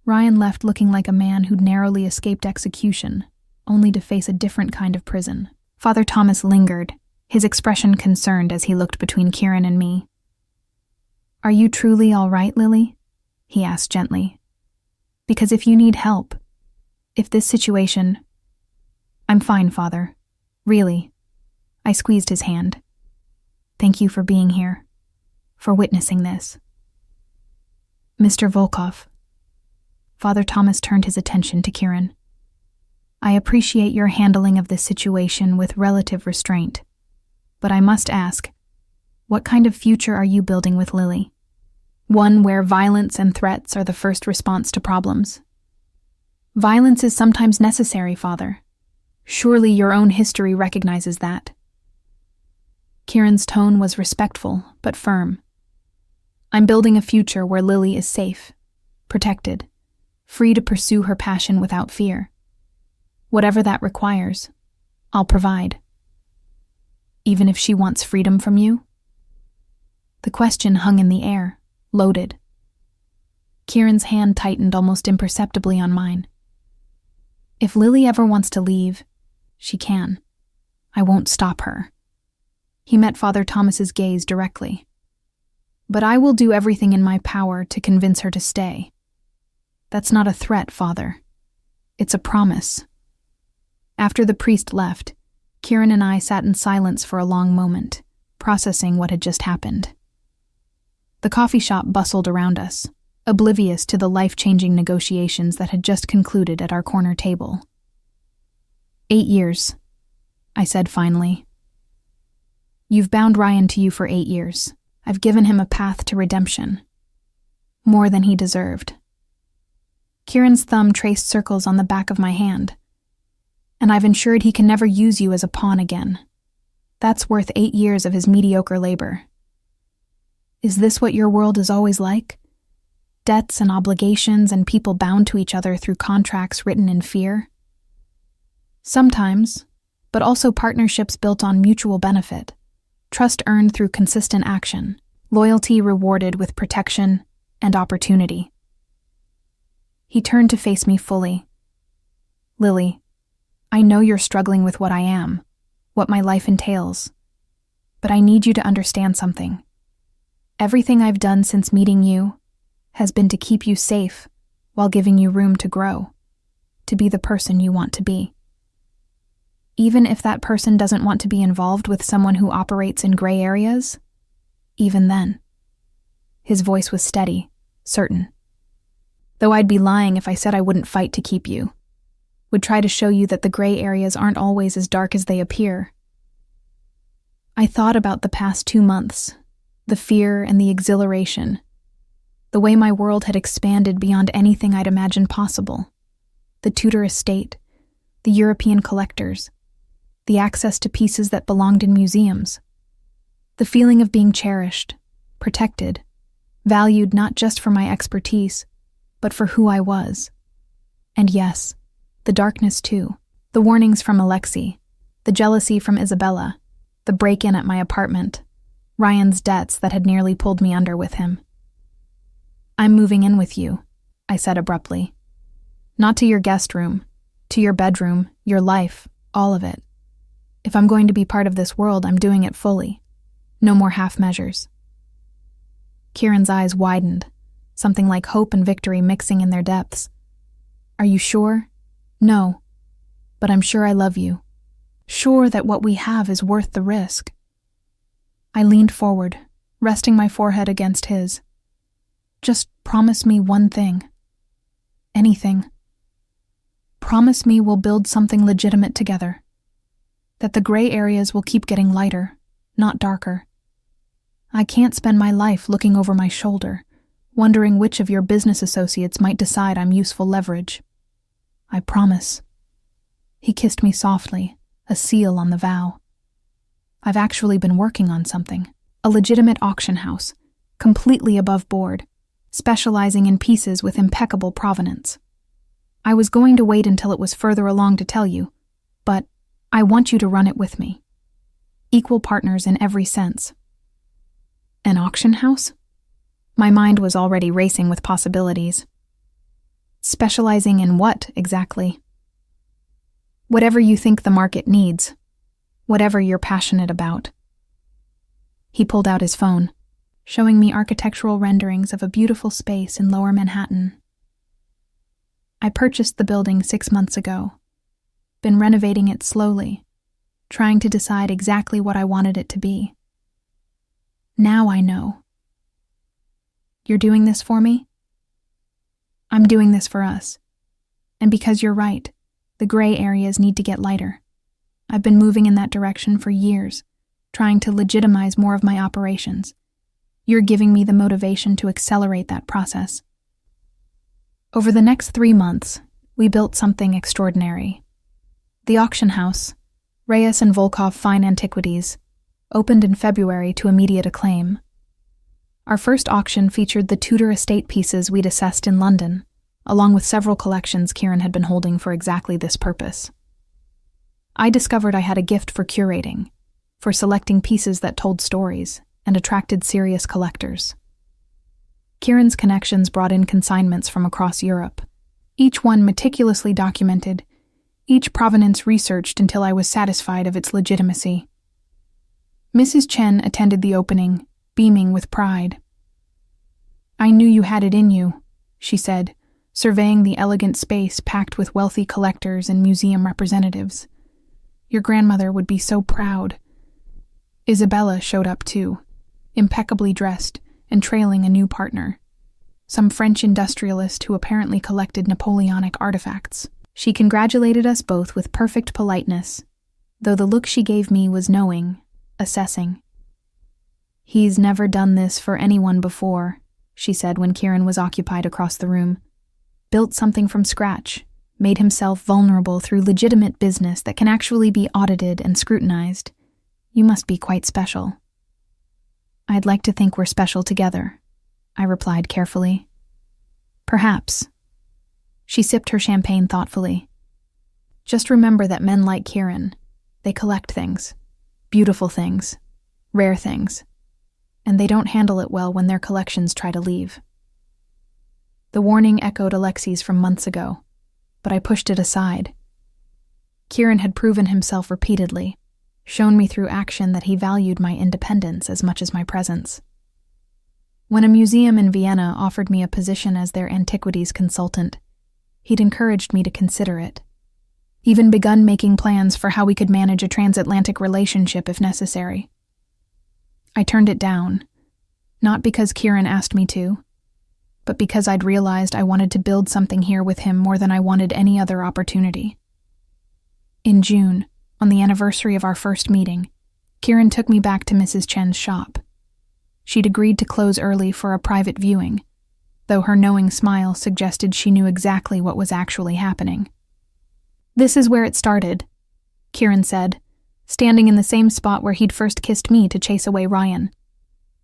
Ryan left looking like a man who'd narrowly escaped execution, only to face a different kind of prison. Father Thomas lingered, his expression concerned as he looked between Kieran and me. "Are you truly all right, Lily?" he asked gently. "Because if you need help, if this situation—" "I'm fine, Father. Really." I squeezed his hand. Thank you for being here, for witnessing this. Mr. Volkov. Father Thomas turned his attention to Kieran. I appreciate your handling of this situation with relative restraint, but I must ask, what kind of future are you building with Lily? One where violence and threats are the first response to problems. Violence is sometimes necessary, Father. Surely your own history recognizes that. Kieran's tone was respectful, but firm. I'm building a future where Lily is safe, protected, free to pursue her passion without fear. Whatever that requires, I'll provide. Even if she wants freedom from you? The question hung in the air, loaded. Kieran's hand tightened almost imperceptibly on mine. If Lily ever wants to leave, she can. I won't stop her. He met Father Thomas's gaze directly. But I will do everything in my power to convince her to stay. That's not a threat, Father. It's a promise. After the priest left, Kieran and I sat in silence for a long moment, processing what had just happened. The coffee shop bustled around us, oblivious to the life-changing negotiations that had just concluded at our corner table. 8 years, I said finally. You've bound Ryan to you for 8 years. I've given him a path to redemption. More than he deserved. Kieran's thumb traced circles on the back of my hand. And I've ensured he can never use you as a pawn again. That's worth 8 years of his mediocre labor. Is this what your world is always like? Debts and obligations and people bound to each other through contracts written in fear? Sometimes, but also partnerships built on mutual benefit, trust earned through consistent action, loyalty rewarded with protection and opportunity. He turned to face me fully. Lily, I know you're struggling with what I am, what my life entails, but I need you to understand something. Everything I've done since meeting you has been to keep you safe while giving you room to grow, to be the person you want to be. Even if that person doesn't want to be involved with someone who operates in gray areas, even then. His voice was steady, certain. Though I'd be lying if I said I wouldn't fight to keep you, would try to show you that the gray areas aren't always as dark as they appear. I thought about the past 2 months, the fear and the exhilaration, the way my world had expanded beyond anything I'd imagined possible. The Tudor estate, the European collectors, the access to pieces that belonged in museums, the feeling of being cherished, protected, valued not just for my expertise, but for who I was. And yes, the darkness too, the warnings from Alexei, the jealousy from Isabella, the break-in at my apartment, Ryan's debts that had nearly pulled me under with him. I'm moving in with you, I said abruptly. Not to your guest room, to your bedroom, your life, all of it. If I'm going to be part of this world, I'm doing it fully. No more half measures. Kieran's eyes widened, something like hope and victory mixing in their depths. Are you sure? No. But I'm sure I love you. Sure that what we have is worth the risk. I leaned forward, resting my forehead against his. Just promise me one thing. Anything. Promise me we'll build something legitimate together. That the gray areas will keep getting lighter, not darker. I can't spend my life looking over my shoulder, wondering which of your business associates might decide I'm useful leverage. I promise. He kissed me softly, a seal on the vow. I've actually been working on something. A legitimate auction house, completely above board, specializing in pieces with impeccable provenance. I was going to wait until it was further along to tell you, but I want you to run it with me. Equal partners in every sense. An auction house? My mind was already racing with possibilities. Specializing in what, exactly? Whatever you think the market needs. Whatever you're passionate about. He pulled out his phone, showing me architectural renderings of a beautiful space in Lower Manhattan. I purchased the building 6 months ago. Been renovating it slowly, trying to decide exactly what I wanted it to be. Now I know. You're doing this for me? I'm doing this for us. And because you're right, the gray areas need to get lighter. I've been moving in that direction for years, trying to legitimize more of my operations. You're giving me the motivation to accelerate that process. Over the next 3 months, we built something extraordinary. The auction house, Reyes and Volkov Fine Antiquities, opened in February to immediate acclaim. Our first auction featured the Tudor estate pieces we'd assessed in London, along with several collections Kieran had been holding for exactly this purpose. I discovered I had a gift for curating, for selecting pieces that told stories and attracted serious collectors. Kieran's connections brought in consignments from across Europe, each one meticulously documented, each provenance researched until I was satisfied of its legitimacy. Mrs. Chen attended the opening, beaming with pride. "I knew you had it in you," she said, surveying the elegant space packed with wealthy collectors and museum representatives. "Your grandmother would be so proud." Isabella showed up too, impeccably dressed and trailing a new partner, some French industrialist who apparently collected Napoleonic artifacts. She congratulated us both with perfect politeness, though the look she gave me was knowing, assessing. "He's never done this for anyone before," she said when Kieran was occupied across the room. "Built something from scratch, made himself vulnerable through legitimate business that can actually be audited and scrutinized. You must be quite special." "I'd like to think we're special together," I replied carefully. "Perhaps." She sipped her champagne thoughtfully. "Just remember that men like Kieran, they collect things, beautiful things, rare things, and they don't handle it well when their collections try to leave." The warning echoed Alexi's from months ago, but I pushed it aside. Kieran had proven himself repeatedly, shown me through action that he valued my independence as much as my presence. When a museum in Vienna offered me a position as their antiquities consultant, he'd encouraged me to consider it, even begun making plans for how we could manage a transatlantic relationship if necessary. I turned it down, not because Kieran asked me to, but because I'd realized I wanted to build something here with him more than I wanted any other opportunity. In June, on the anniversary of our first meeting, Kieran took me back to Mrs. Chen's shop. She'd agreed to close early for a private viewing, though her knowing smile suggested she knew exactly what was actually happening. "This is where it started," Kieran said, standing in the same spot where he'd first kissed me to chase away Ryan.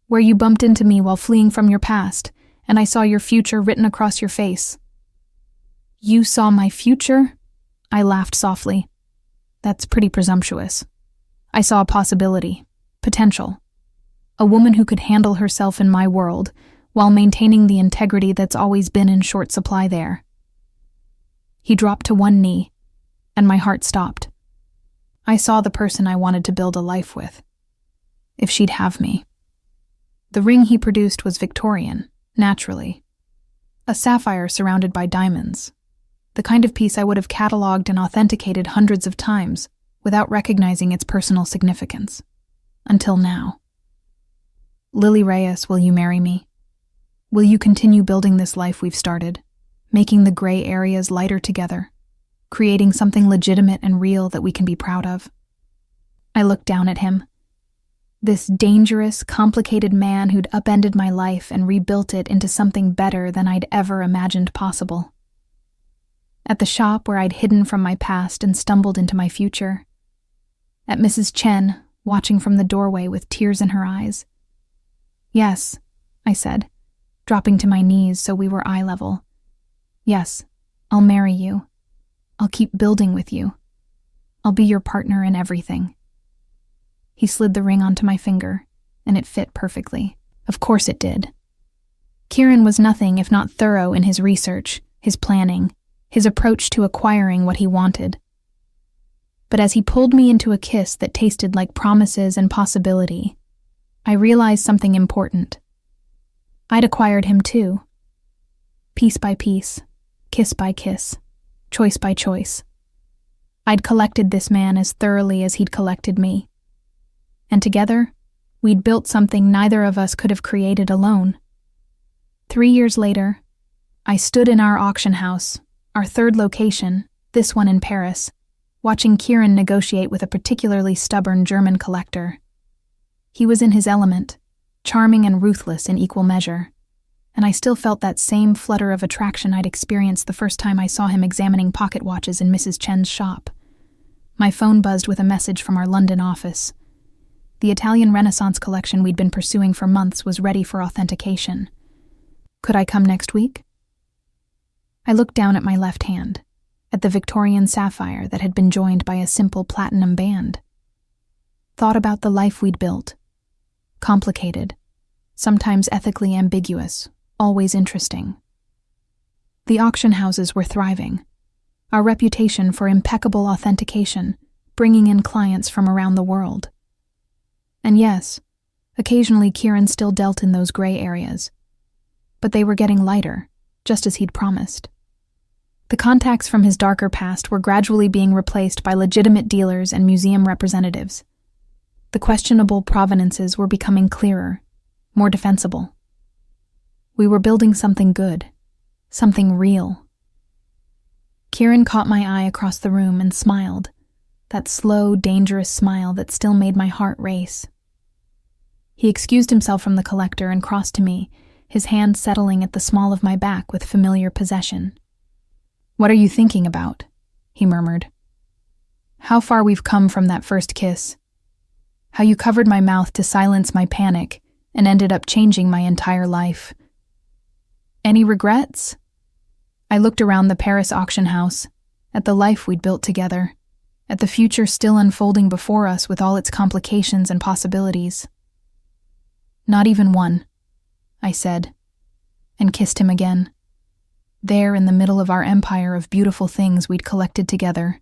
"Where you bumped into me while fleeing from your past, and I saw your future written across your face." "You saw my future?" I laughed softly. "That's pretty presumptuous. I saw a possibility, potential. A woman who could handle herself in my world while maintaining the integrity that's always been in short supply there." He dropped to one knee, and my heart stopped. I saw the person I wanted to build a life with, if she'd have me. The ring he produced was Victorian, naturally. A sapphire surrounded by diamonds, the kind of piece I would have cataloged and authenticated hundreds of times without recognizing its personal significance. Until now. "Lily Reyes, will you marry me? Will you continue building this life we've started, making the gray areas lighter together, creating something legitimate and real that we can be proud of?" I looked down at him. This dangerous, complicated man who'd upended my life and rebuilt it into something better than I'd ever imagined possible. At the shop where I'd hidden from my past and stumbled into my future. At Mrs. Chen, watching from the doorway with tears in her eyes. "Yes," I said, dropping to my knees so we were eye level. "Yes, I'll marry you. I'll keep building with you. I'll be your partner in everything." He slid the ring onto my finger, and it fit perfectly. Of course it did. Kieran was nothing if not thorough in his research, his planning, his approach to acquiring what he wanted. But as he pulled me into a kiss that tasted like promises and possibility, I realized something important. I'd acquired him too. Piece by piece, kiss by kiss, choice by choice. I'd collected this man as thoroughly as he'd collected me. And together, We'd built something neither of us could have created alone. 3 years later, I stood in our auction house, our third location, this one in Paris, watching Kieran negotiate with a particularly stubborn German collector. He was in his element, charming and ruthless in equal measure, and I still felt that same flutter of attraction I'd experienced the first time I saw him examining pocket watches in Mrs. Chen's shop. My phone buzzed with a message from our London office. The Italian Renaissance collection we'd been pursuing for months was ready for authentication. Could I come next week? I looked down at my left hand, at the Victorian sapphire that had been joined by a simple platinum band. Thought about the life we'd built. Complicated, sometimes ethically ambiguous, always interesting. The auction houses were thriving. Our reputation for impeccable authentication, bringing in clients from around the world. And yes, occasionally Kieran still dealt in those gray areas. But they were getting lighter, just as he'd promised. The contacts from his darker past were gradually being replaced by legitimate dealers and museum representatives. The questionable provenances were becoming clearer, more defensible. We were building something good, something real. Kieran caught my eye across the room and smiled, that slow, dangerous smile that still made my heart race. He excused himself from the collector and crossed to me, his hand settling at the small of my back with familiar possession. "What are you thinking about?" he murmured. "How far we've come from that first kiss. How you covered my mouth to silence my panic and ended up changing my entire life. Any regrets?" I looked around the Paris auction house, at the life we'd built together, at the future still unfolding before us with all its complications and possibilities. "Not even one," I said, and kissed him again. There in the middle of our empire of beautiful things we'd collected together,